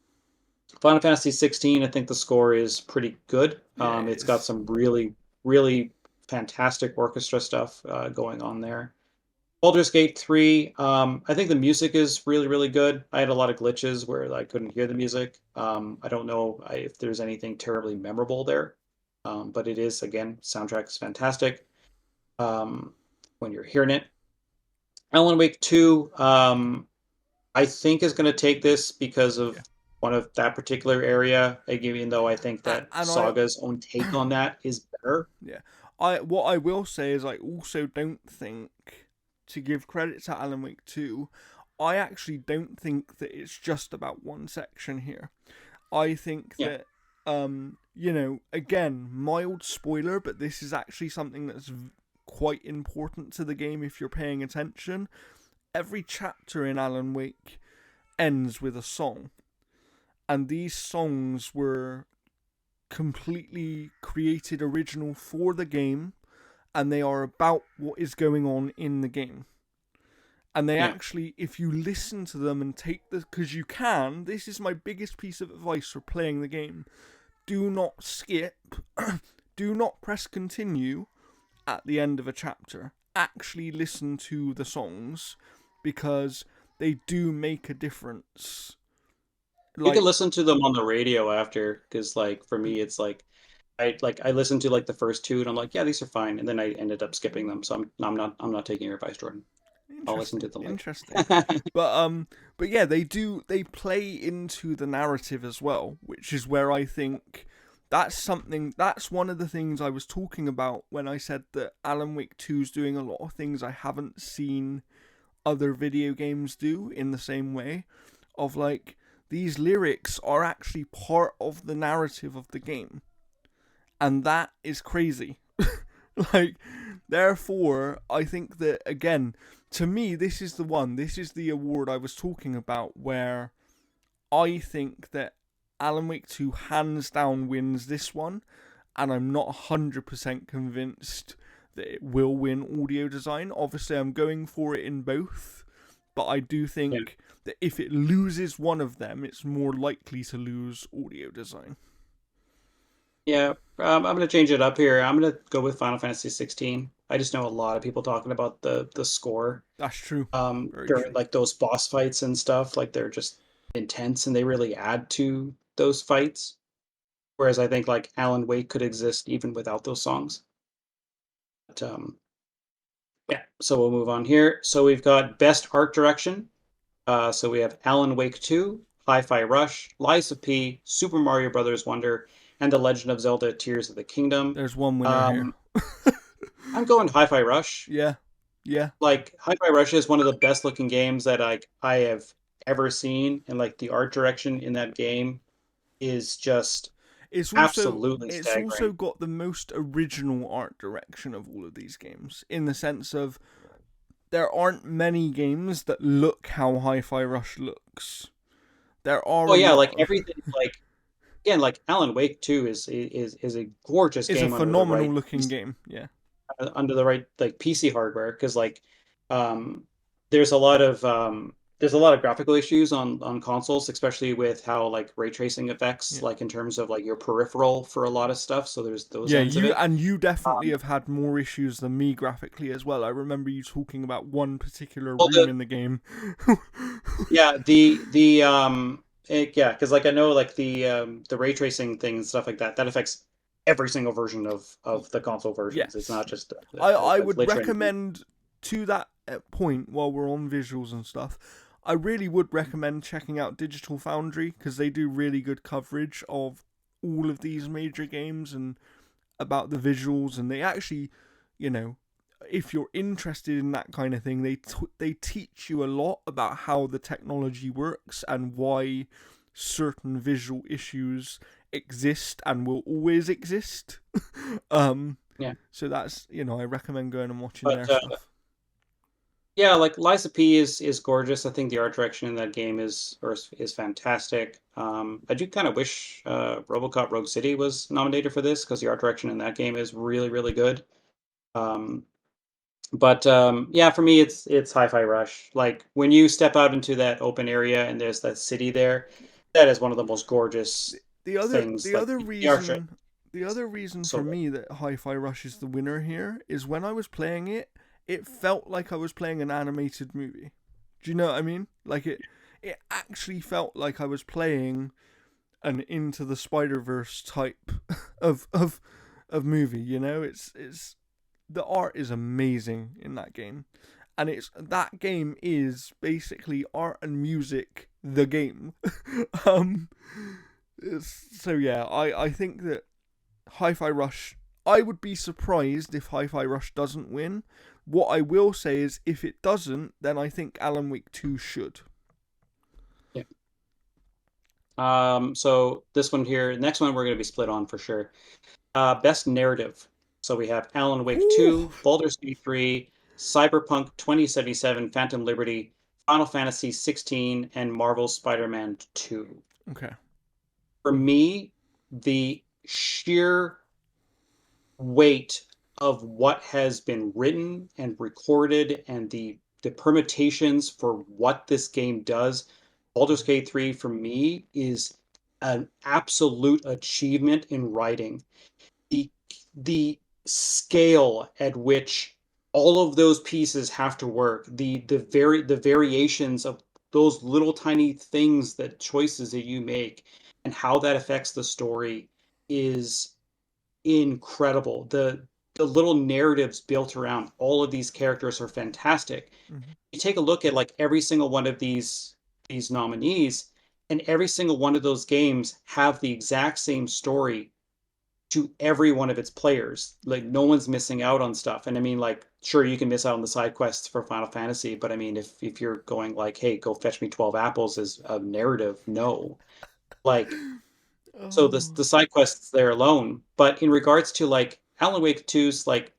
Final Fantasy 16, I think the score is pretty good. Yeah, it It's got is. some really, really fantastic orchestra stuff going on there. Baldur's Gate 3, I think the music is really, really good. I had a lot of glitches where I couldn't hear the music. I don't know if there's anything terribly memorable there, but it is, again, soundtrack is fantastic when you're hearing it. Alan Wake 2, I think is going to take this because of Yeah, one of that particular area, even though I think that and I Saga's own take on that is better. yeah, what I will say is I also don't think, to give credit to Alan Wake 2, I actually don't think that it's just about one section here. I think Yeah, that, again, mild spoiler, but this is actually something that's quite important to the game if you're paying attention. Every chapter in Alan Wake ends with a song, and these songs were completely created original for the game, and they are about what is going on in the game. And they yeah. actually, if you listen to them and take the, because you can, this is my biggest piece of advice for playing the game: do not skip, do not press continue at the end of a chapter. Actually listen to the songs, because they do make a difference. You can Like, listen to them on the radio after, because like for me, it's like I listened to like the first two and I'm like, yeah, these are fine, and then I ended up skipping them. So I'm not taking your advice, Jordan. I'll listen to Interesting, them interesting. later. But but yeah, they play into the narrative as well, which is where I think that's one of the things I was talking about when I said that Alan Wake 2 is doing a lot of things I haven't seen other video games do in the same way, of like these lyrics are actually part of the narrative of the game, and that is crazy. Like, therefore, I think that, again, to me, this is the one, this is the award I was talking about, where I think that Alan Wake 2 hands down wins this one, and I'm not 100% convinced that it will win audio design. Obviously, I'm going for it in both, but I do Yeah. think that if it loses one of them, it's more likely to lose audio design. Yeah, I'm gonna change it up here. I'm gonna go with Final Fantasy 16. I just know a lot of people talking about the score That's true. Very during true. like those boss fights and stuff. Like they're just intense and they really add to those fights. Whereas I think like Alan Wake could exist even without those songs. But yeah, so we'll move on here. So we've got Best Art Direction. So we have Alan Wake 2, Hi-Fi Rush, Lies of P, Super Mario Brothers Wonder, and The Legend of Zelda: Tears of the Kingdom. There's one winner here. Um, I'm going Hi-Fi Rush. Yeah. Yeah. Like Hi-Fi Rush is one of the best looking games that I have ever seen, and like the art direction in that game is just absolutely It's also staggering. got the most original art direction of all of these games, in the sense of there aren't many games that look how Hi-Fi Rush looks. There are Oh a yeah, lot like of. everything like again, like Alan Wake 2 is a gorgeous It's a game under the phenomenal right looking game. Yeah. like PC hardware because like um there's a lot of there's a lot of graphical issues on consoles, especially with how like ray tracing affects Yeah. like in terms of like your peripheral for a lot of stuff. So there's those Yeah, ends of it. you definitely Um, have had more issues than me graphically as well. I remember you talking about one particular well, room in the game. yeah, yeah, because like I know like the ray tracing thing and stuff like that that affects every single version of the console versions. It's Yes. not just I a would glitch or anything. recommend, to that point, while we're on visuals and stuff, I really would recommend checking out Digital Foundry, because they do really good coverage of all of these major games and about the visuals, and they actually, you know, if you're interested in that kind of thing, they teach you a lot about how the technology works and why certain visual issues exist and will always exist. um, Yeah, so that's, I recommend going and watching but their stuff. yeah, like Liza P is gorgeous. I think the art direction in that game is fantastic. I do kind of wish RoboCop Rogue City was nominated for this because the art direction in that game is really really good. Um, but yeah, for me it's Hi-Fi Rush. Like when you step out into that open area and there's that city there, that is one of the most The, gorgeous the other things. the Like other the art direction reason the is other reason so for good. me that Hi-Fi Rush is the winner here is when I was playing it, it felt like I was playing an animated movie. Do you know what I mean? Like it actually felt like I was playing an Into the Spider Verse type of of of movie. It's the art is amazing in that game, and it's that game is basically art and music. The game, um, so yeah, I think that Hi-Fi Rush. I would be surprised if Hi-Fi Rush doesn't win. What I will say is, if it doesn't, then I think Alan Wake 2 should. Yeah. So this one here, next one we're going to be split on for sure. Best narrative. So we have Alan Wake Whew. 2, Baldur's Gate 3, Cyberpunk 2077, Phantom Liberty, Final Fantasy 16, and Marvel's Spider-Man 2. Okay. For me, the sheer weight of what has been written and recorded and the permutations for what this game does, Baldur's Gate 3 for me is an absolute achievement in writing. The scale at which all of those pieces have to work, the variations of those little tiny things, that choices that you make and how that affects the story is incredible. The little narratives built around all of these characters are fantastic. Mm-hmm. You take a look at like every single one of these nominees, and every single one of those games have the exact same story to every one of its players. Like no one's missing out on stuff. And I mean, like, sure, you can miss out on the side quests for Final Fantasy, but I mean, if you're going like, hey, go fetch me 12 apples as a narrative, no. Like, so Oh, the side quests there alone. But in regards to like Alan Wake 2's like,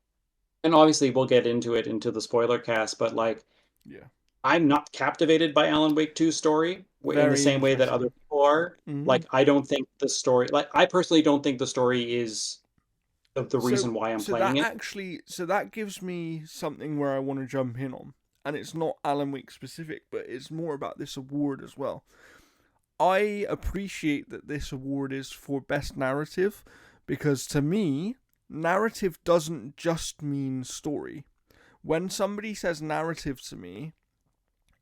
and obviously we'll get into it into the spoiler cast, but like yeah. I'm not captivated by Alan Wake 2's story in the Very same way that other interesting. people are. Mm-hmm. Like I don't think the story, like I personally don't think the story is the So, reason why I'm so playing that it. actually, so that gives me something where I want to jump in on, and it's not Alan Wake specific, but it's more about this award as well. I appreciate that this award is for best narrative, because to me, narrative doesn't just mean story. When somebody says narrative to me,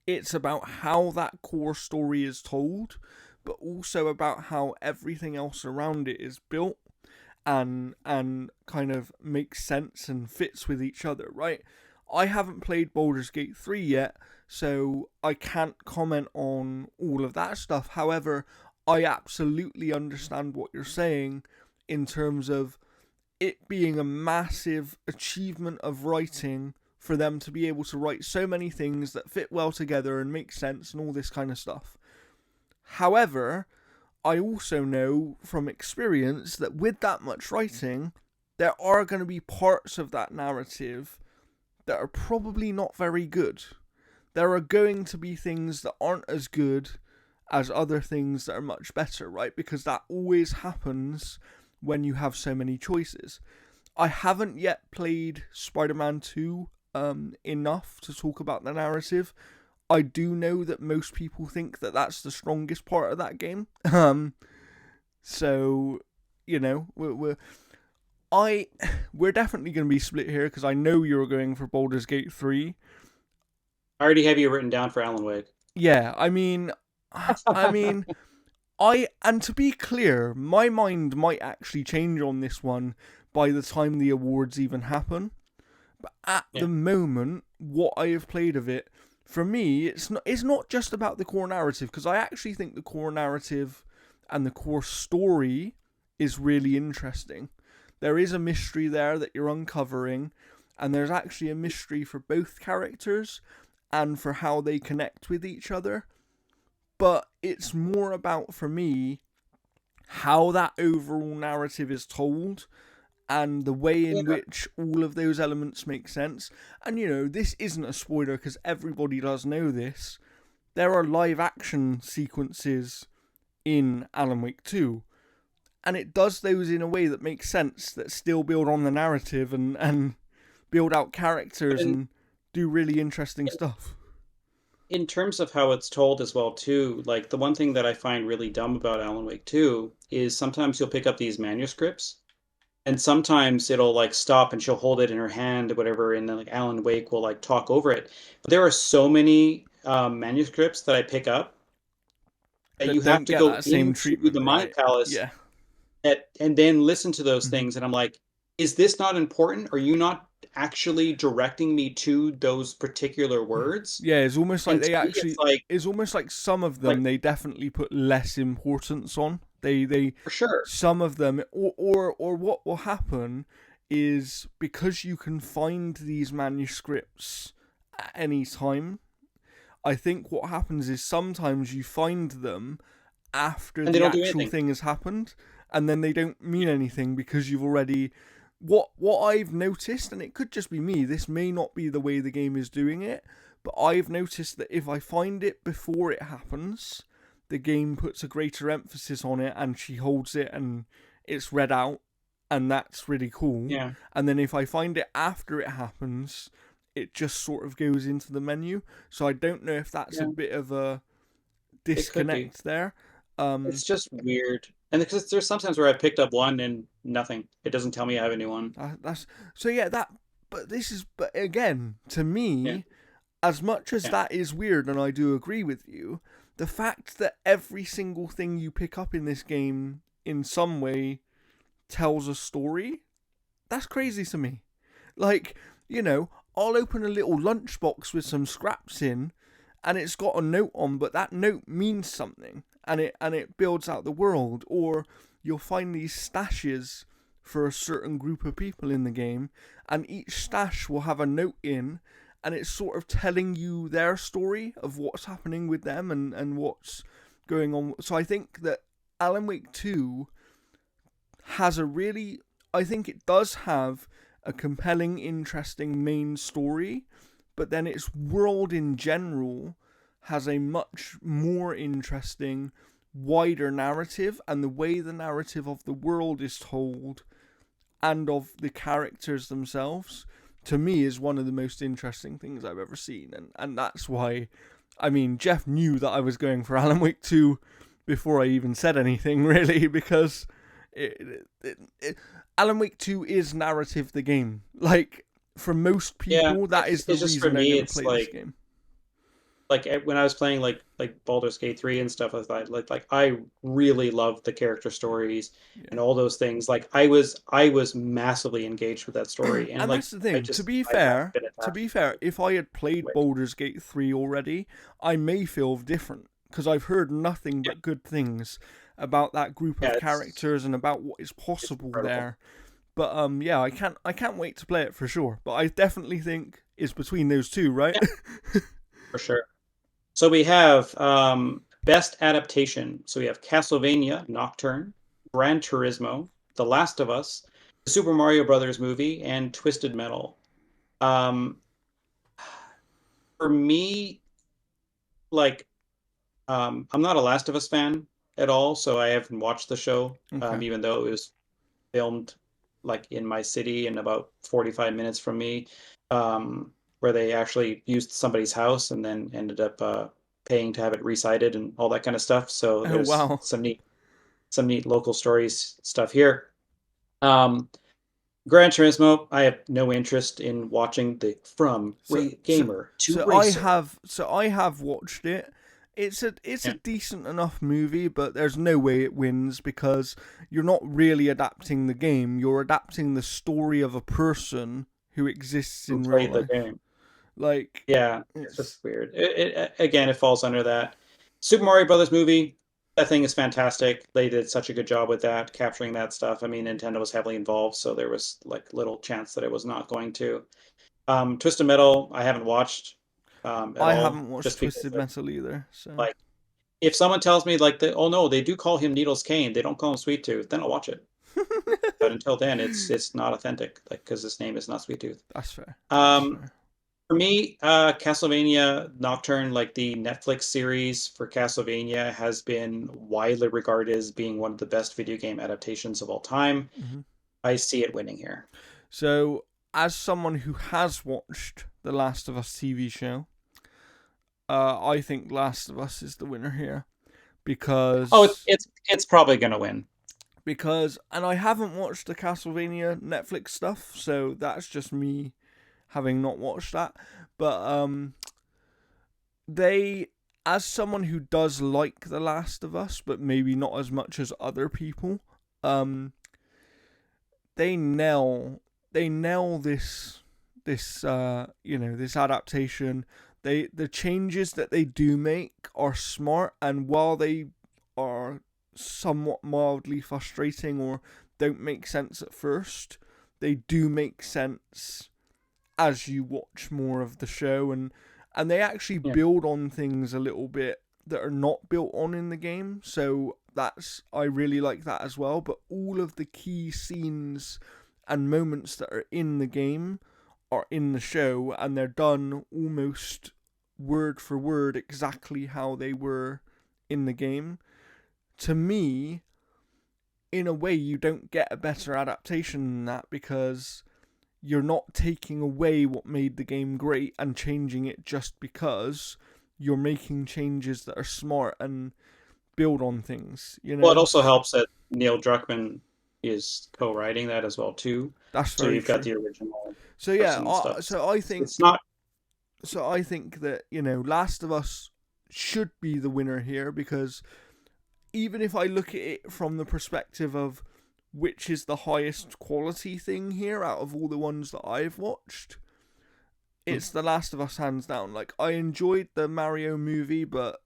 it's about how that core story is told, but also about how everything else around it is built and kind of makes sense and fits with each other, right? I haven't played Baldur's Gate 3 yet, so I can't comment on all of that stuff. However, I absolutely understand what you're saying in terms of it being a massive achievement of writing for them to be able to write so many things that fit well together and make sense and all this kind of stuff. However, I also know from experience that with that much writing, there are going to be parts of that narrative that are probably not very good. There are going to be things that aren't as good as other things that are much better, right? Because that always happens when you have so many choices. I haven't yet played Spider-Man 2 enough to talk about the narrative. I do know that most people think that that's the strongest part of that game. So you know, I we're definitely going to be split here because I know you're going for Baldur's Gate 3. I already have you written down for Alan Wake. Yeah, I mean, and to be clear, my mind might actually change on this one by the time the awards even happen. But at Yeah. the moment, what I have played of it, for me, it's not just about the core narrative because I actually think the core narrative and the core story is really interesting. There is a mystery there that you're uncovering, and there's actually a mystery for both characters and for how they connect with each other. But it's more about, for me, how that overall narrative is told and the way in Yeah. which all of those elements make sense. And you know, this isn't a spoiler because everybody does know this. There are live action sequences in Alan Wake 2, and it does those in a way that makes sense, that still build on the narrative and build out But characters and do really interesting in stuff. in terms of how it's told as well too, like the one thing that I find really dumb about Alan Wake 2 is sometimes you'll pick up these manuscripts and sometimes it'll like stop and she'll hold it in her hand or whatever, and then like Alan Wake will like talk over it. But there are so many manuscripts that I pick up that you That have don't to get go that same into treatment, the Mind right? Palace Yeah. and then listen to those Mm-hmm. things, and I'm like, is this not important? Are you not actually directing me to those particular words? Yeah, it's almost like And to they me, it's actually. It's almost like some of them like they definitely put less importance on. They for sure. some of them, or what will happen is because you can find these manuscripts at any time. I think what happens is sometimes you find them after And they the don't do actual anything. thing has happened, and then they don't mean anything because you've already. What I've noticed, and it could just be me, this may not be the way the game is doing it, but I've noticed that if I find it before it happens, the game puts a greater emphasis on it, and she holds it and it's read out, and that's really cool. Yeah. And then if I find it after it happens, it just sort of goes into the menu. So I don't know if that's a Yeah. bit of a It could be. disconnect there. It's just weird. And because there's sometimes where I picked up one and nothing. It doesn't tell me I have a new one. That's so yeah. That but again, to Yeah. me, as much as Yeah. that is weird, and I do agree with you, the fact that every single thing you pick up in this game in some way tells a story, that's crazy to me. Like, I'll open a little lunchbox with some scraps in, and it's got a note on, but that note means something, and it builds out the world. Or you'll find these stashes for a certain group of people in the game, and each stash will have a note in, and it's sort of telling you their story of what's happening with them and what's going on. So I think that Alan Wake 2 has I think it does have a compelling, interesting main story, but then its world in general has a much more interesting, wider narrative, and the way the narrative of the world is told and of the characters themselves, to me, is one of the most interesting things I've ever seen. And that's why, Jeff knew that I was going for Alan Wake 2 before I even said anything, really, because Alan Wake 2 is narrative the game. Like, for most people, that is the reason they're going to play this game. Like when I was playing like Baldur's Gate 3 and stuff like that, like I really loved the character stories and all those things. Like I was massively engaged with that story. And that's the thing. To be fair, if I had played Baldur's Gate 3 already, I may feel different, because I've heard nothing but good things about that group of characters and about what is possible there. But I can't wait to play it for sure. But I definitely think it's between those two, right? For sure. So we have Best Adaptation. So we have Castlevania, Nocturne, Gran Turismo, The Last of Us, the Super Mario Brothers movie, and Twisted Metal. For me, like, I'm not a Last of Us fan at all, so I haven't watched the show, even though it was filmed like in my city and about 45 minutes from me. Where they actually used somebody's house and then ended up paying to have it recited and all that kind of stuff. So there's some neat local stories stuff here. Gran Turismo, I have no interest in watching the gamer to racer. I have watched it. It's a decent enough movie, but there's no way it wins, because you're not really adapting the game. You're adapting the story of a person who exists in real life. The game. Like, it's just weird. It falls under that. Super Mario Brothers movie, that thing is fantastic. They did such a good job with that, capturing that stuff. Nintendo was heavily involved, so there was like little chance that it was not going to. Twisted Metal, I haven't watched. I haven't watched Twisted Metal either. So, like, if someone tells me like, oh no, they do call him Needles Kane, they don't call him Sweet Tooth, then I'll watch it. But until then, it's not authentic, like, because his name is not Sweet Tooth. That's fair. For me, Castlevania Nocturne, like the Netflix series for Castlevania, has been widely regarded as being one of the best video game adaptations of all time. Mm-hmm. I see it winning here. So, as someone who has watched the Last of Us TV show, I think Last of Us is the winner here, because it's probably gonna win. Because, and I haven't watched the Castlevania Netflix stuff, so that's just me having not watched that. But they, as someone who does like The Last of Us, but maybe not as much as other people, they nail this adaptation. The changes that they do make are smart, and while they are somewhat mildly frustrating or don't make sense at first, they do make sense as you watch more of the show, and they actually build on things a little bit that are not built on in the game. So I really like that as well. But all of the key scenes and moments that are in the game are in the show, and they're done almost word for word exactly how they were in the game. To me, in a way, you don't get a better adaptation than that, because you're not taking away what made the game great and changing it just because. You're making changes that are smart and build on things. Well, it also helps that Neil Druckmann is co-writing that as well too. That's so very you've true. Got the original. So I think it's not. So I think that Last of Us should be the winner here, because even if I look at it from the perspective of which is the highest quality thing here out of all the ones that I've watched. It's The Last of Us, hands down. Like, I enjoyed the Mario movie, but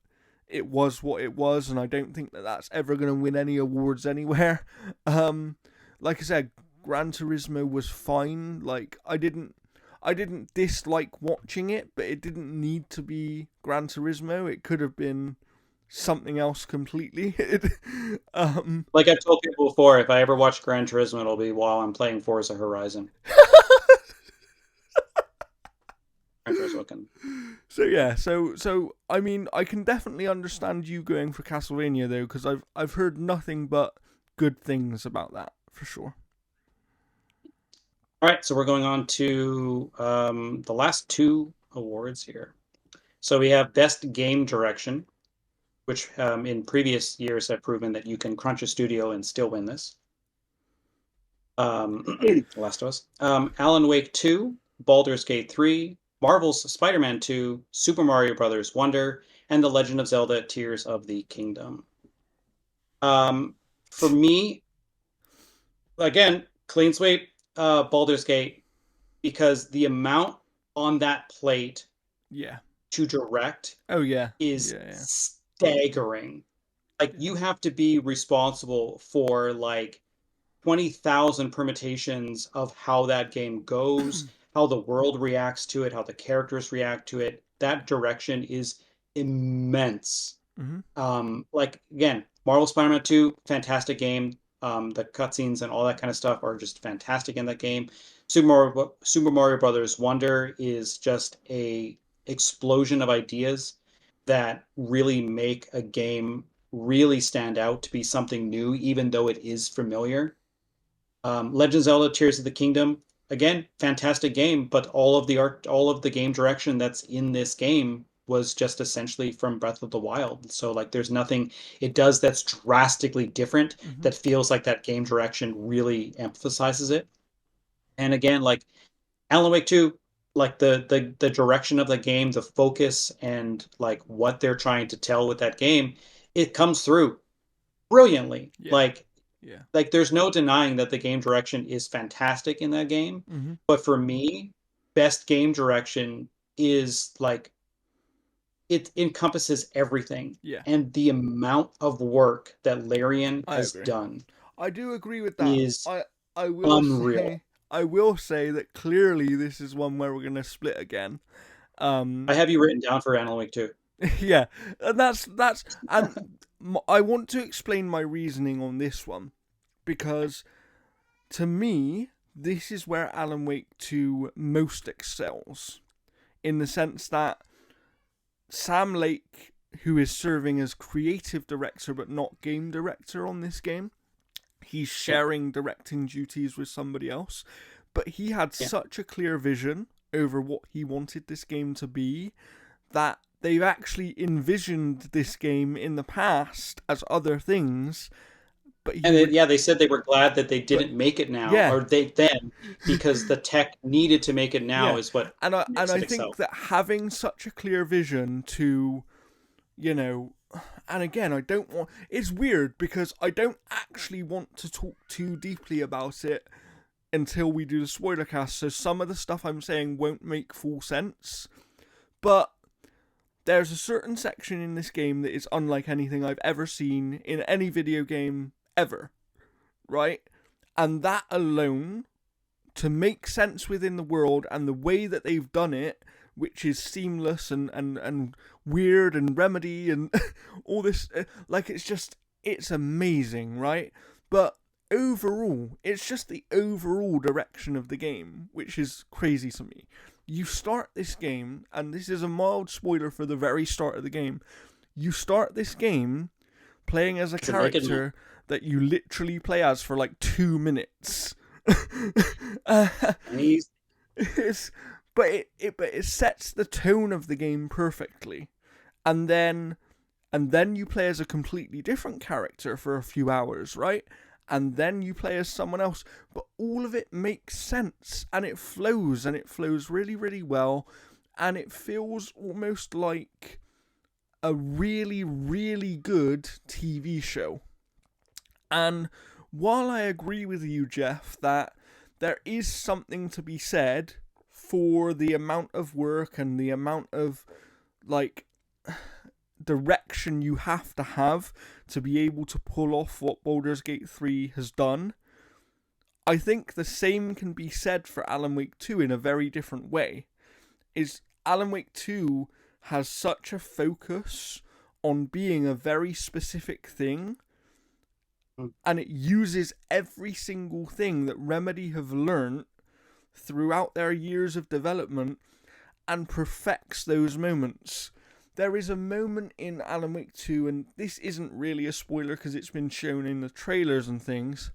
it was what it was, and I don't think that that's ever going to win any awards anywhere. Like I said, Gran Turismo was fine. Like, I didn't dislike watching it, but it didn't need to be Gran Turismo. It could have been something else completely. Like I've told people before, if I ever watch Gran Turismo, it'll be while I'm playing Forza Horizon. So yeah, so I mean, I can definitely understand you going for Castlevania though, because I've heard nothing but good things about that for sure. All right, so we're going on to the last two awards here. So we have Best Game Direction, which in previous years have proven that you can crunch a studio and still win this. Last of Us, Alan Wake 2, Baldur's Gate 3, Marvel's Spider-Man 2, Super Mario Bros. Wonder, and The Legend of Zelda: Tears of the Kingdom. For me, again, clean sweep, Baldur's Gate, because the amount on that plate to direct is staggering. Like, you have to be responsible for like 20,000 permutations of how that game goes, how the world reacts to it, how the characters react to it. That direction is immense. Like, again, Marvel Spider-Man 2, fantastic game. The cutscenes and all that kind of stuff are just fantastic in that game. Super Mario Brothers Wonder is just a explosion of ideas that really make a game really stand out to be something new, even though it is familiar. Legend of Zelda: Tears of the Kingdom, again, fantastic game, but all of the art, all of the game direction that's in this game was just essentially from Breath of the Wild. So like, there's nothing it does that's drastically different that feels like that game direction really emphasizes it. And again, like Alan Wake 2, like the direction of the game, the focus, and like what they're trying to tell with that game, it comes through brilliantly. Like there's no denying that the game direction is fantastic in that game. But for me, best game direction is like, it encompasses everything. And the amount of work that Larian has done, I do agree with that. Is I will unreal. I will say that clearly this is one where we're going to split again. I have you written down for Alan Wake 2. Yeah, and that's and I want to explain my reasoning on this one, because to me this is where Alan Wake 2 most excels, in the sense that Sam Lake, who is serving as creative director but not game director on this game, he's sharing directing duties with somebody else, but he had such a clear vision over what he wanted this game to be that they've actually envisioned this game in the past as other things. But they said they were glad that they didn't make it now, or they then, because the tech needed to make it now is what. And I think that having such a clear vision to, you know, and again, I don't want. It's weird because I don't actually want to talk too deeply about it until we do the spoiler cast. So some of the stuff I'm saying won't make full sense, but there's a certain section in this game that is unlike anything I've ever seen in any video game ever, right? And that alone, to make sense within the world and the way that they've done it, which is seamless and weird and Remedy and all this, like, it's amazing, right? But overall, it's just the overall direction of the game which is crazy to me. You start this game, and this is a mild spoiler for the very start of the game, you start this game playing as a character that you literally play as for like 2 minutes. But it sets the tone of the game perfectly, and then you play as a completely different character for a few hours, right? And then you play as someone else, but all of it makes sense, and it flows really, really well, and it feels almost like a really, really good TV show. And while I agree with you, Jeff, that there is something to be said for the amount of work and the amount of, like, direction you have to be able to pull off what Baldur's Gate 3 has done, I think the same can be said for Alan Wake 2 in a very different way. Is Alan Wake 2 has such a focus on being a very specific thing, and it uses every single thing that Remedy have learnt throughout their years of development and perfects those moments. There is a moment in Alan Wake 2, and this isn't really a spoiler because it's been shown in the trailers and things.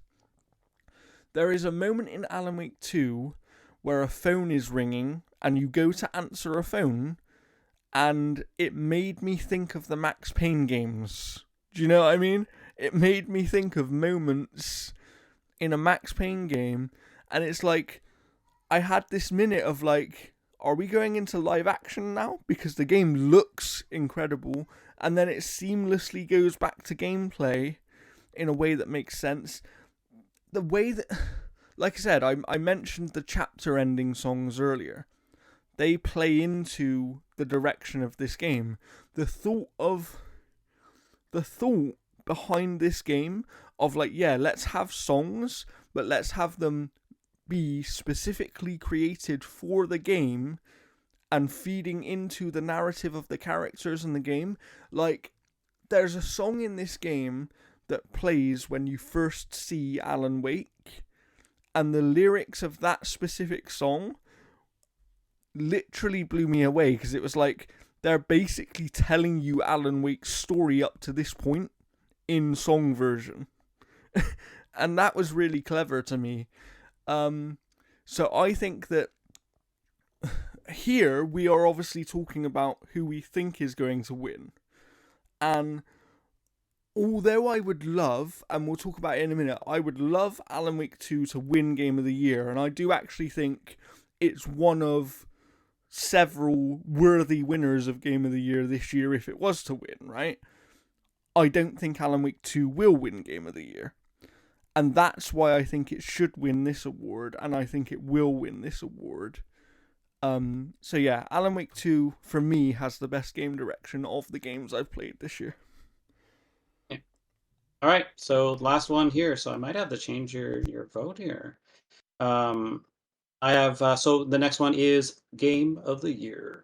There is a moment in Alan Wake 2 where a phone is ringing and you go to answer a phone, and it made me think of the Max Payne games. Do you know what I mean? It made me think of moments in a Max Payne game, and it's like, I had this minute of like, are we going into live action now? Because the game looks incredible, and then it seamlessly goes back to gameplay in a way that makes sense. The way that, like I said, I mentioned the chapter ending songs earlier. They play into the direction of this game. The thought behind this game of like, yeah, let's have songs, but let's have them be specifically created for the game and feeding into the narrative of the characters in the game. Like, there's a song in this game that plays when you first see Alan Wake, and the lyrics of that specific song literally blew me away, because it was like, they're basically telling you Alan Wake's story up to this point in song version. And that was really clever to me. So I think that here we are obviously talking about who we think is going to win. And although I would love, and we'll talk about it in a minute, I would love Alan Wake 2 to win Game of the Year. And I do actually think it's one of several worthy winners of Game of the Year this year if it was to win, right? I don't think Alan Wake 2 will win Game of the Year. And that's why I think it should win this award, and I think it will win this award. So yeah, Alan Wake 2, for me, has the best game direction of the games I've played this year. Yeah. All right, so last one here. So I might have to change your vote here. I have, so the next one is Game of the Year.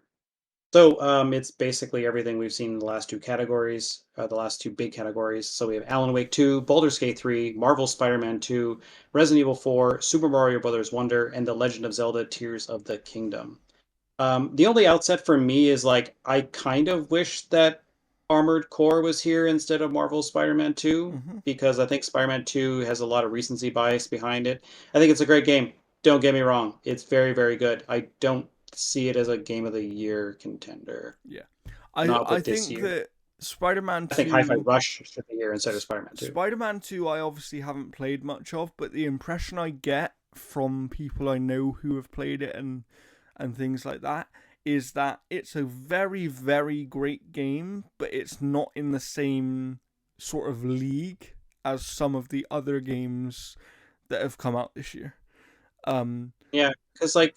So it's basically everything we've seen in the last two categories, the last two big categories. So we have Alan Wake 2, Baldur's Gate 3, Marvel Spider-Man 2, Resident Evil 4, Super Mario Bros. Wonder, and The Legend of Zelda Tears of the Kingdom. The only outset for me is like, I kind of wish that Armored Core was here instead of Marvel Spider-Man 2, because I think Spider-Man 2 has a lot of recency bias behind it. I think it's a great game. Don't get me wrong. It's very, very good. I don't see it as a Game of the Year contender. Yeah. Not with I this think year. that Spider-Man 2... I think Hi-Fi Rush should be here instead of Spider-Man 2. Spider-Man 2 I obviously haven't played much of, but the impression I get from people I know who have played it and things like that is that it's a very, very great game, but it's not in the same sort of league as some of the other games that have come out this year. Yeah, because like,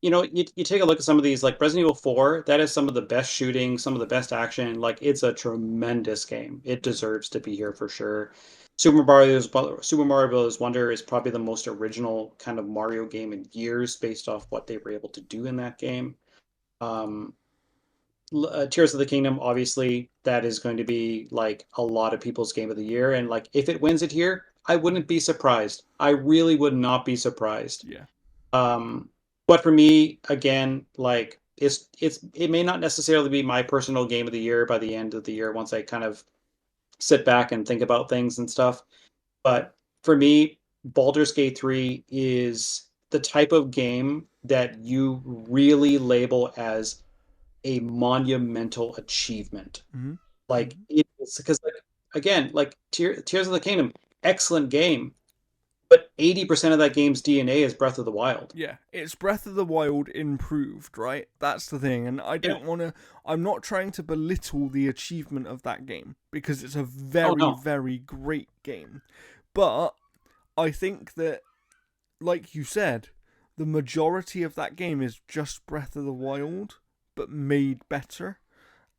you know, you take a look at some of these, like Resident Evil 4, that is some of the best shooting, some of the best action. Like, it's a tremendous game. It deserves to be here for sure. Super Mario Bros. Wonder is probably the most original kind of Mario game in years based off what they were able to do in that game. Tears of the Kingdom, obviously, that is going to be like a lot of people's game of the year. And like, if it wins it here, I wouldn't be surprised. I really would not be surprised. Yeah. But for me, again, like it may not necessarily be my personal game of the year by the end of the year once I kind of sit back and think about things and stuff. But for me, Baldur's Gate 3 is the type of game that you really label as a monumental achievement. Like, it's because, like, again, like Tears of the Kingdom, excellent game. But 80% of that game's DNA is Breath of the Wild. Yeah, it's Breath of the Wild improved, right? That's the thing. And I don't want to... I'm not trying to belittle the achievement of that game, because it's a very, very great game. But I think that, like you said, the majority of that game is just Breath of the Wild, but made better.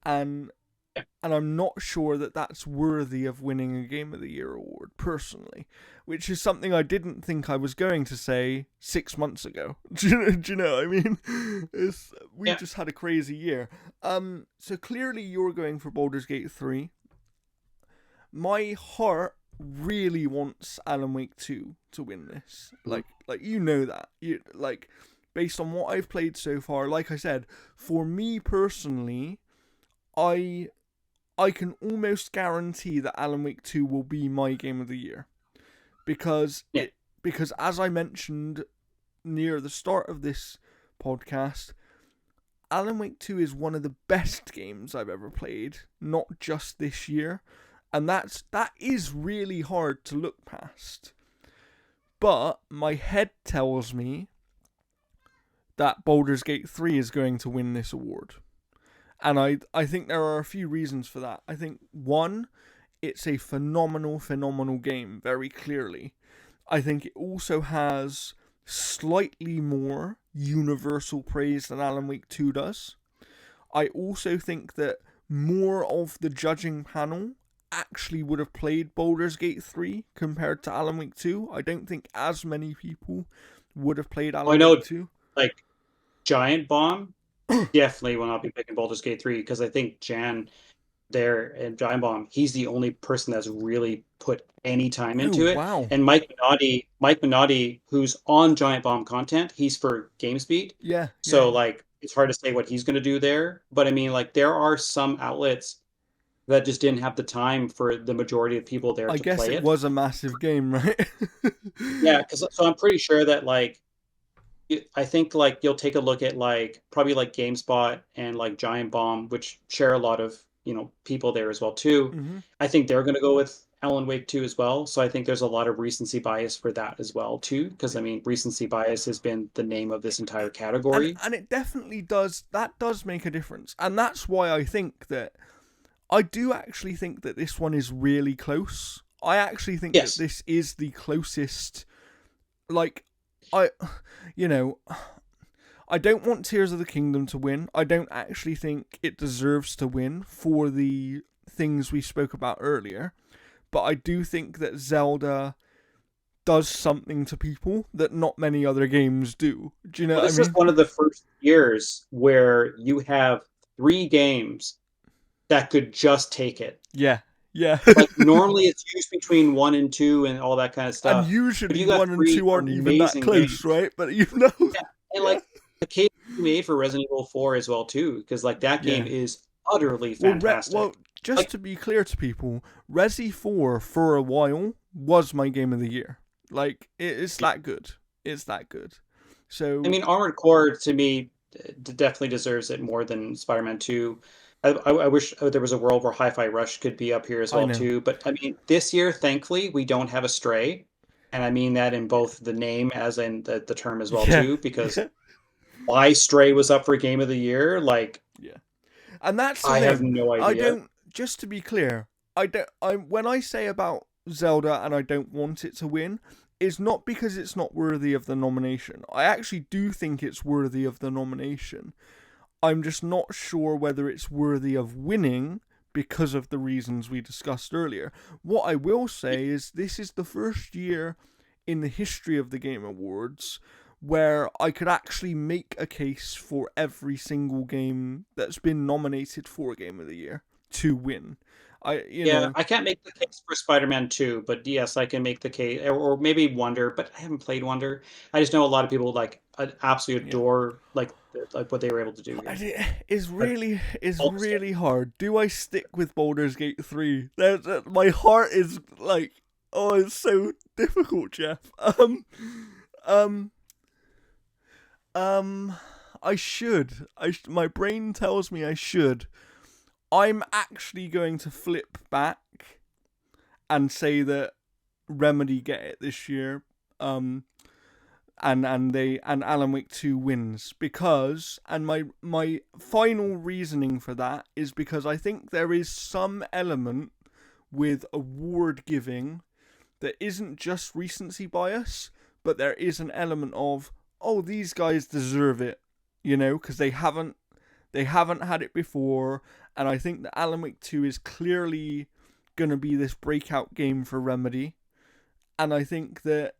And Yeah. and I'm not sure that that's worthy of winning a Game of the Year award, personally, which is something I didn't think I was going to say 6 months ago. Do you know what I mean? We Yeah. just had a crazy year. So clearly you're going for Baldur's Gate 3. My heart really wants Alan Wake 2 to win this. Mhm. Like you know that. Based on what I've played so far, like I said, for me personally, I can almost guarantee that Alan Wake 2 will be my game of the year. Because Yeah. because as I mentioned near the start of this podcast, Alan Wake 2 is one of the best games I've ever played, not just this year. And that is really hard to look past. But my head tells me that Baldur's Gate 3 is going to win this award. And I think there are a few reasons for that. I think, one, it's a phenomenal game, very clearly. I think it also has slightly more universal praise than Alan Wake 2 does. I also think that more of the judging panel actually would have played Baldur's Gate 3 compared to Alan Wake 2. I don't think as many people would have played I Alan know, Wake 2. like Giant Bomb definitely will not be picking Baldur's Gate 3 because I think Jan there and Giant Bomb, he's the only person that's really put any time Oh, into it. wow. And Mike Minotti, who's on Giant Bomb content, he's for GameSpeed. Yeah. So like it's hard to say what he's going to do there. But I mean, like there are some outlets that just didn't have the time for the majority of people there I to guess play it it. was a massive game, right? Yeah, because so I'm pretty sure that like I think like you'll take a look at like probably like GameSpot and like Giant Bomb, which share a lot of people there as well too. Mm-hmm. I think they're going to go with Alan Wake 2 as well. So I think there's a lot of recency bias for that as well too, because I mean recency bias has been the name of this entire category. And it definitely does. That does make a difference, and that's why I do actually think that this one is really close. I actually think Yes. that this is the closest. Like, I don't want Tears of the Kingdom to win. I don't actually think it deserves to win for the things we spoke about earlier. But I do think that Zelda does something to people that not many other games do. Do you know Well, what I this is mean? one of the first years where you have 3 games that could just take it. Yeah. Yeah. Like normally it's used between 1 and 2 and all that kind of And stuff. But usually you got 1 and 3 2 aren't even that amazing close, games. right? But Yeah, and yeah. like the case you made for Resident Evil 4 as well too, because like that game Yeah. is utterly fantastic. Well, just Like to be clear to people, Resi 4 for a while was my game of the year. Like, it's that good. It's that good. So, I mean, Armored Core to me definitely deserves it more than Spider-Man 2. I wish there was a world where Hi-Fi Rush could be up here as I well know. too. But I mean, this year, thankfully, we don't have a Stray, and I mean that in both the name as in the term as well Yeah. too. Because Yeah. why Stray was up for Game of the Year, like Yeah. And that's the I have thing. no I idea. don't, just to be clear, when I say about Zelda and I don't want it to win, it's not because it's not worthy of the nomination. I actually do think it's worthy of the nomination. I'm just not sure whether it's worthy of winning because of the reasons we discussed earlier. What I will say is this is the first year in the history of the Game Awards where I could actually make a case for every single game that's been nominated for Game of the Year to win. I can't make the case for Spider-Man 2, but yes, I can make the case, or maybe Wonder, but I haven't played Wonder. I just know a lot of people like absolutely Yeah. adore like what they were able to do here. It's But Baldur's Gate- really hard. Do I stick with Baldur's Gate 3? My heart is like, oh, it's so difficult, Jeff. I should. My brain tells me I should. I'm actually going to flip back and say that Remedy get it this year. And Alan Wake 2 wins because, and my final reasoning for that is because I think there is some element with award giving that isn't just recency bias, but there is an element of, oh, these guys deserve it, because they haven't had it before, and I think that Alan Wake 2 is clearly gonna be this breakout game for Remedy, and I think that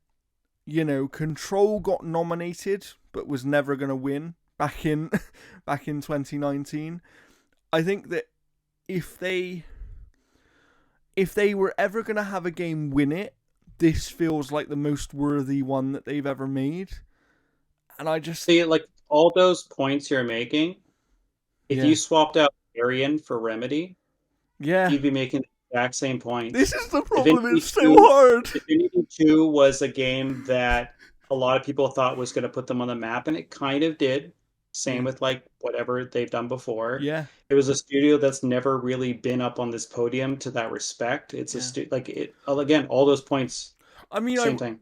Control got nominated but was never gonna win back in back in 2019. I think that if they were ever gonna have a game win it, this feels like the most worthy one that they've ever made. And I just See, like all those points you're making, if yeah. you swapped out Arian for Remedy, Yeah. you'd be making the exact same This points. is the problem, Divinity it's so 2, hard. Divinity 2 was a game that a lot of people thought was going to put them on the map, and it kind of did. Same Yeah. with like whatever they've done before. Yeah. It was a studio that's never really been up on this podium to that respect. It's a Yeah. like it again, all those points, I mean, same thing.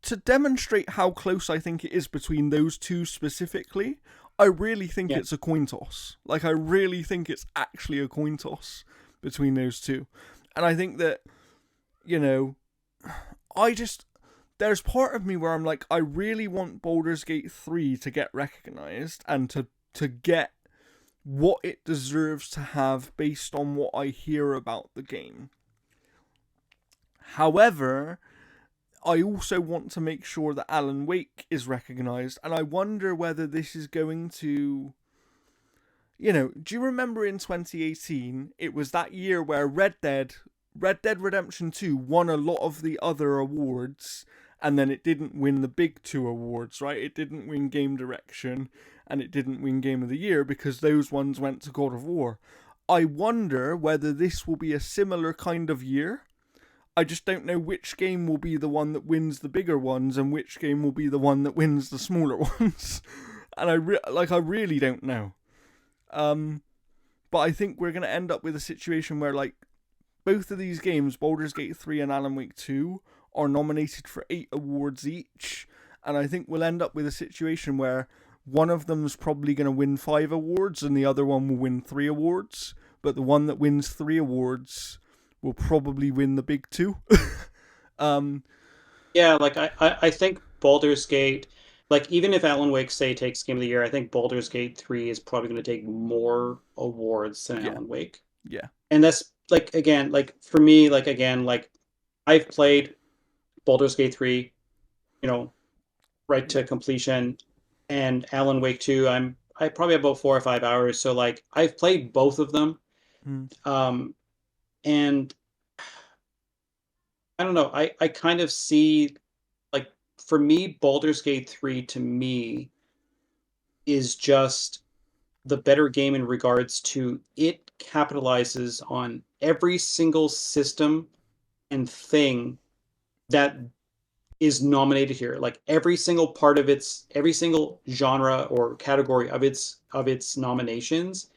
to demonstrate how close I think it is between those two specifically, I really think Yeah. it's a coin toss. Like, I really think it's actually a coin toss between those two. And I think that, you know, I just. There's part of me where I'm like, I really want Baldur's Gate 3 to get recognized and to get what it deserves to have based on what I hear about the game. However, I also want to make sure that Alan Wake is recognized, and I wonder whether this is going to. Do you remember in 2018, it was that year where Red Dead Redemption 2 won a lot of the other awards, and then it didn't win the big two awards, right? It didn't win Game Direction, and it didn't win Game of the Year because those ones went to God of War. I wonder whether this will be a similar kind of year. I just don't know which game will be the one that wins the bigger ones and which game will be the one that wins the smaller ones. And I really don't know. But I think we're going to end up with a situation where, like, both of these games, Baldur's Gate 3 and Alan Wake 2, are nominated for 8 awards each. And I think we'll end up with a situation where one of them's probably going to win 5 awards and the other one will win 3 awards. But the one that wins 3 awards will probably win the big 2. Yeah, like I think Baldur's Gate, like even if Alan Wake say takes Game of the Year, I think Baldur's Gate 3 is probably going to take more awards than Yeah. Alan Wake. Yeah. And that's like again, like for me, like again, like I've played Baldur's Gate 3, you know, right to completion, and Alan Wake 2, I probably have about 4 or 5 hours. So like I've played both of them. Mm. And I don't know, I kind of see like for me, Baldur's Gate 3 to me is just the better game in regards to it capitalizes on every single system and thing that is nominated here. Like every single part of every single genre or category of its nominations,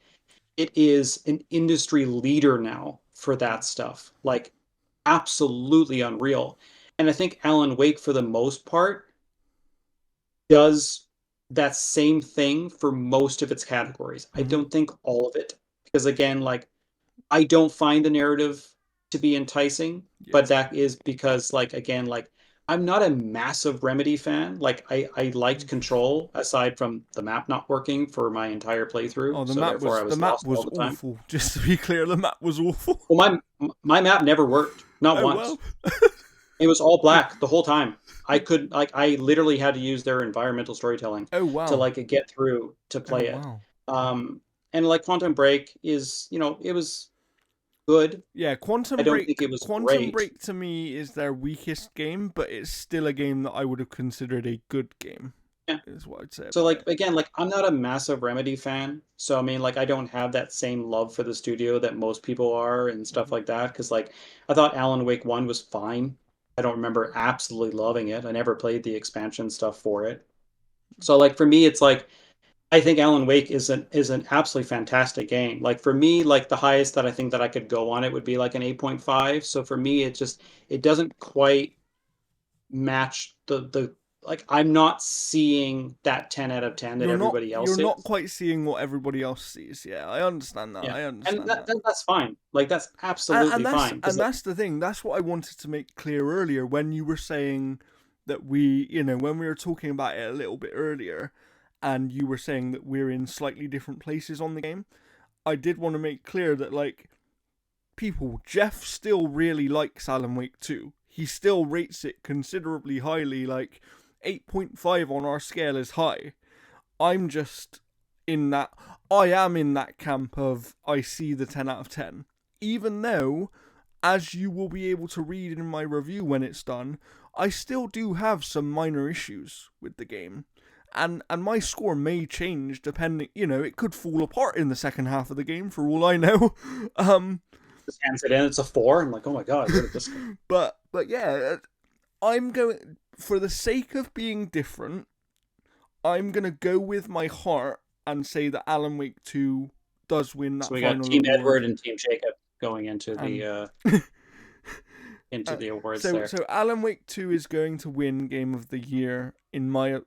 it is an industry leader now for that stuff. Like absolutely unreal. And I think Alan Wake, for the most part, does that same thing for most of its categories. I Mm-hmm. don't think all of it, because again, like I don't find the narrative to be enticing, Yeah. but that is because like again, like I'm not a massive Remedy fan. Like I liked Control aside from the map not working for my entire playthrough, Oh, the so map therefore was I the was map lost all was the time. awful. Just to be clear, the map was awful. Well, my map never worked, not Oh once. well. It was all black the whole time. I literally had to use their environmental storytelling Oh to wow. like get through to Oh play it. wow. And like Quantum Break is, it was good. Yeah, I don't think it was Quantum great. Break to me is their weakest game, but it's still a game that I would have considered a good game. Yeah. Is what I'd say So about like it. again, like I'm not a massive Remedy fan. So I mean like I don't have that same love for the studio that most people are and stuff Mm-hmm. like that. Cause like I thought Alan Wake 1 was fine. I don't remember absolutely loving it. I never played the expansion stuff for it. So like for me, it's like I think Alan Wake is an absolutely fantastic game. Like for me, like the highest that I think that I could go on it would be like an 8.5. So for me, it doesn't quite match the like I'm not seeing that 10 out of 10 that everybody You're else not is. quite seeing what everybody else sees. Yeah, I understand that. Yeah. I And understand that. that's fine. Like that's absolutely fine because And that's the thing. That's what I wanted to make clear earlier when you were saying that we, when we were talking about it a little bit earlier, and you were saying that we're in slightly different places on the game. I did want to make clear that like people, Jeff still really likes Alan Wake 2. He still rates it considerably highly, like 8.5 on our scale is high. I'm just in that, I am in that camp of I see the 10 out of 10. Even though, as you will be able to read in my review when it's done, I still do have some minor issues with the game. And my score may change depending, it could fall apart in the second half of the game for all I know. um, just hands it in. It's a 4. I'm like, oh my god, where did this go? but yeah, I'm going for the sake of being different. I'm gonna go with my heart and say that Alan Wake 2 does win So that we got final Team award. Edward and Team Jacob going And into the awards so there. so Alan Wake 2 is going to win Game of the Year in my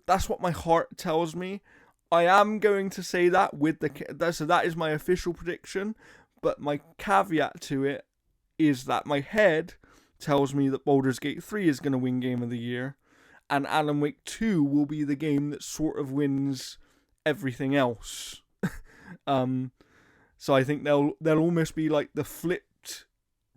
that's what my heart tells me. I am going to say that with so that is my official prediction, but my caveat to it is that my head tells me that Baldur's Gate 3 is going to win Game of the Year, and Alan Wake 2 will be the game that sort of wins everything else. um, so I think they'll almost be like the flipped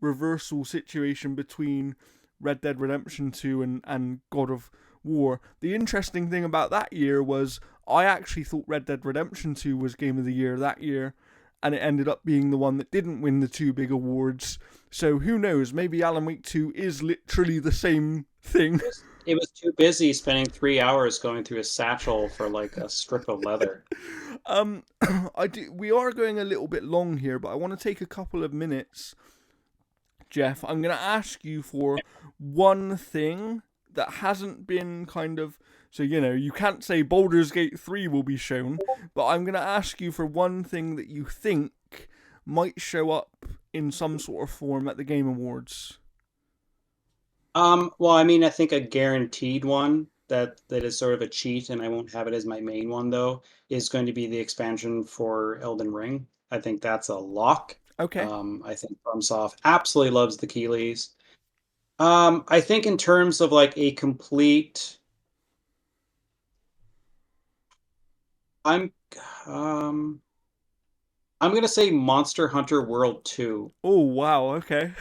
reversal situation between Red Dead Redemption 2 and God of War. The interesting thing about that year was I actually thought Red Dead Redemption 2 was Game of the Year that year, and it ended up being the one that didn't win the two big awards. So who knows? Maybe Alan Wake 2 is literally the same thing. It was too busy spending 3 hours going through a satchel for like a strip of leather. um, We are going a little bit long here, but I want to take a couple of minutes, Jeff. I'm going to ask you for one thing that hasn't been kind of. So, you can't say Baldur's Gate 3 will be shown, but I'm going to ask you for one thing that you think might show up in some sort of form at the Game Awards. Well, I mean, I think a guaranteed one that is sort of a cheat, and I won't have it as my main one though, is going to be the expansion for Elden Ring. I think that's a lock. Okay. I think FromSoft absolutely loves the Keeleys. I think in terms of like a complete, I'm, um, I'm gonna say Monster Hunter World 2. Oh, wow. Okay.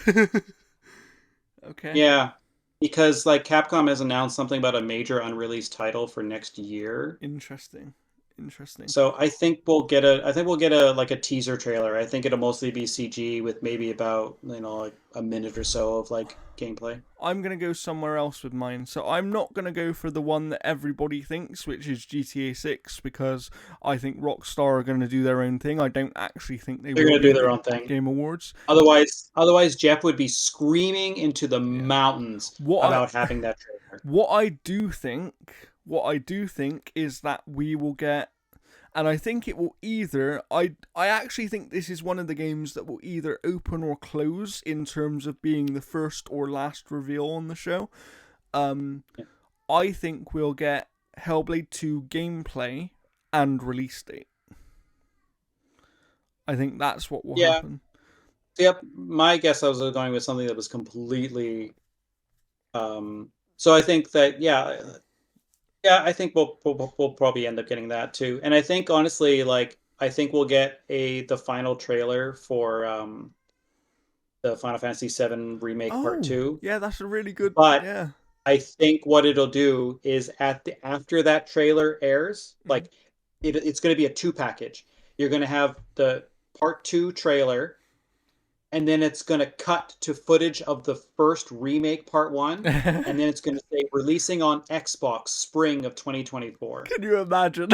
Okay. Yeah, because like Capcom has announced something about a major unreleased title for next year. Interesting. Interesting. So I think we'll get a like a teaser trailer. I think it'll mostly be CG with maybe about, like a minute or so of like gameplay. I'm going to go somewhere else with mine. So I'm not going to go for the one that everybody thinks, which is GTA 6, because I think Rockstar are going to do their own thing. I don't actually think they They're will gonna be do at their the own thing. Game Awards. Otherwise Jeff would be screaming into the Yeah. mountains What I about having that trailer. what I do think, what I do think is that we will get, and I think it will either. I actually think this is one of the games that will either open or close in terms of being the first or last reveal on the show. Um, Yeah. I think we'll get Hellblade 2 gameplay and release date. I think that's what will Yeah. happen. Yep. My guess I was going with something that was completely so I think that yeah, I think we'll probably end up getting that too. And I think honestly, like I think we'll get the final trailer for the Final Fantasy VII Remake Part Oh, 2. yeah, that's a really good. But Yeah. I think what it'll do is after that trailer airs, Mhm. like it's going to be a two package. You're going to have the Part 2 trailer, and then it's going to cut to footage of the first remake Part 1, and then it's going to say releasing on Xbox spring of 2024. Can you imagine?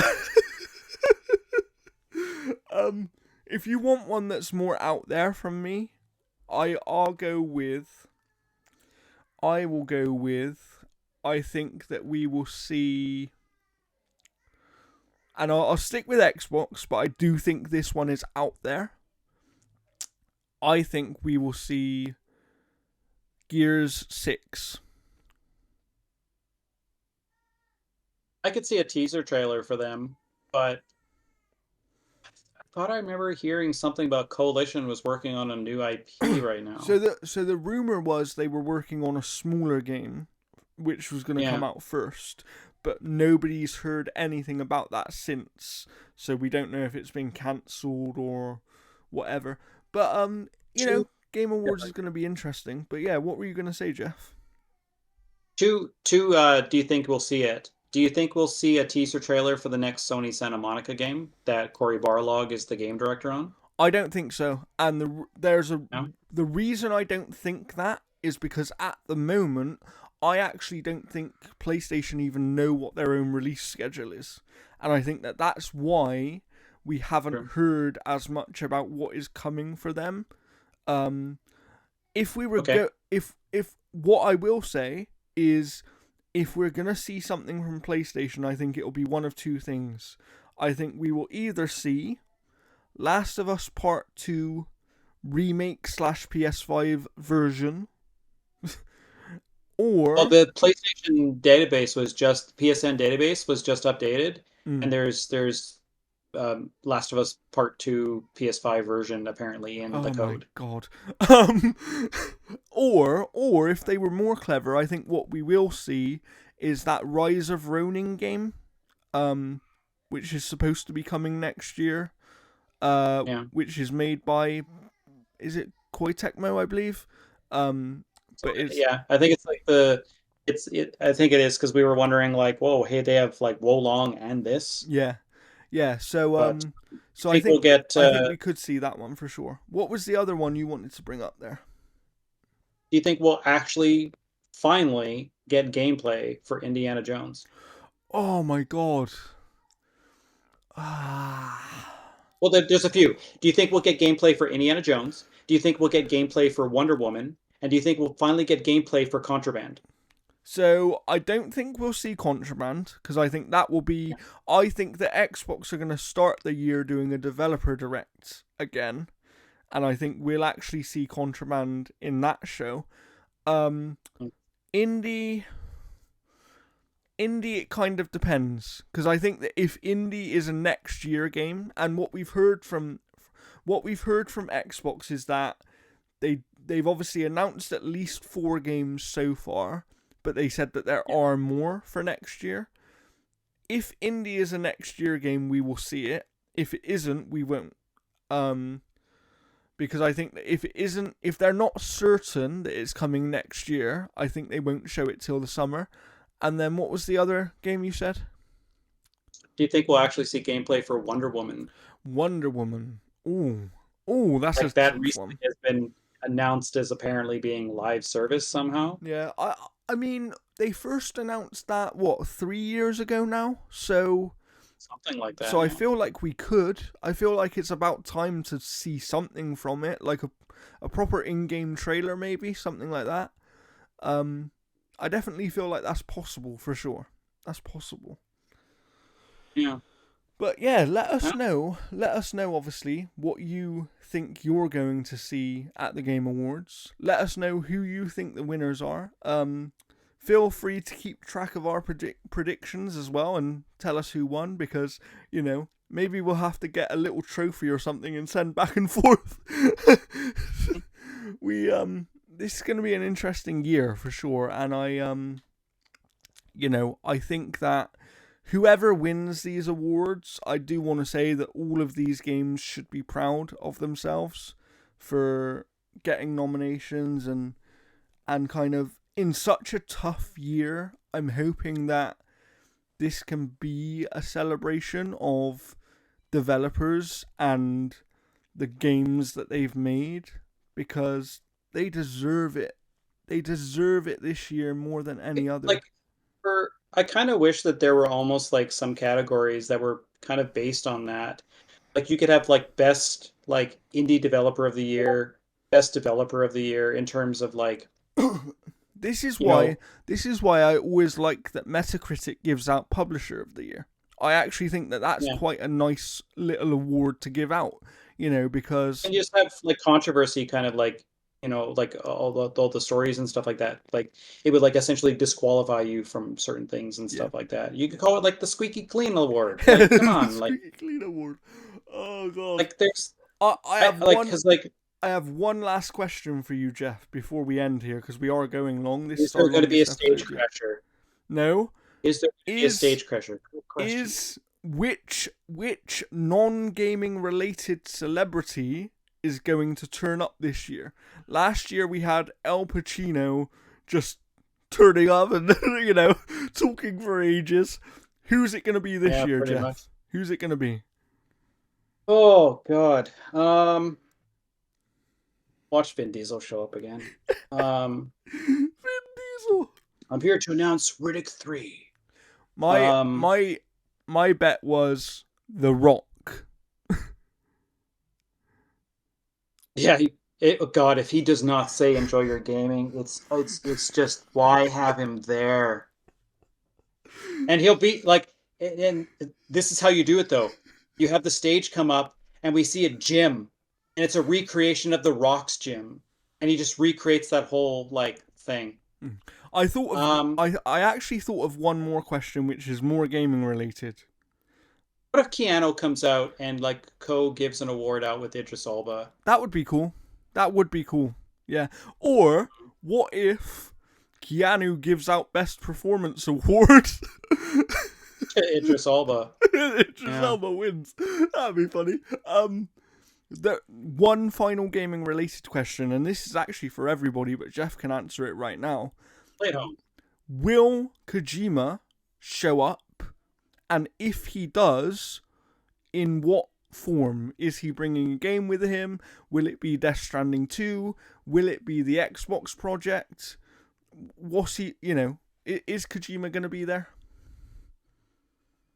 um, if you want one that's more out there from me, I'll go with. I will go with. I think that we will see, and I'll stick with Xbox, but I do think this one is out there. I think we will see Gears 6. I could see a teaser trailer for them, but I thought I remember hearing something about Coalition was working on a new IP right now. So the rumor was they were working on a smaller game, which was going to come Yeah, out first, but nobody's heard anything about that since. So we don't know if it's been cancelled or whatever. But two. Game Awards is going to be interesting. But yeah, what were you going to say, Jeff? Two. Do you think we'll see it? Do you think we'll see a teaser trailer for the next Sony Santa Monica game that Cory Barlog is the game director on? I don't think so. And No. the reason I don't think that is because at the moment I actually don't think PlayStation even know what their own release schedule is, and I think that that's why we haven't Sure. heard as much about what is coming for them. Um, if we were Okay. if what I will say is, if we're gonna see something from PlayStation, I think it'll be one of two things. I think we will either see Last of Us Part 2 remake slash PS5 version, Well, or the PSN database was just updated, and mm, there's Last of Us Part 2 PS5 version apparently in the oh my code. god, um, or if they were more clever, I think what we will see is that Rise of Ronin game, um, which is supposed to be coming next year, Yeah. which is made by, is it Koei Tecmo, I believe, So but it's yeah, I think it's like I think it is because we were wondering like, whoa, hey, they have like Wolong and this, yeah. Yeah, so but I so think we'll get. I think we could see that one for sure. What was the other one you wanted to bring up there? Do you think we'll actually finally get gameplay for Indiana Jones? Oh my god. Ah. Well, there's a few. Do you think we'll get gameplay for Indiana Jones? Do you think we'll get gameplay for Wonder Woman? And do you think we'll finally get gameplay for Contraband? So I don't think we'll see Contraband because I think that will be. Yeah. I think that Xbox are going to start the year doing a developer direct again, and I think we'll actually see Contraband in that show. Um, Indie, Indie, it kind of depends because I think that if Indie is a next year game, and what we've heard from Xbox is that they've obviously announced at least 4 games so far, but they said that there Yeah. are more for next year. If Indie is a next year game, we will see it. If it isn't, we won't. Um, because I think that if they're not certain that it's coming next year, I think they won't show it till the summer. And then what was the other game you said? Do you think we'll actually see gameplay for Wonder Woman? Wonder Woman. Ooh, ooh, that's a Like that tough recently one. has been announced as apparently being live service somehow. Yeah, I mean, they first announced that what 3 years ago now. Something like So that, I yeah. feel like we could. I feel like it's about time to see something from it, like a proper in-game trailer, maybe something like that. Um, I definitely feel like that's possible for sure. That's possible. Yeah. But yeah, let us Huh? know. Let us know, obviously, what you think you're going to see at the Game Awards. Let us know who you think the winners are. Feel free to keep track of our predictions as well and tell us who won because, maybe we'll have to get a little trophy or something and send back and forth. This is going to be an interesting year for sure, and I think that whoever wins these awards, I do want to say that all of these games should be proud of themselves for getting nominations and kind of in such a tough year. I'm hoping that this can be a celebration of developers and the games that they've made because they deserve it. They deserve it this year more than any other. Like I kind of wish that there were almost like some categories that were kind of based on that. Like you could have like best like indie developer of the year, best developer of the year in terms of like, This is you why know, I always like that Metacritic gives out Publisher of the Year. I actually think that that's yeah. quite a nice little award to give out, because And you just have like controversy kind of like like all the stories and stuff like that. Like it would like essentially disqualify you from certain things and Yeah. stuff like that. You could call it like the squeaky clean award. Like, come The on, Squeaky Clean Award. Oh god. like there's I have like one. because like I have one last question for you, Jeff, before we end here, because we are going long. This is is our there going to be a longest stage episode yet. crasher? No. Is there going to be a Is stage crasher? Good question. is which non-gaming related celebrity is going to turn up this year? Last year we had Al Pacino just turning up and talking for ages. Who's it going to be this Yeah, year, pretty Jeff? much. Who's it going to be? Oh God. Watch Vin Diesel show up again. Vin Diesel. I'm here to announce Riddick 3. My my my bet was The Rock. Yeah, oh God, if he does not say enjoy your gaming, it's just why have him there? And he'll be like, and this is how you do it though. You have the stage come up, and we see a gym, and it's a recreation of the Rock's gym, and he just recreates that whole like thing. I thought of Um, I actually thought of one more question, which is more gaming related. what if Keanu comes out and like gives an award out with Idris Elba? That would be cool. That would be cool. Yeah. Or what if Keanu gives out Best Performance Award? Idris Elba. Idris Yeah. Elba wins. That'd be funny. The one final gaming related question, and this is actually for everybody, but Jeff can answer it right now. Play it home. Will Kojima show up? And if he does, in what form? Is he bringing a game with him? Will it be Death Stranding 2? Will it be the Xbox project? What's he, is Kojima going to be there?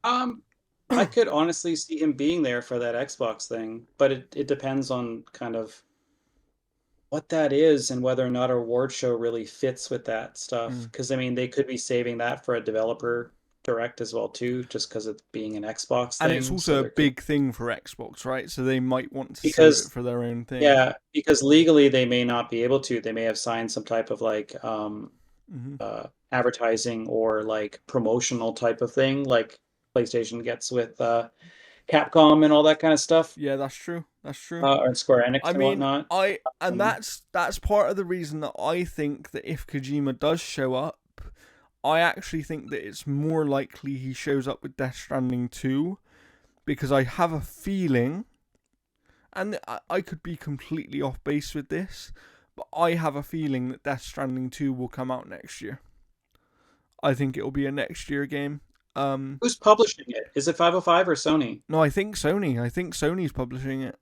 I could honestly see him being there for that Xbox thing, but it depends on kind of what that is and whether or not a award show really fits with that stuff. Because I mean, they could be saving that for a developer direct as well too, just because it's being an Xbox thing. And it's also a big thing for Xbox, right? So they might want to save it for their own thing. Yeah, because legally they may not be able to. They may have signed some type of like advertising or like promotional type of thing, like PlayStation gets with Capcom and all that kind of stuff. Yeah, that's true. That's true. Or Square Enix I and mean, whatnot. that's part of the reason that I think that if Kojima does show up, I actually think that it's more likely he shows up with Death Stranding 2, because I have a feeling, and I could be completely off base with this, but I have a feeling that Death Stranding 2 will come out next year. I think it'll be a next year game. Who's publishing it? Is it 505 or Sony? No, I think Sony. I think Sony's publishing it.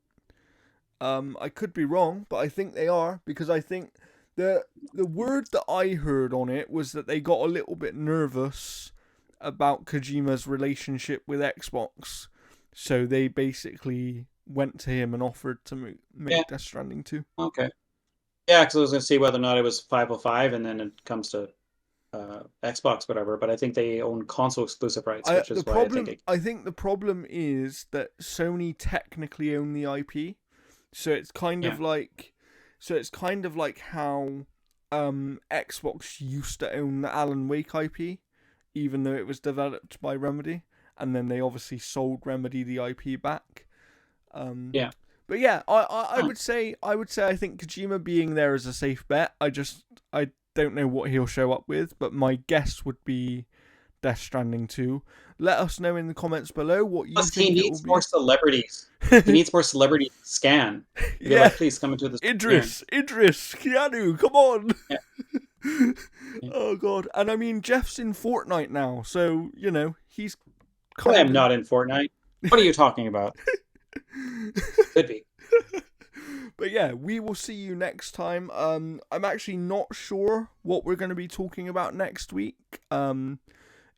I could be wrong, but I think they are, because I think the word that I heard on it was that they got a little bit nervous about Kojima's relationship with Xbox, so they basically went to him and offered to make Death Stranding 2. Okay. Yeah, because I was going to see whether or not it was 505, and then it comes to Xbox, whatever. But I think they own console exclusive rights, which is why I think the problem is that Sony technically own the IP, so it's kind of like how Xbox used to own the Alan Wake IP, even though it was developed by Remedy, and then they obviously sold Remedy the IP back. But yeah, I would say I think Kojima being there is a safe bet. I don't know what he'll show up with, but my guess would be Death Stranding 2. Let us know in the comments below what you think. He needs more celebrities. He needs more celebrity scan. Yeah, like, please come into this. Idris, Keanu, come on. Yeah. Oh god, and I mean Jeff's in Fortnite now, so he's. I am not in Fortnite. What are you talking about? Could be. But yeah, we will see you next time. I'm actually not sure what we're going to be talking about next week.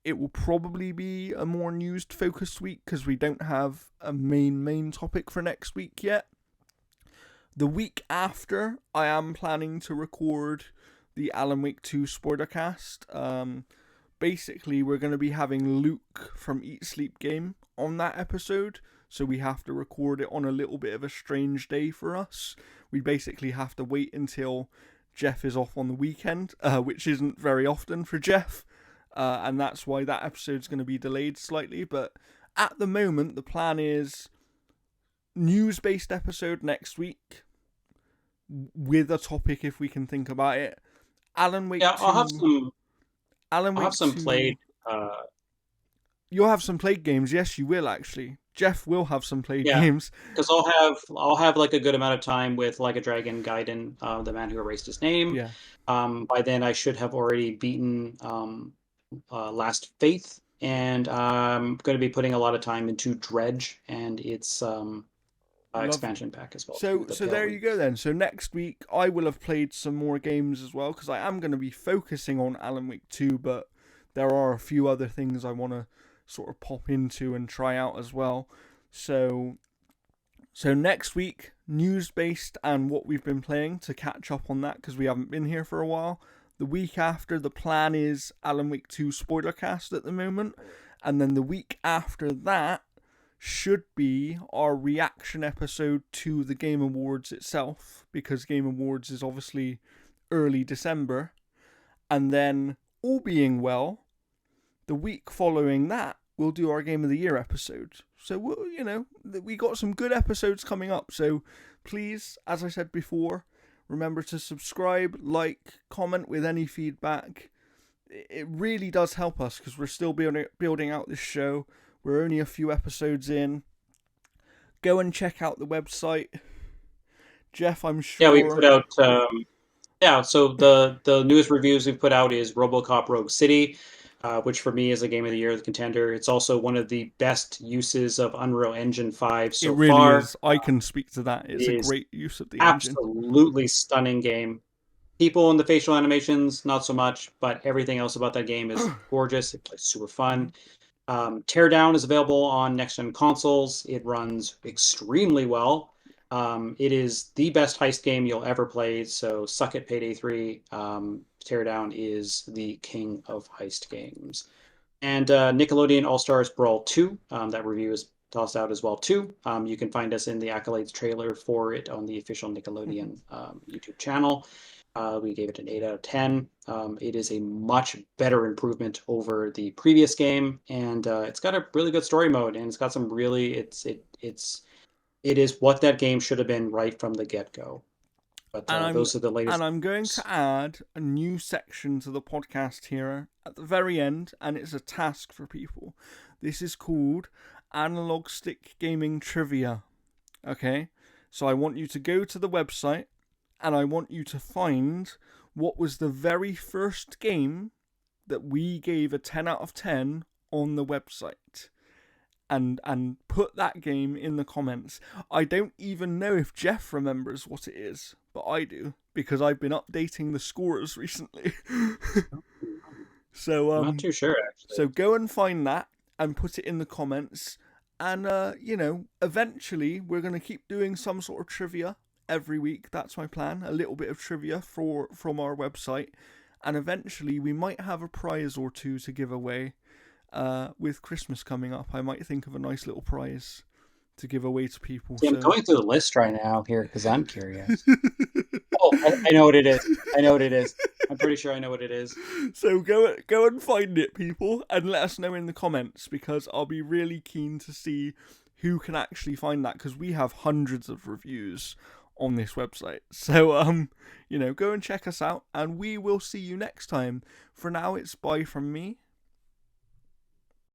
It will probably be a more news-focused week, because we don't have a main topic for next week yet. The week after, I am planning to record the Alan Wake 2 spoilercast. Basically, we're going to be having Luke from Eat Sleep Game on that episode, so we have to record it on a little bit of a strange day for us, we basically have to wait until Jeff is off on the weekend, which isn't very often for Jeff, and that's why that episode's going to be delayed slightly. But at the moment, the plan is news-based episode next week with a topic if we can think about it. Alan Wake Yeah, 2. Alan I'll Wake have some 2. played. You'll have some played games. Yes, you will actually. Jeff will have some played Yeah, games. because I'll have like a good amount of time with Like a Dragon Gaiden, the man who erased his name. Yeah. By then I should have already beaten Last Faith, and I'm going to be putting a lot of time into Dredge and its expansion pack as well. So The there Pale you go then. So next week I will have played some more games as well, because I am going to be focusing on Alan Wake 2, but there are a few other things I want to sort of pop into and try out as well. So next week, news-based and what we've been playing to catch up on that, because we haven't been here for a while. The week after, the plan is Alan Wake 2 spoiler cast at the moment. And then the week after that should be our reaction episode to the Game Awards itself, because Game Awards is obviously early December. And then, all being well, the week following that, we'll do our Game of the Year episode. So, we got some good episodes coming up. So, please, as I said before, remember to subscribe, like, comment with any feedback. It really does help us, because we're still building out this show. We're only a few episodes in. Go and check out the website. Jeff, I'm sure... Yeah, we put out... so the newest reviews we've put out is RoboCop Rogue City, which for me is a Game of the Year contender. It's also one of the best uses of Unreal Engine 5 so far. It really is. I can speak to that. It's a great use of the engine. Absolutely stunning game. People in the facial animations, not so much, but everything else about that game is gorgeous. It plays super fun. Teardown is available on next-gen consoles. It runs extremely well. It is the best heist game you'll ever play, so suck it, Payday 3. Teardown is the king of heist games. And Nickelodeon All-Stars Brawl 2, that review is tossed out as well too. You can find us in the Accolades trailer for it on the official Nickelodeon YouTube channel. We gave it an 8 out of 10. It is a much better improvement over the previous game, and it's got a really good story mode, and it's got some really it is what that game should have been right from the get-go. But those are the latest. And I'm going to add a new section to the podcast here at the very end, and it's a task for people. This is called Analog Stick Gaming Trivia. Okay? So I want you to go to the website, and I want you to find what was the very first game that we gave a 10 out of 10 on the website. And put that game in the comments. I don't even know if Jeff remembers what it is, but I do, because I've been updating the scores recently. So I'm not too sure, actually. So go and find that and put it in the comments. And, eventually we're going to keep doing some sort of trivia every week. That's my plan. A little bit of trivia from our website. And eventually we might have a prize or two to give away. With Christmas coming up, I might think of a nice little prize to give away to people. See, I'm going through the list right now here because I'm curious. I know what it is. I'm pretty sure I know what it is. So go and find it, people, and let us know in the comments, because I'll be really keen to see who can actually find that, because we have hundreds of reviews on this website. So go and check us out, and we will see you next time. For now, it's bye from me.